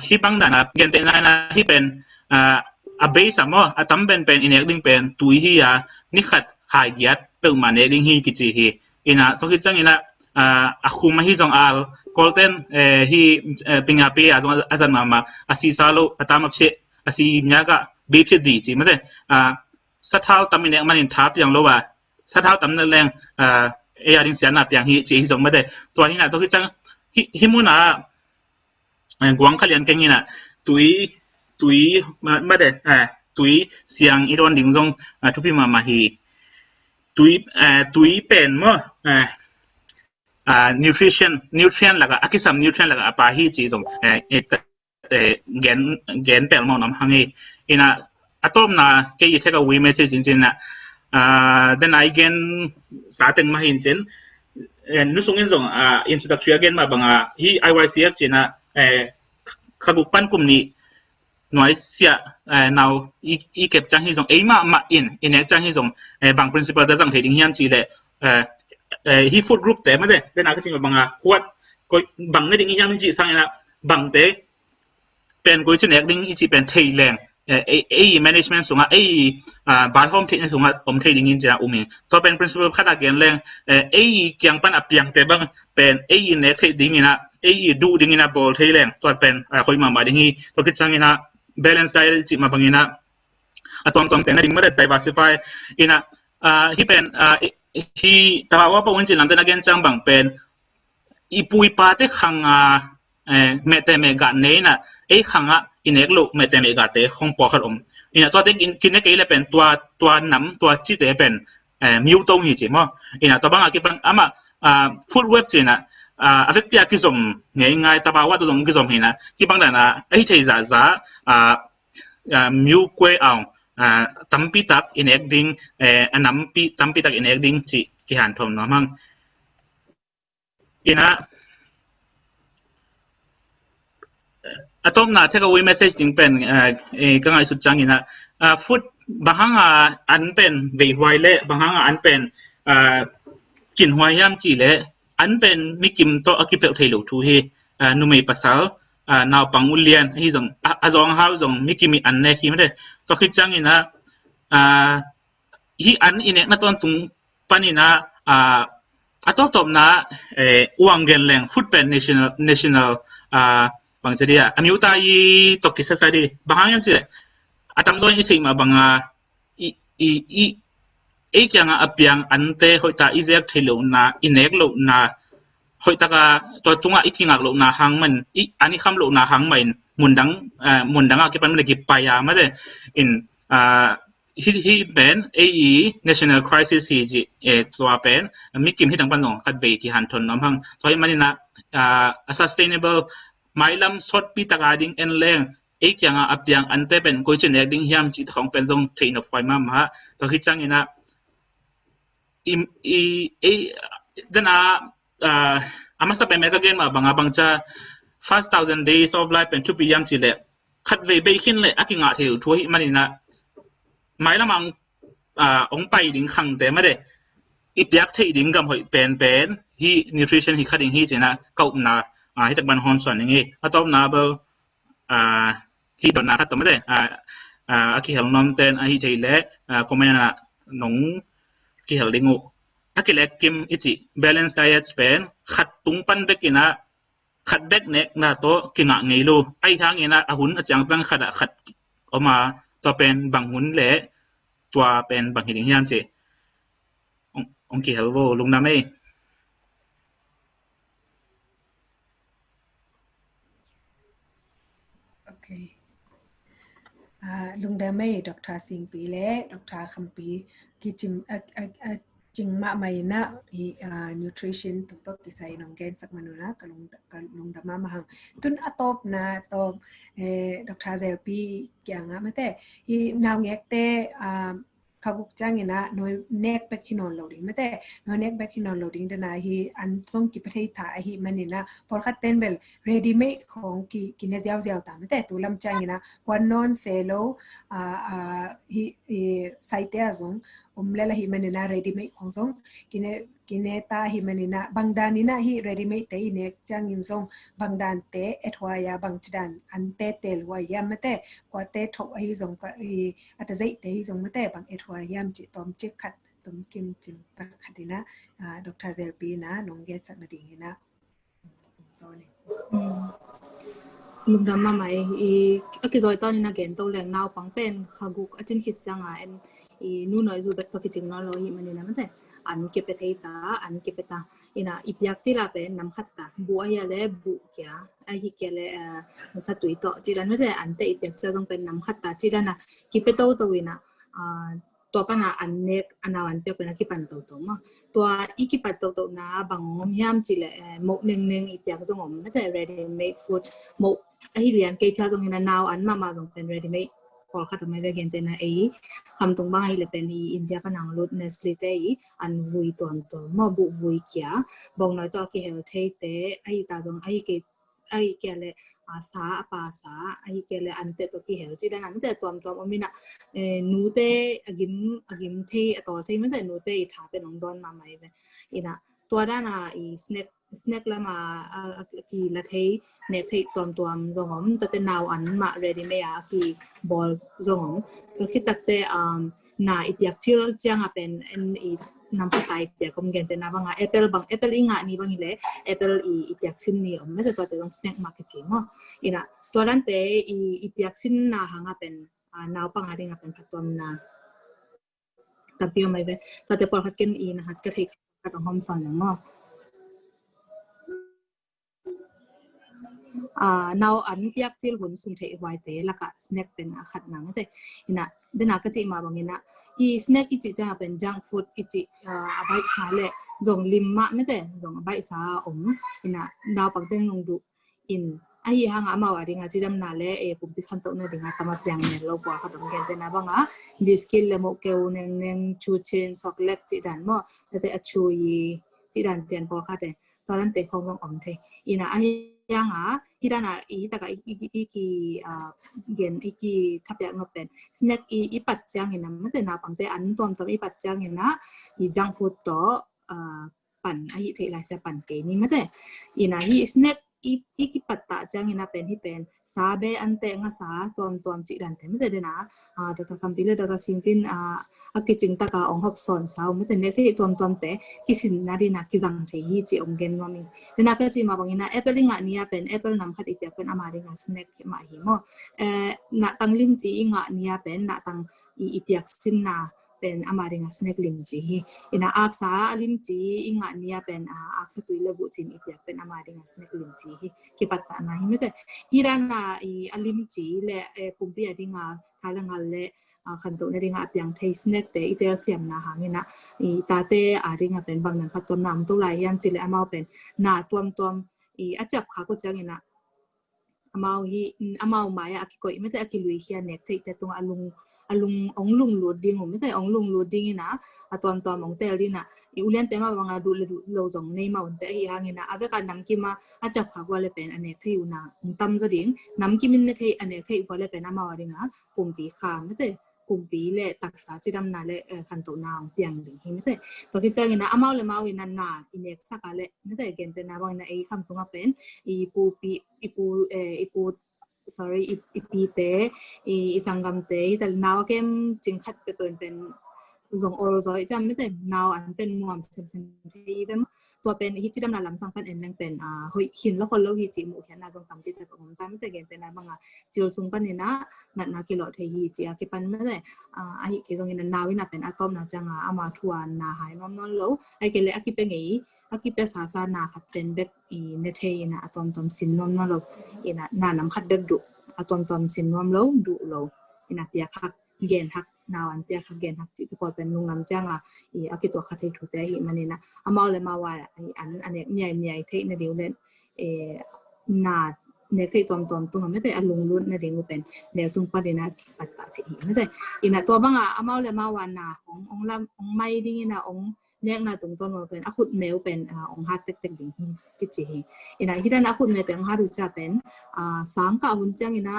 hi bang da na gen te na hi pen a base amo atam pen inek ding pen tui hi ni khat hai giat pe ma ne ding hi ki chi hi to khi chang ina a khum hi jong al kolten hi pinga pe azan mama asi salo atam apche asi nyagaบีพิดีจีไม่ได้สัตว์เท้าตำมินเองมันอินทับอย่างโลว่าสัตว์เท้าตำนั่นแรงดิ้งเสียหน้าอย่างฮีจีส่งไม่ได้ตัวนี้นะตัวที่จังฮิมุนะกวางขลียนเก่งนี่นะตุยไม่ได้ตุยเสียงอีโดนดิ้งส่งทุกพี่มาฮีตุยเป็นมั้งnutrition แล้วก็อากิสัม nutrition แล้วก็ปาฮีจีส่ง gen pel mo nam hangi ina atom na ke I take away message in na then I gen sa teng ma hin chen nu sungin zong introduction again ma banga hi IYCF china khagupan kumni nói sia nào i kẹp trang hi zong ấy mà in trang hi zong bằng principle da zang thei ding hiam chi le hi food group te ma de na ka ching banga kwat ko bang ne ding hiam chi sang na bang te pen ko chu nek ding I chi pen thei leng management sunga bar home thei sunga om thei ding in ja umi to pen principle khata gen leng kyang pan apyang te bang pen ne thei ding ina du ding ina bol thei leng to pen khoi ma ding hi to ki chang ina balance diet chi ma bangina atom te na ding ma diversify ina hi pen hi tawa pa won chin lam ten again chang bang pen ipui pa te khanga me te me ga nei na khanga inek lo me te me ga te khong po khat ina to te kin ne ke le pen tua nam tua chi te pen miu tong hi chi mo ina to bang a ki bang ama food web chi na affect pia ki som ngai tawa to som ki som hina ki bang da na thei za miu kwe ang tampi tak inek ding anampi tampi tak inek ding chi ki han thom no mang ina atom na take away message ding pen ka ngai su chang ina food bahanga an pen ve hwai le bahanga an pen kin hwai yam chi le an pen mi kim to akipel thelo thu hi nu mei pasal naw pangulian hi zong azong hau zong mi kimi an ne hi mede to khi chang ina hi an inek na ton tung panina atop na uangen leng food pen national bang seria amiuta I to kisasari bahang chi atam do I ma banga I kyang apyang ante hoita izek thelo na inek lo na hoita ka to tunga ikingak lo na hangman ani kham lo na hangmain mundang a kipan le ki paya ma de in hi ben national crisis hi ji twa pen mi kim hi tang pan nong khat be ki han thon nam hang thoi manina a sustainable mailam sot pi tagading en leng kyanga apyang ante pen ko chen ek ding hiam chi thong pen jong thein of paima ma to hi chang ina dana amasa pe mega game ma banga bangcha first 1000 days of life pen 2 pm chi le khat ve be khin le akinga theu thoi manina mailamang ong pai ding khang te ma de ipyak thei ding gam hoi pen hi nutrition hi khading hi chena kau na hi tak ban hon son ngi atom na bo hi don na khat to ma de aki hel nom ten hi thei le komena nong ki hel dingu akile kim ichi balance diet pen khat tung pan bekina khat bek nek na to kinga ngei lo ai thang ina ahun achang tang khada khat oma to pen bang hun le tua pen bang hiding hian che ong ki hel wo lung na mai okay lung da mai Dr. Singh Pi le Dr. Khampi ki jing ma mai na nutrition tuk tok ki sai nong gen sak manuna kalung da ma hang tun atop na top Dr. Zelpi kyanga mate hi naw ngek te khaguk chang ina noi neck back hinon loading mate no neck back hinon loading dana hi an song ki pathei tha hi manina por khat ten bel ready made khong ki ne ziaw ta mate tu lam chang ina wan non selo hi saite azong umlela hi manina ready made khong song kine ta hi manina bangdanina hi ready made te ine chang in song bangdan te ethwaya bangchidan ante tel wa yamate kwa te thok hi song ka hi atazai te hi song mate bang ethwaya yam chi tom che khat tom kim chin ta khatina Dr. Zelpi na nongget sak na ding ina sorry lung dam ma mai akizoi ton na gen to leng naw pang pen khaguk achin khit changa en nu noi zu bet to ki ching no lo hi manina mate an ke pe thei ta an ke pe ta ina ipyak chi la pen nam khat ta bu ya le bu kya a hi ke le sa tui to chi ran de an te ipyak cha dong pen nam khat ta chi rana ki pe to ina ตัวปัญหาอันเน็กอันนั้นเปียเป็นกี่ปันตัวมั้งตัวอีกี่ปันตัวนะบางงยามจิเลหมกหนึ่งอีเปียก็จะงมไม่แต่ ready made food หมกไอ้เรียนเกี่ยวกับตรงนี้นะนาวอันมาตรงเป็น ready made พอคัดไม่ได้เกินแต่นะไอ้คำตรงบ้างไอ้เลยเป็นอินเดียปัญหาลุดเนสเลเตย์อันวุยตัวมาบุวุยเกียบางน้อยตัวกี่เฮลเทย์แต่ไอ้ตาตรงไอ้เกี่ยเลยสาปาสาไอ้เกี่ยเลยอันเตตัวกี่เฮลจีด้านนั้นแต่ตัวมีนะนูเตอกิมเทตัวเทไม่แต่นูเตถ้าเป็นองค์ดอนมาไม่เป็นอีน่ะตัวด้านน่ะอีsnack แล้วมากี่ละเทเน็ตเทตัวจงผมแต่นาวอันมา ready ไม่อะกี่บอลจงผมก็คิดตัดแต่น่าอีเปียกชิลจังเป็นอีน้ำปลาเปียกก็มีกันแต่น่าบางแอปเปิลอีงานี่บางเลยแอปเปิลอีเปียกซินนี่ไม่ใช่ตัวแต่ต้อง snack marketing มั้งอีน่ะตัวนั้นแต่อีเปียกซินน่าหางเป็นนาวปังหาดิ่งเป็นพัดตัวน่าแต่เปียไม่เป็นตัวแต่พอคัดกินอีนะคะก็ที่คัดของหอมสอนอย่างมั้งนาวอันเปียกจิลหุ่นสุนเทไว้แต่ละก็สแน็คเป็นขัดหนังแต่น่ะเดินก็จีมาบางอย่างน่ะอีสแน็คอีจีจะเป็นจังฟู้ดอีจีใบสาเล่จงลิมมะไม่แต่จงใบสาน่ะดาวปักเด้งลงดูอินไอ้ห่างมาว่าดิ่งจีดำนาเล่ปุ่มพิคันโตเนี่ยดิ่งตามาเปียงเนี่ยเราบอกเขาตรงกันแต่น่ะบางบิสกิลเลโมเกลเนงชูเชนช็อกโกแลตจีดันมั้งแต่ชูยีจีดันเปลี่ยนพอค่ะแต่ตอนนั้นแต่ของต้องเทอิน่ะไอ้ยังที่ด้านอีแต่ก็อีเย็นอีทับอย่างนั้นเป็นสแน็คอีปัจจังเห็นนะไม่แต่นาปังแต่อันตัวอีปัจจังเห็นนะอีจังฟูดต่อปั่นอีเทลายเสียปั่นเกนี่ไม่แต่อีน่ะอีสแน็คอีปัตตาจังเห็นนะเป็นที่เป็นซาเบอันเตงซาตัวจิดันแต่ไม่แต่เดนะดรคัมพิลดรซิมพินกิจจิงตะกาองหอบสอนสาวไม่แต่เนที่ตัวแต่กิสินนาดีนักกิจังเทียจีองเกนว่ามีเดนักก็จีมาบางอย่างแอปเปิลงานนี้เป็นแอปเปิลน้ำขัดอีกเป็นอามาริงาสแน็คมาหิมนักตั้งลิมจีงานนี้เป็นนักตั้งอีเปียกสินนาเป็นอามาริงาสแน็คลิมจีอินาอักษาลิมจีงานนี้เป็นอักษาตุยเลบุจินอีเปียกเป็นอามาริงาสแน็คลิมจีกิปัตตานะหิไม่แต่ฮีรานาอีลิมจีเล่ปุ่มปีอดีงาทาลังเล่ขันตุนดิ่งอาเปียงเทสเน็กแต่อีเตอร์เสียมนะหางนะอีตาเตอาดิ่งเป็นบางนั้นพัดต้นน้ำตัวไหลยามจิเลอามาเป็นนาตัวอีอาจับขาก็จังนะอามาหมายอากิโกยไม่แต่อากิลุยเฮียเน็กเทแต่ตรงองลุงลูดดิ้งไม่แต่องลุงลูดดิ้งนะตัวมองเตลินะอีอุเลียนเตมาบางดูโลจงในมาวันแต่อีหางนะอาเวกันน้ำกิมาอาจับขาว่าเลยเป็นอันเน็กเทอยู่นะตั้มจะดิ่งน้ำกิมินเน็กเทอันเน็กเทอยู่ว่าเลยเป็นอามาว่าดิ่งนะปุ่มปีขาไม่แต่ปุ่มปีเล่ตักษาจิดำนาเล่ขันโตนาวเปียงดิ่งไม่แต่ตัวที่เจอเงินนะอามาเลยมาวินันนาอินเน็กสักอะไรไม่แต่เกินแต่นะบางนะไอ้คำตรงเป็นอีปูsorry อีปีเตอีสังกัมเตแต่นาวเกมจิงคัดเป็นจงโอโรซอยจำไม่แต่นาวอันเป็นมวมเซมที่เป็นตัวเป็นฮิจิดำนาลำสังเป็นเอ็นแรงเป็นหอยหินแล้วคนเล่าฮิจิมูเขียนนาจงตำติดแต่ผมตำไม่แต่เกินแต่นะบางจิลซุงปันนี่นะนักกิโลเทียจิอากิปันไม่ได้ไอ้เกี่ยวกับนาวินาเป็นอะตอมนาจังอามาทัวนาหายนอนโลไอ้เกลืออากิเป็นไงอากิเป็นสานาขัดเป็นเบ็กอีเนเทนะอะตอมสินนอนโลอีน่ะนาน้ำขัดเด็กดุอะตอมสินนอนโลดุโลอีน่ะเปียกหักเย็นหักนาวันเปียกหักเย็นหักจิตพอเป็นลุงน้ำจังอีอากิตัวขัดให้ถูกแต่อีมันนี่นะอามาเลยมาว่าอันเนี้ยใหญ่เทในเดียวเล่นนาเนกที่ตรงไม่ได้อารมณ์รุ่นในเรื่องเป็นแนวตรงประเด็นนะปัตตาที่ไม่ได้อินะตัวบางอามาเลยมาวันนาของลำของไม่ดิ้งนะองแยกนาตรงต้นมาเป็นอาคุดเมลเป็นองฮัดเต็กดิ่งกิจจีอินะที่ด้านอาคุดเมลแต่องฮัดรู้จักเป็นสังกัดหุ่นจังอินะ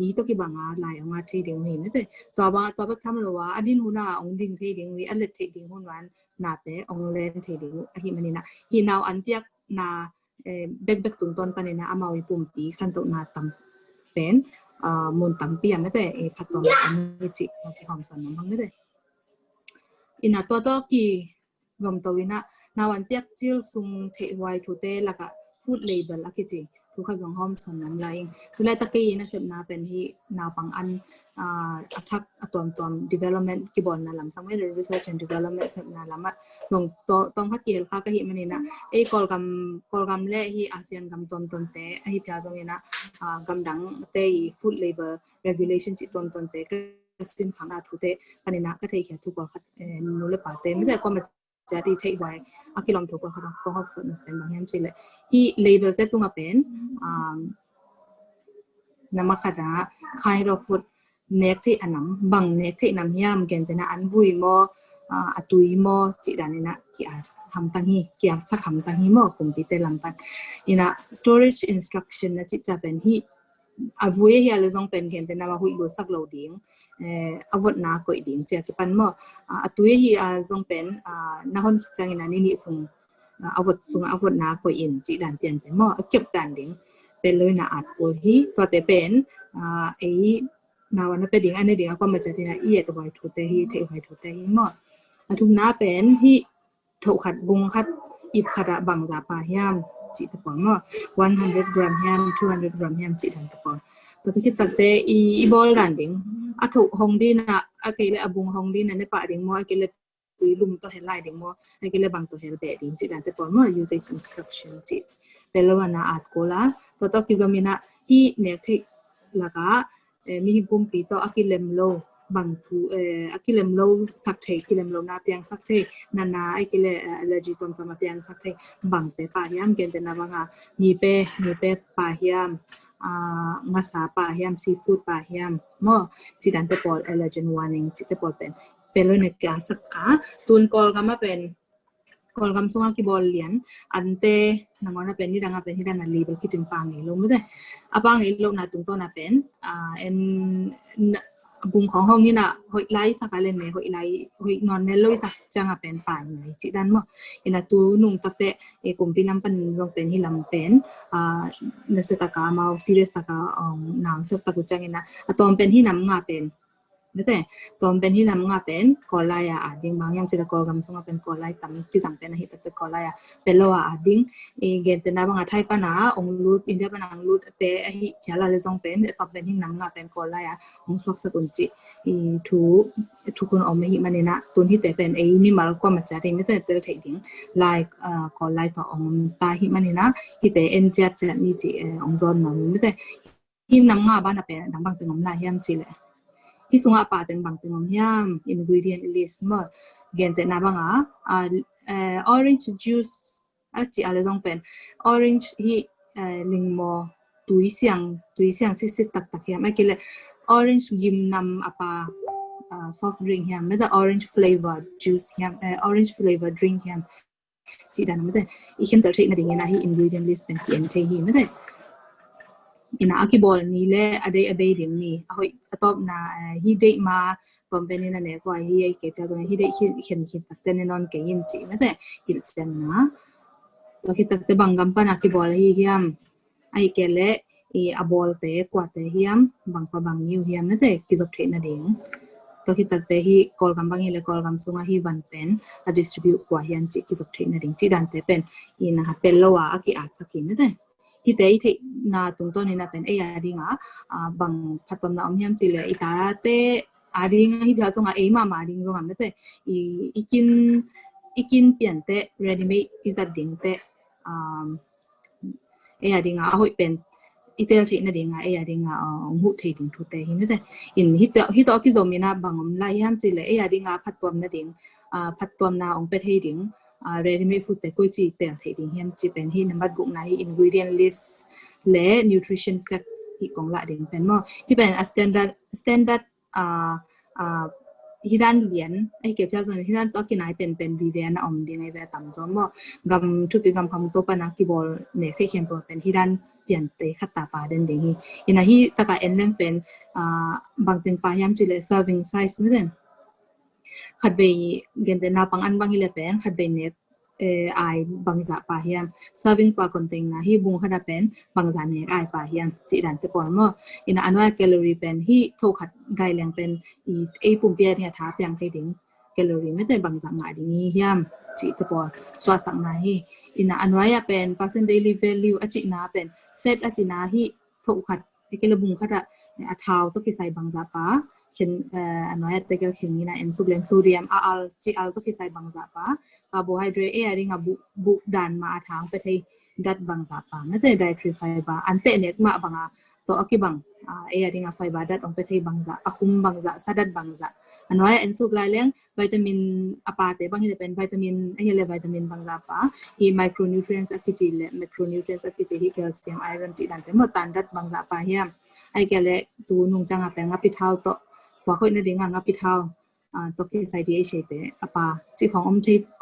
นี้ตัวกี่บางลายองฮัดที่ดิ่งไม่ได้ตัวแบบทำเลยว่าอดีตหุ่นองดิ่งที่ดิ่งวิอันเล็กที่ดิ่งหุ่นวันนาเปองเล่นที่ดิ่งฮิมันนี่นะฮินาวอันเปียกนาเบกตุนต้นปนินะอามาวิปุ่มปีขันตุนาตัมเป็นมุนตัมปีอ่ะไม่ได้พัดตอนอันนี้จิมาที่ความสนน้องไม่ได้อินะตัวกี่รวมตัววินะนาวันเปียกจิลซุงเทไวทุเตละก็ฟู้ดเลเบลละกี่จีทุกข้าสองห้องสนน้ำลายทุเรศตะกี้นะเสพนาเป็นที่นาปังอันทักตัวdevelopment กี่บอลนะลำสังเวย research and development เสพนาลำอ่ะต้องพัดเกี่ยวข้าก็เห็นมันนี่นะกอลกำเล่ที่อาเซียนกำต้นเตะไอ้พิจารณานะกำดังเตะ food labor regulation จิตต้นเตะก็ sin khang a thu te kanina ka thei kha thu ko khat nu le pa te mi te ko ma ja ti thei wai akilom thu ko khat ko hop son pen bang yam chile hi label te tunga pen namakada kind of food nek thei anam bang nek thei nam yam gen te na an vui mo atui mo chi danina ki a ham tang hi ki a sak ham tang hi mo kum pi te lam pan ina storage instruction na chi cha pen hi avui hi ale jong pen gen te na ma hui lo sak lo ding avot na ko ding che ki pan mo atui hi a jong pen na hon chang ina ni sung avot na ko in chi dan pian te mo kep dan ding pen loi na at ko hi to te pen ei na wan pe ding ane ding ko ma cha ding i et wai thu te hi thei wai thu te hi mo athum na pen hi tho khat bung khat ip khara bang da pa hiam chi te pon mo 100 gram hiam 200 gram hiam chi dan te pon to ki tak te i bol dan ding a thu hong din na a ke le abung hong din na ne pa ding mo a ke le tui lum to helai ding mo a ke le bang to hel be ding chi dan te pon mo usage instruction chi pelwana at ko la to ki zomina i ne thei laga mi bum pi to akilem lo bang thu akilem lo sak thei kilem lo na piang sak thei nana akile allergy tom tom piang sak thei bang te pa hiam gen te na banga mi pe pa hiam nga sa pa hiam seafood pa hiam mo chi dan te pol allergen warning chi te pol pen pelo ne ka sak ka tun kol ga ma pen kol gam songa ki bol lian ante nangona pen ni danga pen hidana label ki chim pang lo me de apang lo na tung to na pen en bung khong hong ni na hoi lai sakalen ne hoi non ne loi sak changa pen pa ni chi dan mo ina tu nung takte e kumpilam pan jong pen hilam pen na se ta ka ma serious ta ka nang se ta ku changena atom pen hi nam nga pen nete tom pen hi nam nga pen kolaya ading mangyam chila kol gam songa pen kolai tam ki sang pen hi tak kolaya pelowa ading e gen te na banga thai pa na ong lut india pa nang lut te hi phyala le jong pen e top pen hi nam nga pen kolaya ong swak sa kun chi i thu kun om hi manena tun hi te pen e ni mal ko ma cha ri me te tel thei ding like kolai to ong ta hi manena hi te en chat chat ni chi ong zon ma me te hi nam nga ba na pen nang bang te ngom la hiam chi le hi sunga pa teng bang tengom hiam ingredient list mo gen te na banga orange juice achi ale dong pen orange hi lingmo tui siang si tak hiam akile orange gim nam apa soft drink hiam meda orange flavor juice hiam orange flavor drink hiam chi dan meda I khem tar thei na ding na hi ingredient list pen ki en thei hi meda ina akibol ni le ade abe ding ni ahoi atop na hi date ma company na ne ko hi ke ta zo hi date khen tak ten non ke yin chi me te hil chen na to ki tak te bangam pa na akibol hi hiam ai ke le I abol te kwa te hiam bang pa bang niu hiam me te ki zop the na ding to ki tak te hi kol gam bang hi le kol gam sunga hi ban pen a distribute kwa hian chi ki zop the na ding chi dan te pen ina ha pel lowa aki at saki me te hi te the na tung to ni na pen e ya dinga bang phatom na omhiam chile ita te ading hi bia chonga e ma ding zonga me te ikin pian te ready made is a ding te e ya dinga hoi pen itel the na dinga e ya dinga ngu the ding thu te hi me te in hi to ki zomina bangom lai ham chile e ya dinga phatom na ding phatom na ong pe the ding ready made food te koi chi tel the ding hiam chi pen hi number guk na hi ingredient list le nutrition facts hi kong la ding pen mo hi pen a standard hidan lian ai ke pya zon hidan to ki nai pen vivian om ding ai ve tam zo mo gam thu pi gam kham to pa na ki bol ne se khem po pen hidan pian te khata pa den ding hi ina hi taka en leng pen bang teng pa yam chi le serving size me den khat be gen de na pang an bang hi le pen khat be ne ai bang za pa hiam serving pa contain na hi bung khada pen bang za ne ai pa hiam chi dan te pon mo ina anwa calorie pen hi tho khat gai leng pen e pum pia ne tha pyang thei ding calorie me te bang za nga ding hiam chi te pon swa sang na hi ina anwa ya pen percent daily value achi na pen fat achi na hi tho khat ekele bung khada a thau to ki sai bang za pa chen anwa te kel khing ina insulin sodium al chi al to ki sai bang za pa carbohydrate e ring a bu dan ma thang pe thei dat bang za pa na te dietary fiber ante nek ma banga to akibang ading a fiber dat ong pethei bangza akum bangza sadat bangza anoi en suk lai leng vitamin apate bang hile pen vitamin hele vitamin bangza pa hi micronutrients akiji le macronutrients akiji hi calcium iron chi dan te mo tan dat bangza pa hiam ai kele tu nung changa pe nga pithau to wa khoi na dinga nga pithau to ki sai di she te apa chi khong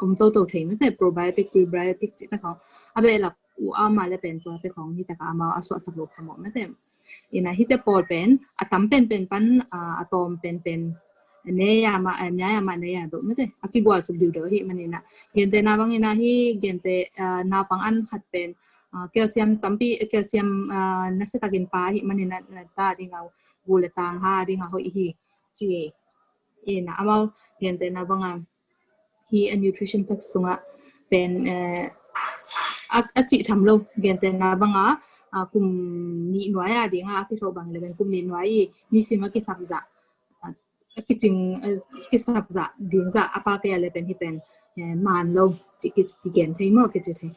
om to thei me te probiotic prebiotic chi ta khong abe la u ama le pen to te khong hi ta ka ma aswa sak lo khamo me te ina hite por pen atam pen pan atom pen ne ya ma ne ya do me te akigwa sub diu do hi manina gente na bang ina hi gente na pang an khat pen calcium tampi calcium nasitakin pa hi manina ta dinga buletang ha dinga ho hi chi ina amal gente na bang hi a nutrition pack sunga pen achi thamlo gente na banga kum ni noya dinga ki tho bang le kum ni noi ni sima ki sabza ki ching ki sabza dingza apa ke le pen hi pen man lo chi ki gen thei mo ke chi thei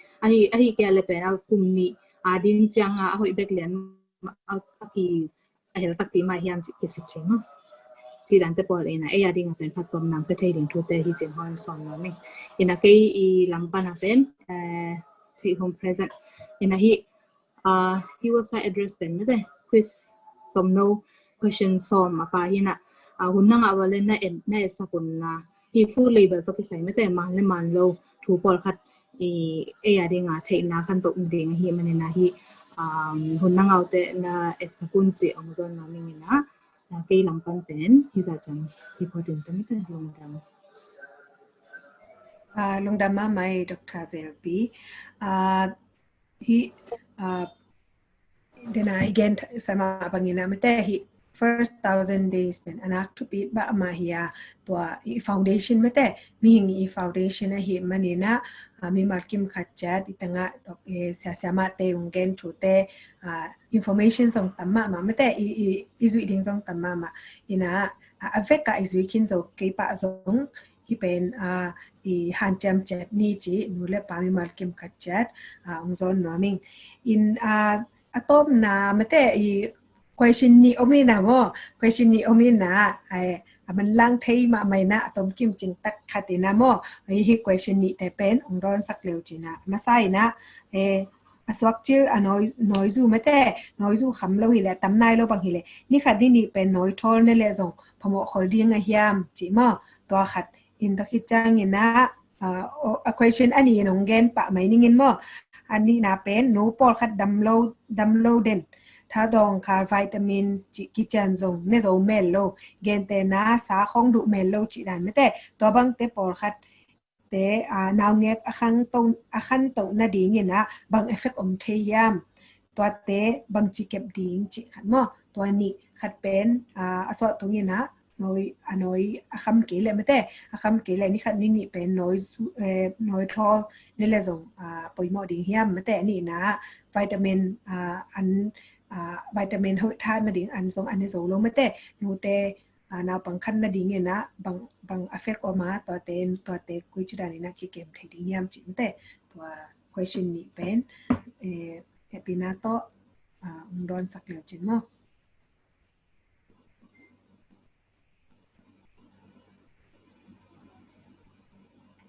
ai ke le pen kum ni adin changa hoi bek len ki hel tak pi ma hiam chi ki si thei mo chi dan te por ina ai ading pen phat tom nang pe thei ding thu te hi chen hon son no mi ina ke I lampa na pen take home present ina hi hi website address pen me de quiz tom no question som apa hina hunna nga wale na sakun na hi full label to ki sai me te man lo thu por khat e ya dinga thei na khan to ding hi mane na hi hunna nga te na sakun chi amazon na mi na ke lampan pen hi za chang hi podin te me te longdam ma mai Dr. Zelpi hi dena again sama bangina mate hi first 1000 days pen anak to beat ba ma hiya to foundation mate mi hingi foundation hi manina mi markim khatchat itanga dok sama te ungen chute information song tamma ma mate is reading song tamma ma ina aveka is wekin so ke pa song hi pen I hanjam chat ni chi nule pa mi markim khatchat ungzon noming in atom na mate question ni omina mo question ni omina aiมันล่างเทมาไม่นะตมกิมจิงตักขัดนะโมhi question ni te pen ong don sak leu china ma sai na aswak chil noi zu mate noi zu kham lo hi le tam nai lo bang hi le ni khat ni pen noi thol ne le jong phamo khol ding a hiam chi mo to khat in to khit chang ina a question ani nong gen pa mai ning in mo ani na pen no pol khat dam lo denถ้าดองคาร์วิตามินจิกิจันซงเนโซเมลโลเกนเตนาสาของดูเมลโลจิดันไม่แต่ตัวบังเตปอลคัดเตนาวเงกอคันโตนาดีเงินนะบังเอฟเฟกอมเทียมตัวเตบังจิเก็บดีจิขันมั้งตัวนี้ขัดเป็นอสวตรงนี้นะน้อยคำเกลี่ยไม่แต่คำเกลี่ยนี่ขัดนี่เป็นน้อยทอนี่แหละซงปอยหมอดีเฮียมไม่แต่นี่นะวิตามินอันวิตามินทานนาดิงอันสองอันนี้สองลงไม่แต่นูเตนาบังคันนาดิงเนี่ยนะบังเอฟเฟกออกมาตัวเตกุยจิดานี่นะคิเกมไทยดิ้งยามจิมแต่ตัว question นี้เป็นปีนาโตดอนสักเหลียวจินมั้ง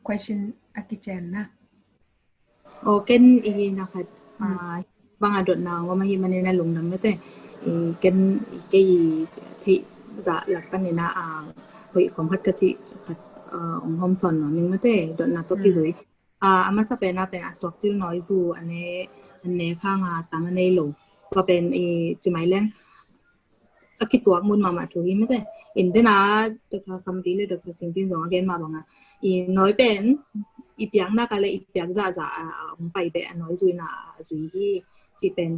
question อากิเจนนะโอเคนอีนะคะบางอดนาวว่ามันในหลงน้ำไม่แต่เกันกี่ที่จะหลักปันในน่ะหอยของพัดกะจิขัดองค์หอมสอนเนาะมิ่งไม่แต่ดนนาตัวกี่จุยอามาสับเป็นเป็นสวกจิ้วน้อยจูอันนี้ข้างตามในหลงก็เป็นจิหมายเรื่องคิดตัวมุนมาถูกไม่แต่อินเดน่าดร.คำดีเลยดร.สิงห์พินสองเกนมาบอกว่าน้อยเป็นอีเปียงน่ากันเลยอีเปียงจะไปเป็นน้อยจุยน่ะจุยที่จีเป็น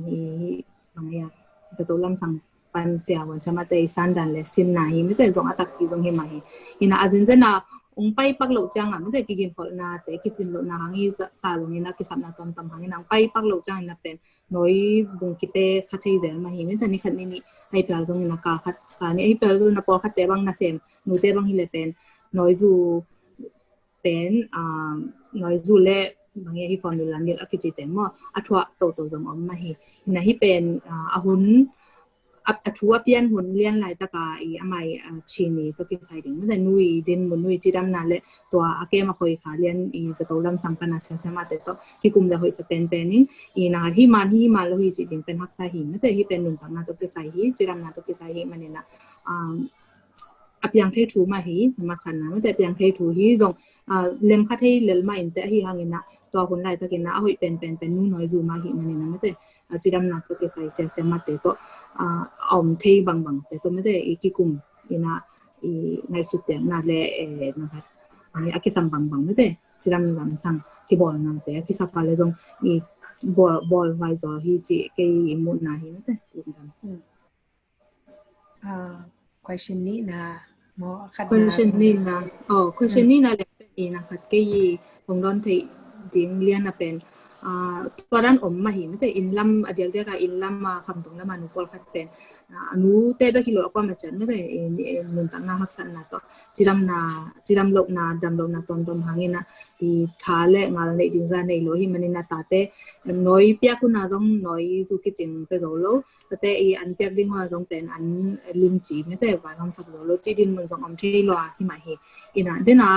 บางอย่างจะตัวลำสั่งปันเสียวันสมัยสันดันเลยซิมน่ะไม่แต่จงอัตตกิจงเฮมาอินะอาจจะน่ะองไปปักหลุดจังไม่แต่กินพอน่ะแต่กิจหลุดน่ะหางอีตาตรงนี้น่ะกิสับน่ะตอมหางอีน่ะไปปักหลุดจังน่ะเป็นน้อยบุงกิเป้ขัดใจเจมาไม่แต่นี่ขัดนี่ให้เปล่าตรงนี้น่ะกาขัดนี่ให้เปล่าตรงน่ะพอขัดแต่บางน่ะเสียมนูแต่บางฮิเลเป็นน้อยจูเป็นน้อยจูเล่บางอย่างที่ฟอนดูแลนี่อากิจิเต็มว่าอัฐวะโตจงอมมาให้นะที่เป็นหุ่น ทัวเปลี่ยนหุ่นเลียนหลายตะกาอไม่ชีนี่ตัวกินไซดิ้งไม่แต่นุยดินมุนนุยจีดำนั่นแหละตัวอาเกมาคอยขาเลียนจะตัวลำสังกันนะเสียมาแต่ตัวที่กลุ่มจะคอยสเปนเป็นนี่นะที่มาแล้วจีดิ้งเป็นฮักไซหิไม่แต่ที่เป็นหนุนตังนาตัวกินไซหิจีดำนาตัวกินไซหิมันเนี่ยนะอับยังเทถูมาหิมาขันนะไม่แต่ยังเทถูหิจงเล่มคัดให้เล่มมาอินแต่ที่หางเงินนะตัวคนไรตัวกินนะเอาให้เป็นนู่นน้อยจูมาหิมันเนี่ยนะไม่แต่จีดำนาตัวกินไซเสียมาแต่ตัวอมเทบางแต่ตัวไม่ได้อีกกลุ่มนะในสุดเนี่ยนั่นแหละนะครับอากิสัมบางไม่ได้จีรำลำสั่งที่บอลนั่นแต่อากิสับอะไรตรงบอลไว้จอที่จีเกี่ยมุนนะที่ไม่ได้ดูกันquestion นี้นะหมอคัด question นี้นะ question นี้นะเลยเป็นนะครับเกี่ยตรงด้านที่ดิ้งเลียนนะเป็นตัวด้านอมมาหิมแต่อินลัมเดียวกับอินลัมมาคำตรงนั้นมานุกอลคัดเป็นนูเตะไปกิโลกว่ามาจันไม่ได้นุนตั้งหน้าหักสันนะตัวจีรำลกนาดำลกนาตอนหางนะท้าเละงานเลยดิ้งร้านในโลหิมันนี่นาตาเตน้อยเปียกุนาจงน้อยสุกิจิงไปโซโลแต่อันเปียกดิ้งว่าจงเป็นอันลิมจีไม่ได้ว่าทำสักโลจีดินมันจงอมเทลวที่มาเฮอินะเดน่า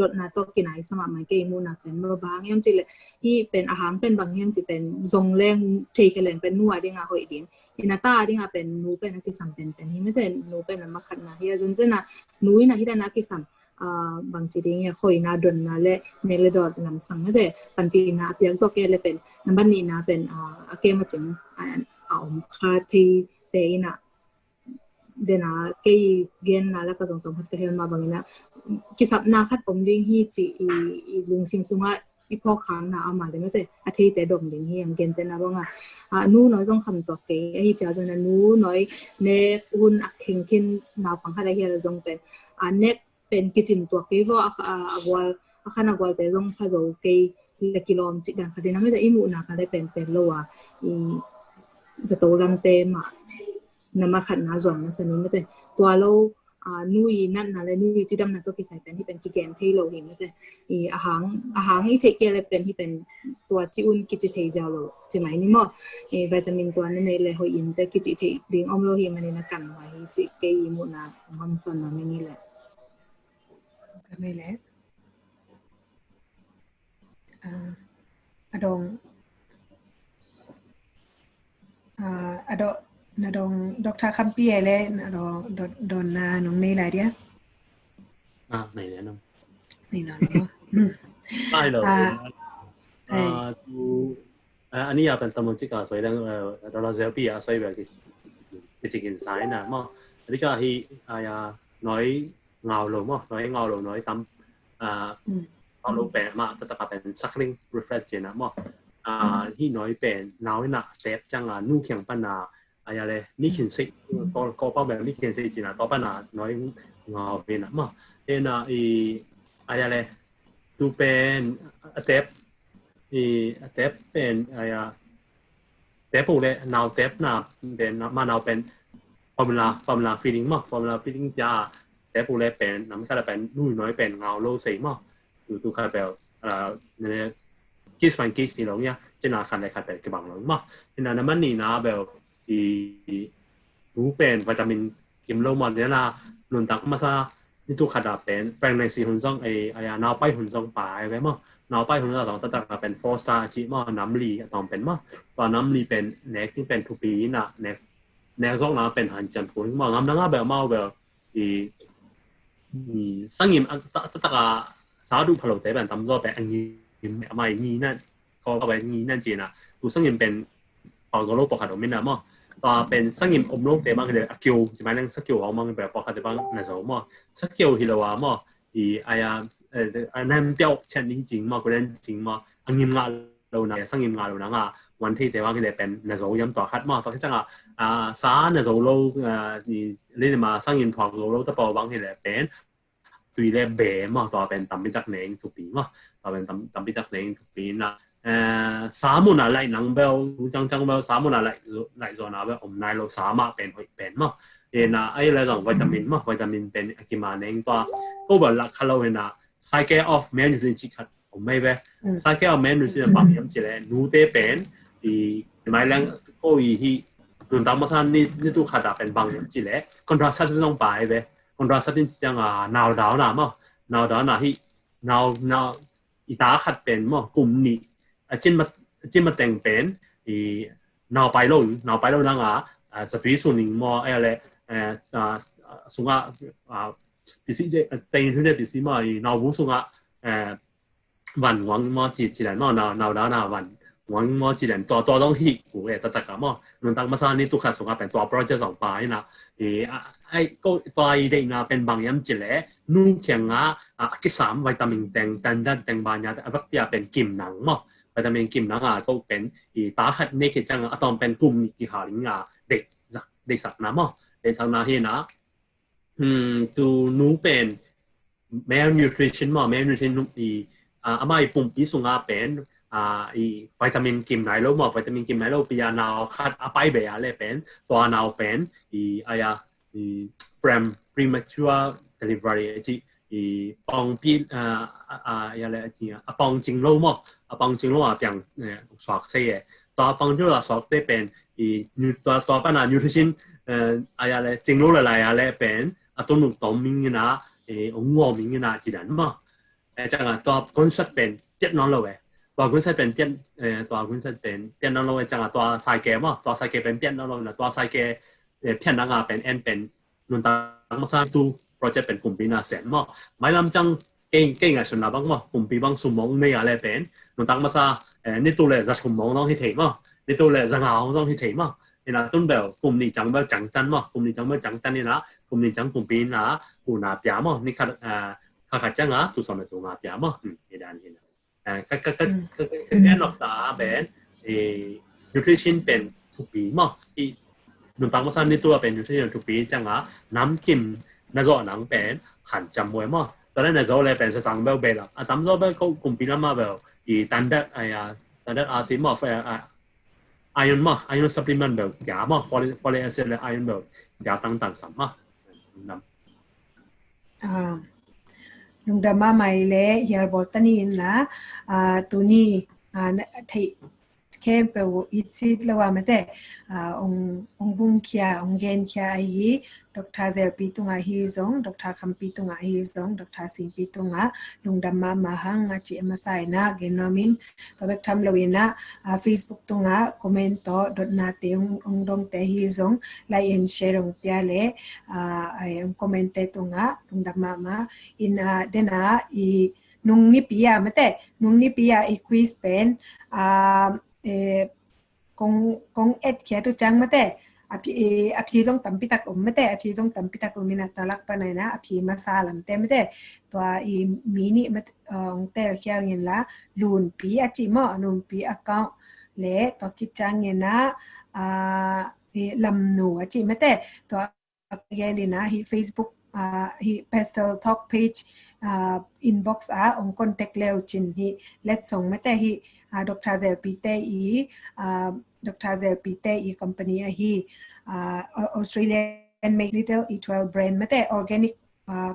ดดนาตกินไอสมัครมาเกมูนะเป็นบางอย่างจีเลยที่เป็นอาหารเป็นบางอย่างจีเป็นทรงแรงเทคแรงเป็นนัวดิ้งอ่ะหอยดิ้งอินาตาดิ้งอ่ะเป็นนูเป็นนักกิสัมเป็นที่ไม่แต่นูเป็นนักขัดนะเฮียจนนะนูนะที่ได้นักกิสัมบางจีดิ้งเนี่ยหอยนาดนนะเละเนลดอดลำสังไม่แต่ปันปีนะเปียกโซเกเลยเป็นน้ำบันนี่นะเป็นอาเกมาจึงเอาคาที่เตยนะเดน่าเกยเกนนะแล้วก็ตรงพัดเทลมาบางนะกิสับนาคัดอมลิงฮีจีลุงซิมซุงะอีพอค้างนะเอามาเลยไม่แต่อาทิตย์แต่ดมลิงฮียังเกนแต่นะบ้างนู้น้อยต้องคำตัวเกยไอ้ที่เจ้าจะนู้น้อยเนกอุ่นอักเข่งขึ้นนาฟังอะไรเฮียเราจงเป็นเนกเป็นกิจิมตัวเกยว่าวอลข้างกวาลแต่จงพาโจเกยเล็กกิโลมจิดังคดีนั้นไม่แต่อีมูนาคันได้เป็นโลวะจะโตลำเต็มนำมาขัดนาจอมนะสนิมไม่แต่ตัวเรานุยนั่นนะเลยนุยจีดำนั่นตัวกิสัยเป็นที่เป็นกิเกนที่เราเห็นไม่แต่อาหารที่เทเกเลยเป็นที่เป็นตัวจีอุ่นกิจิเทเจลโลจีไหมนี่มั้งวิตามินตัวนั้นเลยหอยอินแต่กิจิเทดิ้งอมโลหิมันนี่นักกันไว้จีเกยมุนามันส่วนนั้นไม่นี่แหละไม่แหละอดงอดนาดงดรคัมปีเลยนาดงดอนนาหนองในไรเดียไหนเนี่ยน้องนี่นอนได้เลยอันนี้เป็นตำรวจที่ก่อสวยดังเราเซลปี้สวยแบบที่จะกินสายนะมั้งอันนี้ก็ที่น้อยเงาลงมั้งน้อยเงาลงน้อยตำเอาลงแปะมาจะเป็น suckling refresh นะมั้งที่น้อยเป็นน้อยหนักเต็บจังนู่เขียงปัญหาอะไรนี่ขินสิก็ป้าแบบนี่ขินสิจีน่ะต่อไปน่ะน้อยงอเป็นน่ะมั้งอะไรดูเป็นเต็บเต็บเป็นเต็บปุ๊เลยนาวเต็บน่ะเป็นมานาเป็นฟอร์มูลาฟีลิ่งมั้งฟอร์มูลาฟีลิ่งจ้าเต็บปุ๊เลยเป็นน้ำก็เลยเป็นนู่น้อยเป็นเงาโลสีมั้งดูค่ะแบบเนี่ยกิสมันกิสนี่หรอเนี่ยจะน่าขันได้ขันแบบกี่บางหรอมั้งเป็นน้ำมันนี่นะแบบรู้เป็นวิตามินกิมโลมันเนี่ยนะลุนตักมาซะนี่ทุกขนาดเป็นแปลงในสีหุ่นซ่องนาวไปหุ่นซ่องป่าไว้มั้งนาวไปหุ่นซ่องต้องตัดเป็นโฟร์สตาร์จีมั้งน้ำลีต้องเป็นมั้งตอนน้ำลีเป็นเน็กที่เป็นทูปีน่ะเน็กซ่องน้ำเป็นหันจันทร์พูนมั้งน้ำนั่งแบบมาแบบสังยิมตักสาวดูพลุแต่เป็นตำรวจเป็นอันนี้ไม่งี้นั่นก็เอาไว้งี้นั่นจีน่ะดูสังยิมเป็นปอกโลปอกขาดไม่น่ะมั้งตอนเป็นสังยิมอมโลกแต่บางทีอากิวใช่ไหมนั่งสักกิวเอามั่งแบบปอกขาดแต่บางนั่นสมมั้งสักกิวฮิโลวะมั้งนั่นเดียวเช่นนี้จริงมั้งก็เล่นจริงมั้งอันยิมงาเราเนี่ยสังยิมงาเราเนี่ยวันที่แต่บางทีเป็นนั่นสมย้ำต่อคัดมั้งตอนที่จังสานั่นสมโลนี่เล่นมาสังยิมทองโลแต่พอบางทีเป็นตุยเล่เบ๋มั้งต่อเป็นตำปิตักเน่งทุกปีมั้งต่อเป็นตำปิตักเน่งทุกปีนะสามุนอะไรนังเบลจังเบลสามุนอะไรส่วนนะเบลอมนายเราสามารถเป็นมั้งไอ้เรื่องของวิตามินมั้งวิตามินเป็นกิมาเน่งตัวก็แบบลักเขาเห็นcycle of malnutrition จิตขัดผมไม่เว้cycle of malnutrition บางอย่างจีเลยนูเตเป็นไม่เรื่องก็อีที่ nun tang masan ni tu khada pen bang yam chi le contrast long pai be contrast tin chang nào đáo na mo nào đó na hi nào ita khat pen mo kum ni chin ma teng pen i nào pai lo na nga sa pi su ning mo ele sunga bisi je tên thứ này bisi mà nào vũ sungaวันหวังมอจีจีแลนมอนาดานาวันหวังมอจีแลนตัวต้องฮิกูตัดกะมอนุ่นตังมาซานี่ตุขัดสงเป็นตัวโปรเจกต์2 ปายนะไอ้ก็ตัวไอเดียนะเป็นบางอย่างจิเลนู่นเขียงกิ3วิตามินแตงบางอย่างแต่ว่าเป็นกิมหนังมอวิตามินกิมหนังก็เป็นตาขัดนี่คือจังอะตอมเป็นกลุ่มที่หาลิงเด็กสักนะมอเด็กสักนะเฮนะตัวนู้เป็นmalnutrition มอ malnutrition นุ่มอามาปุ่มปีสุงาเป็นวิตามินกิมไหนแล้วมั้งวิตามินกิมไหนแล้วปีนาวคัดไปเบียเลยเป็นตัวนาวเป็นpremature delivery ที่ปองปีอะไรที่ปองจริงแล้วมั้งปองจริงแล้วเพียงสวกเสียตัวปองจริงแล้วสวกได้เป็นตัวเป็นnutrition อะไรจริงแล้วอะไรเป็นตัวหนุ่มตัวมิงนะงัวมิงนะจีนันมั้งจังตัวคนสัตว์เป็นเปียนนอนเลยตัวคนสัตว์เป็นเปียนตัวคนสัตว์เป็นเปียนนอนเลยจังตัวไซเกมอ่ะตัวไซเกเป็นเปียนนอนเลยนะตัวไซเกเพียนนังเป็นเป็นนุ่นตังมาสร้างตัวโปรเจกต์เป็นกลุ่มปีน่าเสียนมั้งไม่ลำจังเก่งส่วนนับบ้างมั้งกลุ่มปีบางสมองไม่อะไรเป็นนุ่นตังมาสร้างนี่ตัวเลยจะสมองต้องที่ถี่มั้งนี่ตัวเลยจะเงาต้องที่ถี่มั้งนี่นะต้นแบบกลุ่มนี้จังแบบจังตันมั้งกลุ่มนี้จังแบบจังตันนี่นะกลุ่มนี้จังกลุ่มปีนะกูน่าเปียมั้งนี่ค่ะข้าจังตัวสมัยตัวงาเปียมั้งในด้านนี้นะก็แน่นอนตาเป็นnutrition เป็นทุกปีมั้งนุ่นตังมาสร้างนี่ตัวเป็น nutrition ทุกปีจังน้ำกิมน่าจะหนังเป็นหันจำไว้มั้งตอนนั้นน่าจะเลยเป็นสตางค์เบลละตามจะเป็นก็กลุ่มปีนั้นมาเบลตันเด็ดตันเด็ดอาซิมมั้งiron มั้ง iron supplement เบลยามั้ง folic acid และ iron เบลยาต่างๆสัมมั้งนุ่งดำมาไม่เละยาบอตันนี่นะตัวนี้ที่เข้มไปว่าอิสิตแล้วว่าไม่ได้องบุ้งเขียองเกนเขียไอ้ดร.เซลปีตุงอาฮิซงดร.คัมปีตุงอาฮิซงดร.สิงปีตุงอานุ่งดำมาหังอาจิมาใส่นะเกนนามิงตัวเบกทำเลวินะFacebook ตุงอาคอมเมนต์ต่อดดนาเตองดงเตฮิซงไลค์แชร์องเปียเล่คอมเมนต์ตุงอานุ่งดำมาอินเดน่านุ่งนิพิยาไม่ได้นุ่งนิพิยาอีควิสเป็นkung et kaya tu chang mate api jong tampi tak mate api jong tampi tak mina talak pa na api masalam te mate to I mini mate ong te kya ngin la lun pi achi mo nun pi account le to ki chang ngin na lam nu achi mate to gelina hi Facebook hi pastel talk page inbox ong contact leo chin hi let song mate hi Dr. Zelpite Dr. Zelpite company hi Australian make little E12 brand mate organic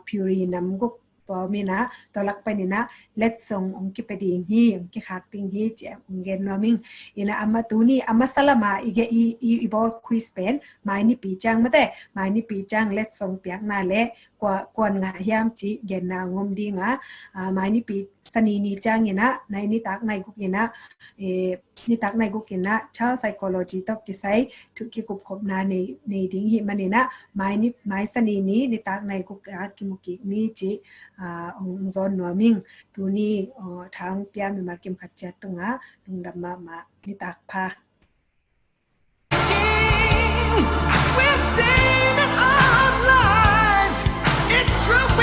puree namguk to mina tolak pa nina let song ong kipeding hi ong kikakting hi che ong gen naming ina amatuni amasalama ige ibol quiz pen mai ni pi chang mate mai ni pi chang let song piak na le kwan nga hiam chi gen na ngom di nga mai ni pi sani ni chang ina nai ni tak nai guk ina ni tak nai guk ina cha psychology tok ki sai thu ki kup khop na nei ding hi manina mai sani ni tak nai guk a ki muki ni chi ong zon noming tu ni thang pia mi mar kem khatcha tunga lungdam ma ni tak pha We're saving our lives. It's true.